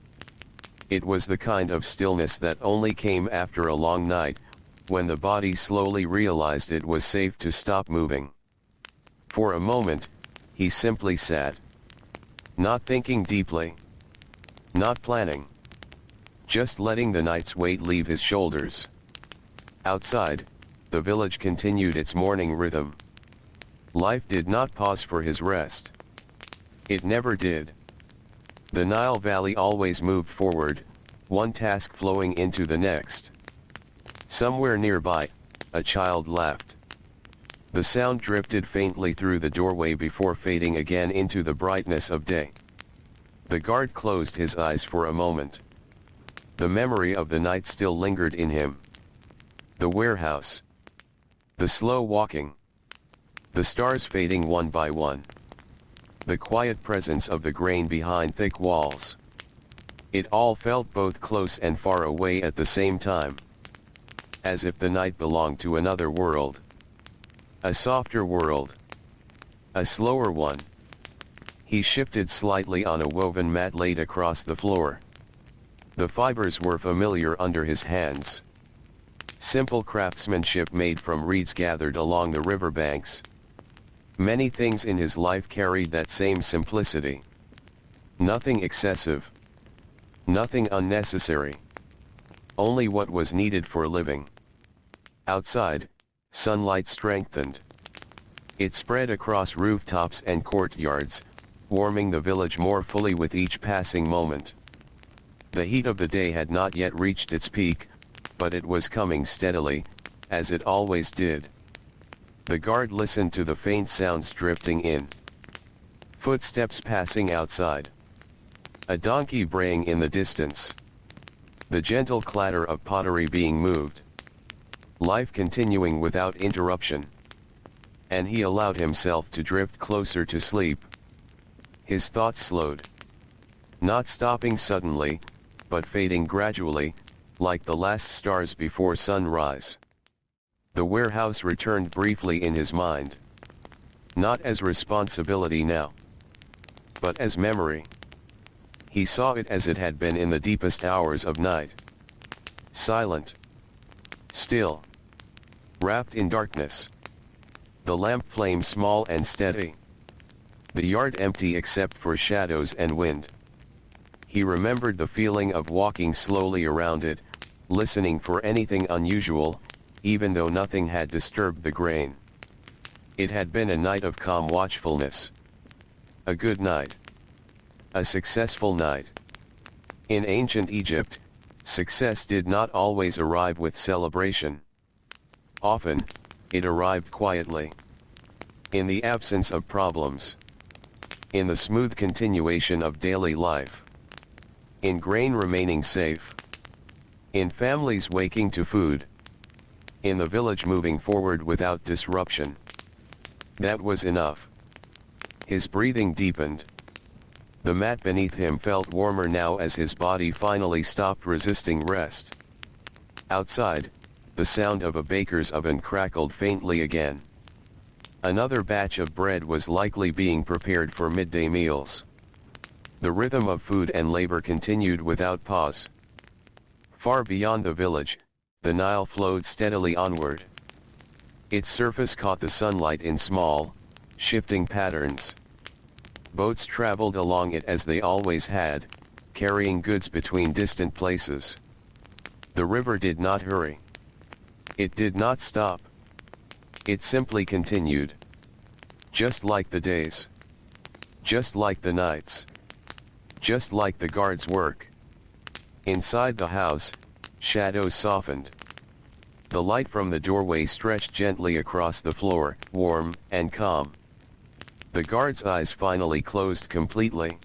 It was the kind of stillness that only came after a long night, when the body slowly realized it was safe to stop moving. For a moment, he simply sat. Not thinking deeply. Not planning. Just letting the night's weight leave his shoulders. Outside, the village continued its morning rhythm. Life did not pause for his rest. It never did. The Nile Valley always moved forward, one task flowing into the next. Somewhere nearby, a child laughed. The sound drifted faintly through the doorway before fading again into the brightness of day. The guard closed his eyes for a moment. The memory of the night still lingered in him. The warehouse. The slow walking. The stars fading one by one. The quiet presence of the grain behind thick walls. It all felt both close and far away at the same time. As if the night belonged to another world. A softer world. A slower one. He shifted slightly on a woven mat laid across the floor. The fibers were familiar under his hands. Simple craftsmanship made from reeds gathered along the riverbanks. Many things in his life carried that same simplicity. Nothing excessive. Nothing unnecessary. Only what was needed for living. Outside, sunlight strengthened. It spread across rooftops and courtyards, warming the village more fully with each passing moment. The heat of the day had not yet reached its peak, but it was coming steadily, as it always did. The guard listened to the faint sounds drifting in. Footsteps passing outside. A donkey braying in the distance. The gentle clatter of pottery being moved. Life continuing without interruption. And he allowed himself to drift closer to sleep. His thoughts slowed. Not stopping suddenly, but fading gradually, like the last stars before sunrise. The warehouse returned briefly in his mind. Not as responsibility now, but as memory. He saw it as it had been in the deepest hours of night. Silent. Still. Wrapped in darkness. The lamp flame small and steady. The yard empty except for shadows and wind. He remembered the feeling of walking slowly around it, listening for anything unusual, even though nothing had disturbed the grain. It had been a night of calm watchfulness. A good night. A successful night. In ancient Egypt, success did not always arrive with celebration. Often, it arrived quietly. In the absence of problems. In the smooth continuation of daily life. In grain remaining safe. In families waking to food. In the village moving forward without disruption. That was enough. His breathing deepened. The mat beneath him felt warmer now as his body finally stopped resisting rest. Outside, the sound of a baker's oven crackled faintly again. Another batch of bread was likely being prepared for midday meals. The rhythm of food and labor continued without pause. Far beyond the village, the Nile flowed steadily onward. Its surface caught the sunlight in small, shifting patterns. Boats traveled along it as they always had, carrying goods between distant places. The river did not hurry. It did not stop. It simply continued. Just like the days. Just like the nights. Just like the guard's work. Inside the house, shadows softened. The light from the doorway stretched gently across the floor, warm and calm. The guard's eyes finally closed completely.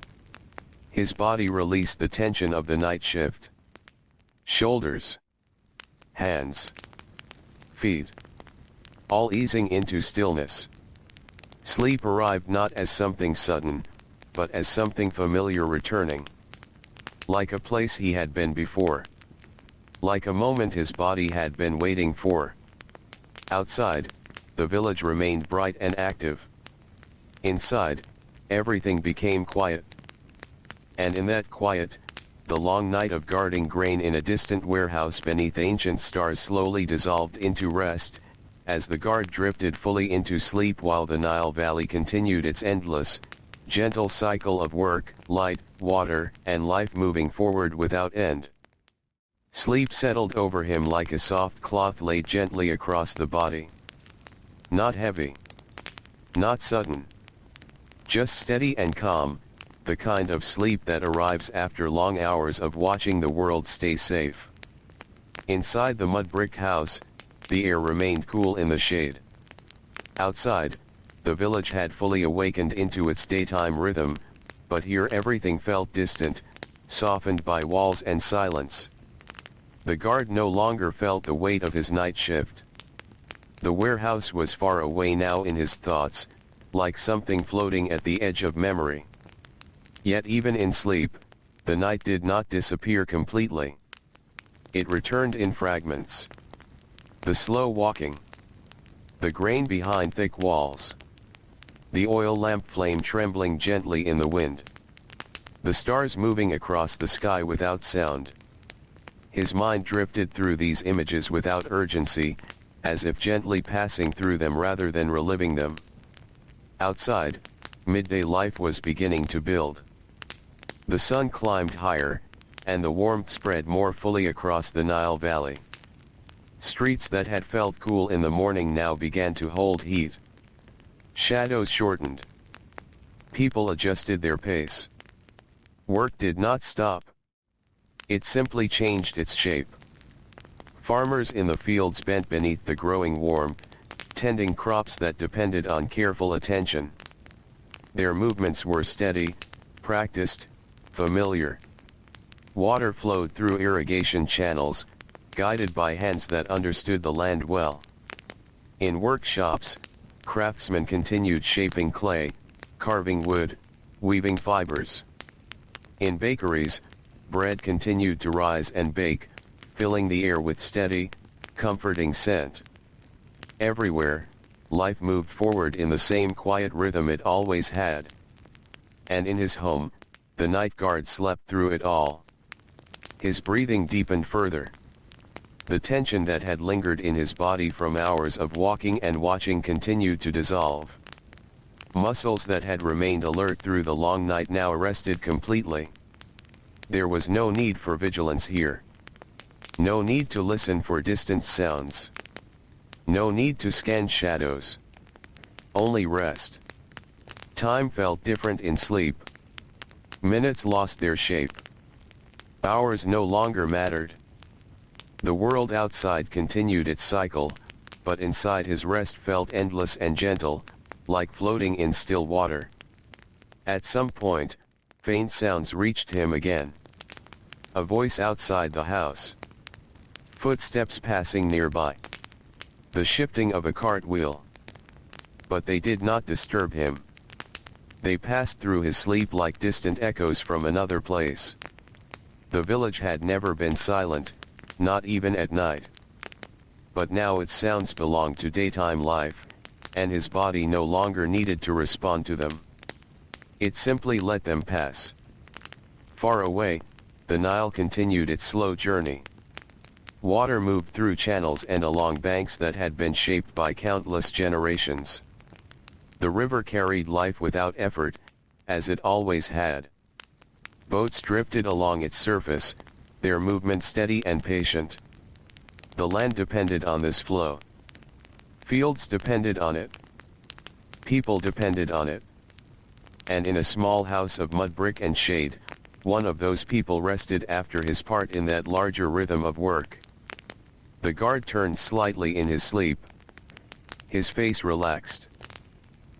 His body released the tension of the night shift. Shoulders. Hands. Feet. All easing into stillness. Sleep arrived not as something sudden, but as something familiar returning. Like a place he had been before. Like a moment his body had been waiting for. Outside, the village remained bright and active. Inside, everything became quiet. And in that quiet, the long night of guarding grain in a distant warehouse beneath ancient stars slowly dissolved into rest, as the guard drifted fully into sleep while the Nile Valley continued its endless, gentle cycle of work, light, water, and life moving forward without end. Sleep settled over him like a soft cloth laid gently across the body. Not heavy. Not sudden. Just steady and calm, the kind of sleep that arrives after long hours of watching the world stay safe. Inside the mud brick house, the air remained cool in the shade. Outside, the village had fully awakened into its daytime rhythm, but here everything felt distant, softened by walls and silence. The guard no longer felt the weight of his night shift. The warehouse was far away now in his thoughts, like something floating at the edge of memory. Yet even in sleep, the night did not disappear completely. It returned in fragments. The slow walking. The grain behind thick walls. The oil lamp flame trembling gently in the wind. The stars moving across the sky without sound. His mind drifted through these images without urgency, as if gently passing through them rather than reliving them. Outside, midday life was beginning to build. The sun climbed higher, and the warmth spread more fully across the Nile Valley. Streets that had felt cool in the morning now began to hold heat. Shadows shortened. People adjusted their pace. Work did not stop. It simply changed its shape. Farmers in the fields bent beneath the growing warmth, tending crops that depended on careful attention. Their movements were steady, practiced, familiar. Water flowed through irrigation channels, guided by hands that understood the land well. In workshops, craftsmen continued shaping clay, carving wood, weaving fibers. In bakeries, bread continued to rise and bake, filling the air with steady, comforting scent. Everywhere, life moved forward in the same quiet rhythm it always had. And in his home, the night guard slept through it all. His breathing deepened further. The tension that had lingered in his body from hours of walking and watching continued to dissolve. Muscles that had remained alert through the long night now rested completely. There was no need for vigilance here. No need to listen for distant sounds. No need to scan shadows. Only rest. Time felt different in sleep. Minutes lost their shape. Hours no longer mattered. The world outside continued its cycle, but inside his rest felt endless and gentle, like floating in still water. At some point, faint sounds reached him again. A voice outside the house. Footsteps passing nearby. The shifting of a cartwheel. But they did not disturb him. They passed through his sleep like distant echoes from another place. The village had never been silent, not even at night. But now its sounds belonged to daytime life, and his body no longer needed to respond to them. It simply let them pass. Far away, the Nile continued its slow journey. Water moved through channels and along banks that had been shaped by countless generations. The river carried life without effort, as it always had. Boats drifted along its surface, their movement steady and patient. The land depended on this flow. Fields depended on it. People depended on it. And in a small house of mud brick and shade, one of those people rested after his part in that larger rhythm of work. The guard turned slightly in his sleep. His face relaxed.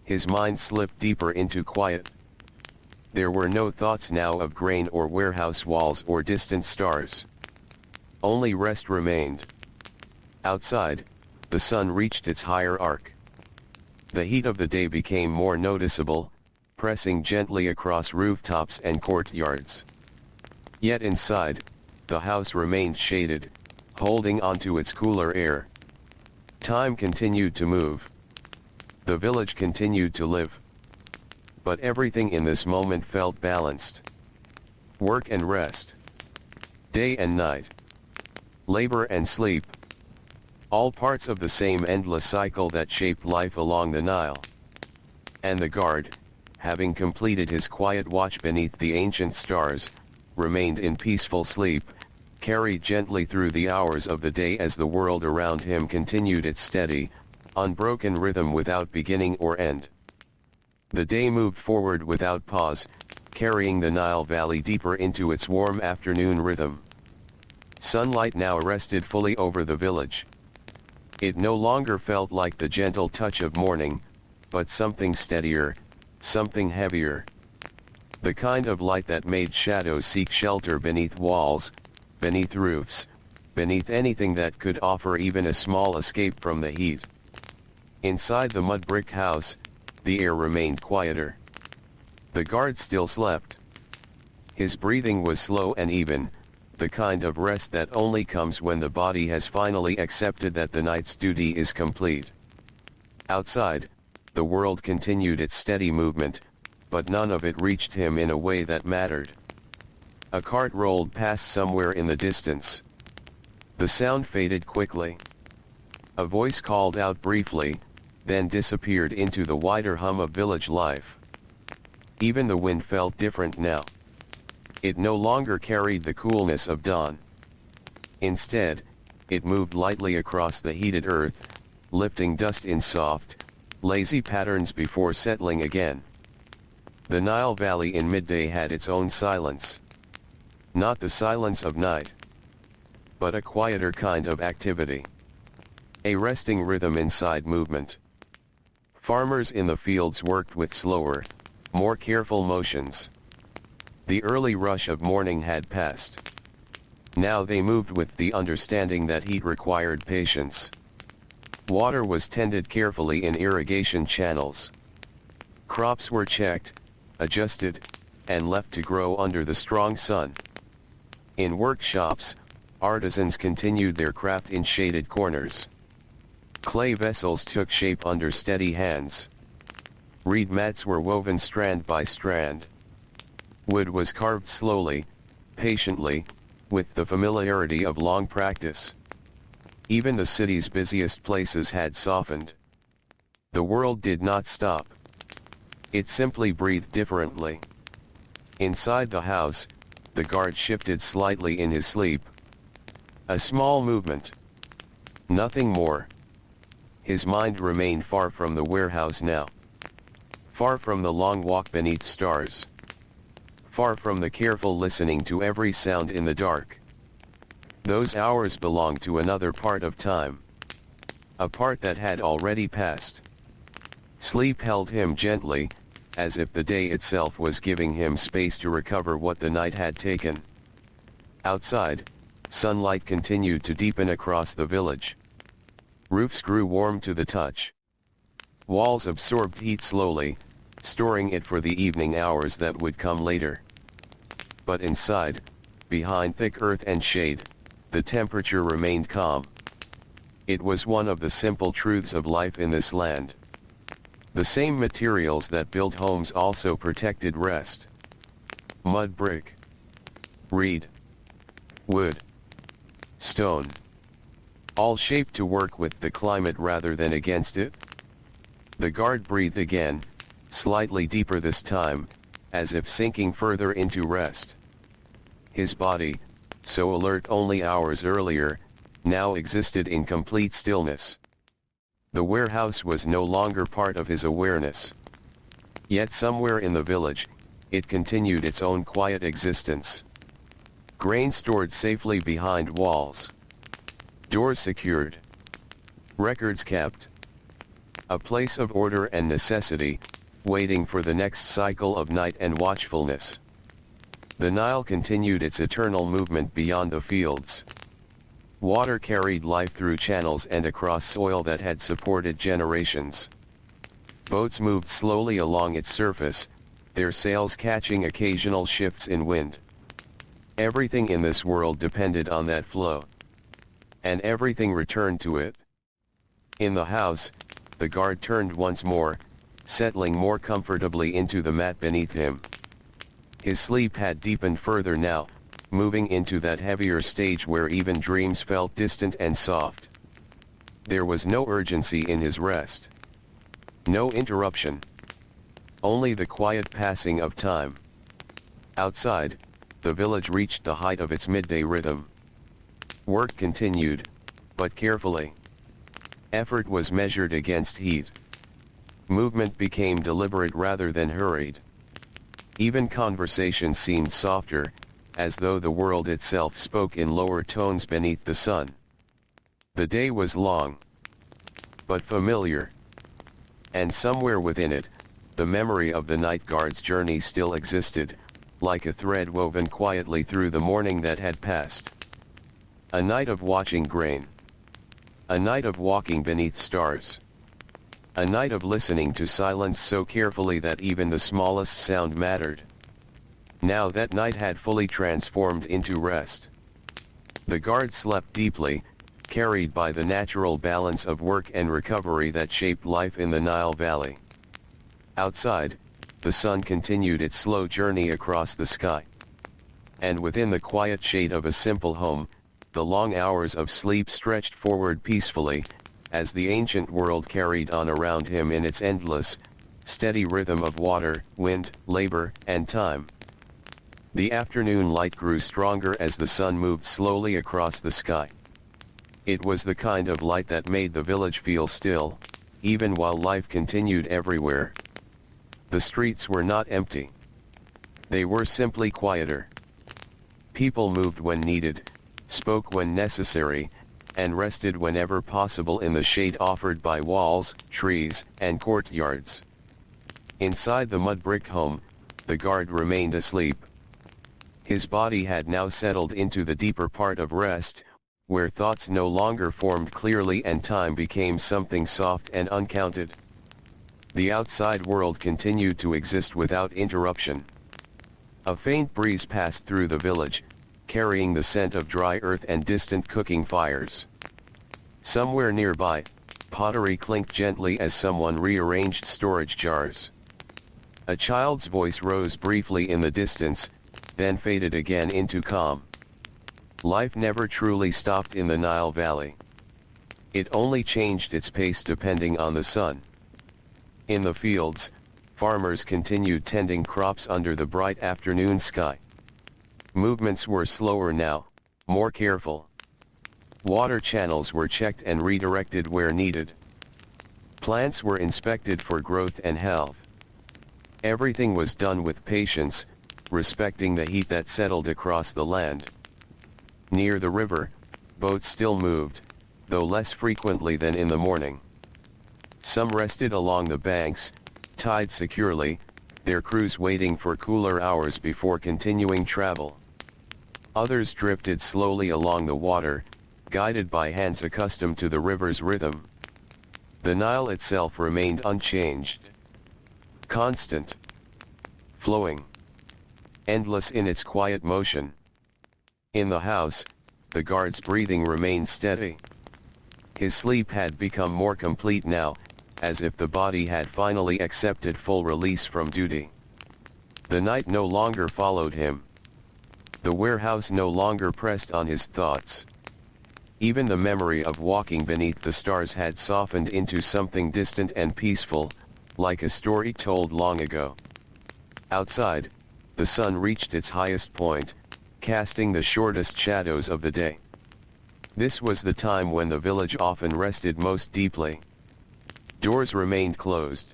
His mind slipped deeper into quiet. There were no thoughts now of grain or warehouse walls or distant stars. Only rest remained. Outside, the sun reached its higher arc. The heat of the day became more noticeable, pressing gently across rooftops and courtyards. Yet inside, the house remained shaded, holding onto its cooler air. Time continued to move. The village continued to live. But everything in this moment felt balanced. Work and rest. Day and night. Labor and sleep. All parts of the same endless cycle that shaped life along the Nile. And the guard, having completed his quiet watch beneath the ancient stars, remained in peaceful sleep, carried gently through the hours of the day as the world around him continued its steady, unbroken rhythm without beginning or end. The day moved forward without pause, carrying the Nile Valley deeper into its warm afternoon rhythm. Sunlight now rested fully over the village. It no longer felt like the gentle touch of morning, but something steadier, something heavier. The kind of light that made shadows seek shelter beneath walls, beneath roofs, beneath anything that could offer even a small escape from the heat. Inside the mud brick house, the air remained quieter. The guard still slept. His breathing was slow and even, the kind of rest that only comes when the body has finally accepted that the night's duty is complete. Outside, the world continued its steady movement, but none of it reached him in a way that mattered. A cart rolled past somewhere in the distance. The sound faded quickly. A voice called out briefly, then disappeared into the wider hum of village life. Even the wind felt different now. It no longer carried the coolness of dawn. Instead, it moved lightly across the heated earth, lifting dust in soft, lazy patterns before settling again. The Nile Valley in midday had its own silence. Not the silence of night, but a quieter kind of activity. A resting rhythm inside movement. Farmers in the fields worked with slower, more careful motions. The early rush of morning had passed. Now they moved with the understanding that heat required patience. Water was tended carefully in irrigation channels. Crops were checked, adjusted, and left to grow under the strong sun. In workshops, artisans continued their craft in shaded corners. Clay vessels took shape under steady hands. Reed mats were woven strand by strand. Wood was carved slowly, patiently, with the familiarity of long practice. Even the city's busiest places had softened. The world did not stop. It simply breathed differently. Inside the house, the guard shifted slightly in his sleep. A small movement. Nothing more. His mind remained far from the warehouse now. Far from the long walk beneath stars. Far from the careful listening to every sound in the dark. Those hours belonged to another part of time. A part that had already passed. Sleep held him gently, as if the day itself was giving him space to recover what the night had taken. Outside, sunlight continued to deepen across the village. Roofs grew warm to the touch. Walls absorbed heat slowly, storing it for the evening hours that would come later. But inside, behind thick earth and shade, the temperature remained calm. It was one of the simple truths of life in this land. The same materials that built homes also protected rest. Mud brick, reed, wood, stone. All shaped to work with the climate rather than against it. The guard breathed again, slightly deeper this time, as if sinking further into rest. His body, so alert only hours earlier, now existed in complete stillness. The warehouse was no longer part of his awareness. Yet somewhere in the village, it continued its own quiet existence. Grain stored safely behind walls. Doors secured. Records kept. A place of order and necessity, waiting for the next cycle of night and watchfulness. The Nile continued its eternal movement beyond the fields. Water carried life through channels and across soil that had supported generations. Boats moved slowly along its surface, their sails catching occasional shifts in wind. Everything in this world depended on that flow. And everything returned to it. In the house, the guard turned once more, settling more comfortably into the mat beneath him. His sleep had deepened further now, moving into that heavier stage where even dreams felt distant and soft. There was no urgency in his rest. No interruption. Only the quiet passing of time. Outside, the village reached the height of its midday rhythm. Work continued, but carefully. Effort was measured against heat. Movement became deliberate rather than hurried. Even conversation seemed softer, as though the world itself spoke in lower tones beneath the sun. The day was long, but familiar. And somewhere within it, the memory of the night guard's journey still existed, like a thread woven quietly through the morning that had passed. A night of watching grain. A night of walking beneath stars. A night of listening to silence so carefully that even the smallest sound mattered. Now that night had fully transformed into rest. The guard slept deeply, carried by the natural balance of work and recovery that shaped life in the Nile Valley. Outside, the sun continued its slow journey across the sky. And within the quiet shade of a simple home, the long hours of sleep stretched forward peacefully, as the ancient world carried on around him in its endless, steady rhythm of water, wind, labor, and time. The afternoon light grew stronger as the sun moved slowly across the sky. It was the kind of light that made the village feel still, even while life continued everywhere. The streets were not empty. They were simply quieter. People moved when needed, spoke when necessary, and rested whenever possible in the shade offered by walls, trees, and courtyards. Inside the mud brick home, the guard remained asleep. His body had now settled into the deeper part of rest, where thoughts no longer formed clearly and time became something soft and uncounted. The outside world continued to exist without interruption. A faint breeze passed through the village, carrying the scent of dry earth and distant cooking fires. Somewhere nearby, pottery clinked gently as someone rearranged storage jars. A child's voice rose briefly in the distance, then faded again into calm. Life never truly stopped in the Nile Valley. It only changed its pace depending on the sun. In the fields, farmers continued tending crops under the bright afternoon sky. Movements were slower now, more careful. Water channels were checked and redirected where needed. Plants were inspected for growth and health. Everything was done with patience, respecting the heat that settled across the land. Near the river, boats still moved, though less frequently than in the morning. Some rested along the banks, tied securely, their crews waiting for cooler hours before continuing travel. Others drifted slowly along the water, guided by hands accustomed to the river's rhythm. The Nile itself remained unchanged. Constant. Flowing. Endless in its quiet motion. In the house, the guard's breathing remained steady. His sleep had become more complete now, as if the body had finally accepted full release from duty. The night no longer followed him. The warehouse no longer pressed on his thoughts. Even the memory of walking beneath the stars had softened into something distant and peaceful, like a story told long ago. Outside, the sun reached its highest point, casting the shortest shadows of the day. This was the time when the village often rested most deeply. Doors remained closed.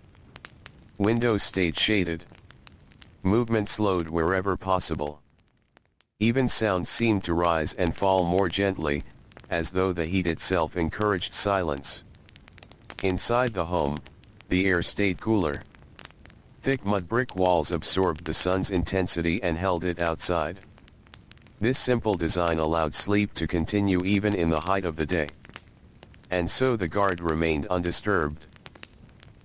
Windows stayed shaded. Movement slowed wherever possible. Even sound seemed to rise and fall more gently, as though the heat itself encouraged silence. Inside the home, the air stayed cooler. Thick mud brick walls absorbed the sun's intensity and held it outside. This simple design allowed sleep to continue even in the height of the day. And so the guard remained undisturbed.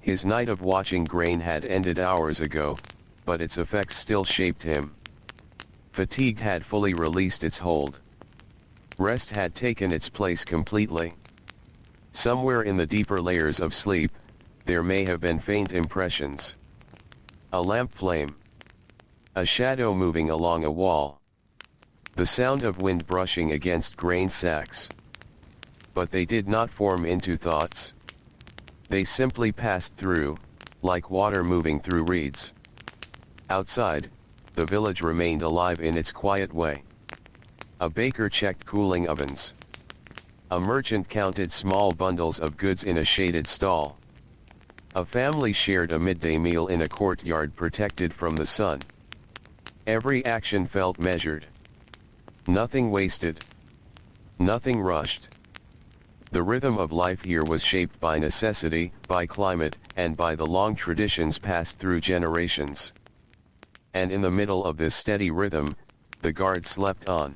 His night of watching grain had ended hours ago, but its effects still shaped him. Fatigue had fully released its hold. Rest had taken its place completely. Somewhere in the deeper layers of sleep, there may have been faint impressions. A lamp flame. A shadow moving along a wall. The sound of wind brushing against grain sacks. But they did not form into thoughts. They simply passed through, like water moving through reeds. Outside, the village remained alive in its quiet way. A baker checked cooling ovens. A merchant counted small bundles of goods in a shaded stall. A family shared a midday meal in a courtyard protected from the sun. Every action felt measured. Nothing wasted. Nothing rushed. The rhythm of life here was shaped by necessity, by climate, and by the long traditions passed through generations. And in the middle of this steady rhythm, the guard slept on.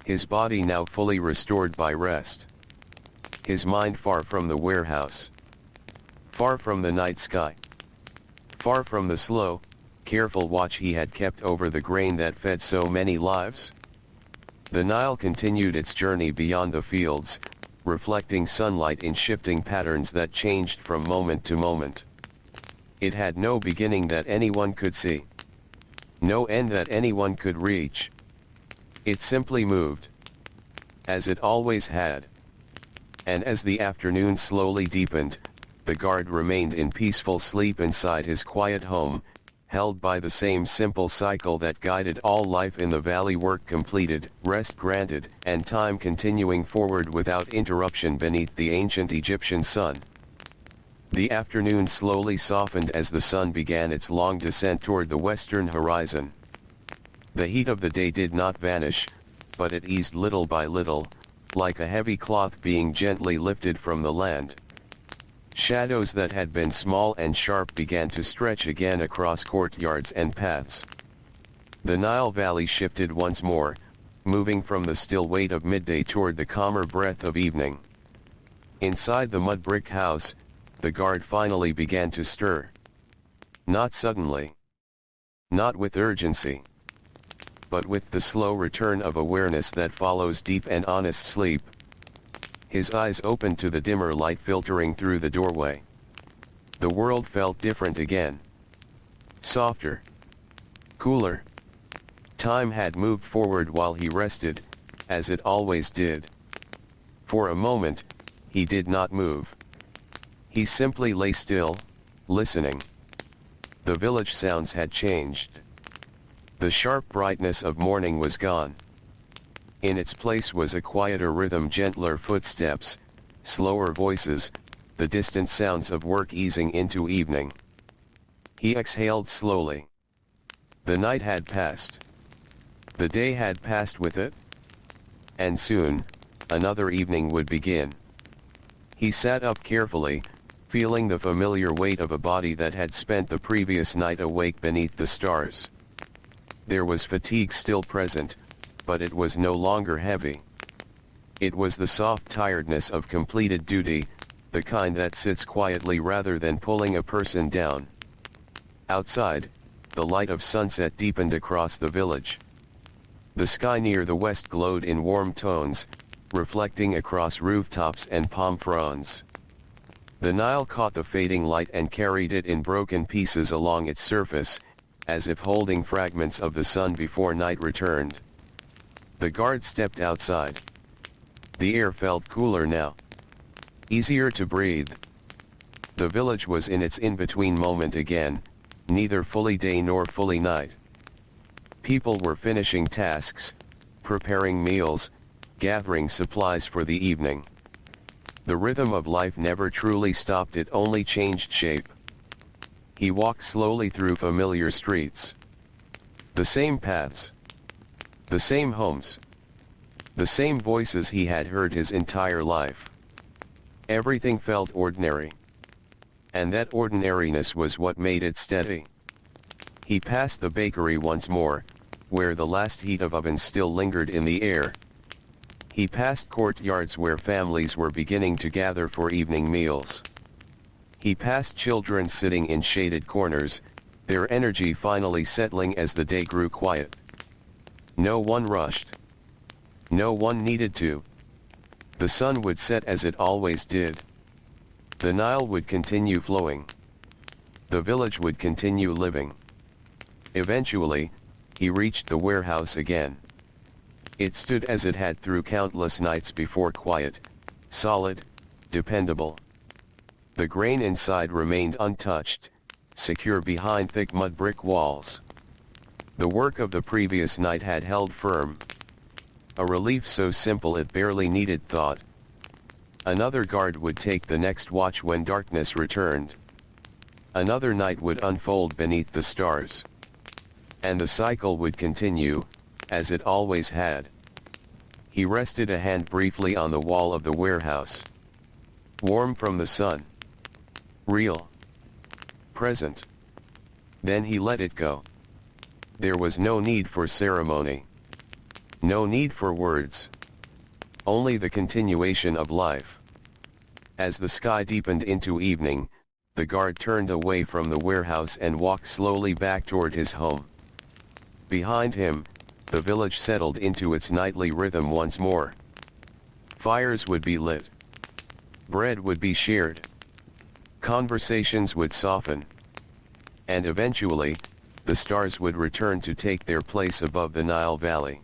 his body now fully restored by rest. His mind far from the warehouse. Far from the night sky. Far from the slow, careful watch he had kept over the grain that fed so many lives. The Nile continued its journey beyond the fields, reflecting sunlight in shifting patterns that changed from moment to moment. It had no beginning that anyone could see. No end that anyone could reach. It simply moved. As it always had. And as the afternoon slowly deepened, the guard remained in peaceful sleep inside his quiet home, held by the same simple cycle that guided all life in the valley: work completed, rest granted, and time continuing forward without interruption beneath the ancient Egyptian sun. The afternoon slowly softened as the sun began its long descent toward the western horizon. The heat of the day did not vanish, but it eased little by little, like a heavy cloth being gently lifted from the land. Shadows that had been small and sharp began to stretch again across courtyards and paths. The Nile Valley shifted once more, moving from the still weight of midday toward the calmer breath of evening. Inside the mud brick house, the guard finally began to stir. Not suddenly. Not with urgency. But with the slow return of awareness that follows deep and honest sleep. His eyes opened to the dimmer light filtering through the doorway. The world felt different again. Softer. Cooler. Time had moved forward while he rested, as it always did. For a moment, he did not move. He simply lay still, listening. The village sounds had changed. The sharp brightness of morning was gone. In its place was a quieter rhythm, gentler footsteps, slower voices, the distant sounds of work easing into evening. He exhaled slowly. The night had passed. The day had passed with it. And soon, another evening would begin. He sat up carefully, feeling the familiar weight of a body that had spent the previous night awake beneath the stars. There was fatigue still present, but it was no longer heavy. It was the soft tiredness of completed duty, the kind that sits quietly rather than pulling a person down. Outside, the light of sunset deepened across the village. The sky near the west glowed in warm tones, reflecting across rooftops and palm fronds. The Nile caught the fading light and carried it in broken pieces along its surface, as if holding fragments of the sun before night returned. The guard stepped outside. The air felt cooler now. Easier to breathe. The village was in its in-between moment again, neither fully day nor fully night. People were finishing tasks, preparing meals, gathering supplies for the evening. The rhythm of life never truly stopped, it only changed shape. He walked slowly through familiar streets. The same paths. The same homes. The same voices he had heard his entire life. Everything felt ordinary. And that ordinariness was what made it steady. He passed the bakery once more, where the last heat of ovens still lingered in the air. He passed courtyards where families were beginning to gather for evening meals. He passed children sitting in shaded corners, their energy finally settling as the day grew quiet. No one rushed. No one needed to. The sun would set as it always did. The Nile would continue flowing. The village would continue living. Eventually, he reached the warehouse again. It stood as it had through countless nights before, quiet, solid, dependable. The grain inside remained untouched, secure behind thick mud brick walls. The work of the previous night had held firm. A relief so simple it barely needed thought. Another guard would take the next watch when darkness returned. Another night would unfold beneath the stars. And the cycle would continue, as it always had. He rested a hand briefly on the wall of the warehouse. Warm from the sun. Real. Present. Then he let it go. There was no need for ceremony. No need for words. Only the continuation of life. As the sky deepened into evening, the guard turned away from the warehouse and walked slowly back toward his home. Behind him, the village settled into its nightly rhythm once more. Fires would be lit. Bread would be shared. Conversations would soften. And eventually, the stars would return to take their place above the Nile Valley.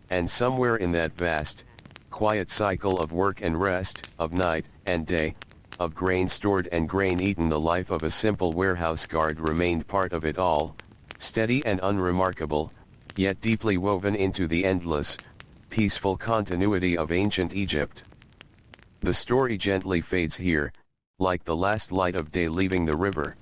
And somewhere in that vast, quiet cycle of work and rest, of night and day, of grain stored and grain eaten, the life of a simple warehouse guard remained part of it all, steady and unremarkable, yet deeply woven into the endless, peaceful continuity of ancient Egypt. The story gently fades here, like the last light of day leaving the river.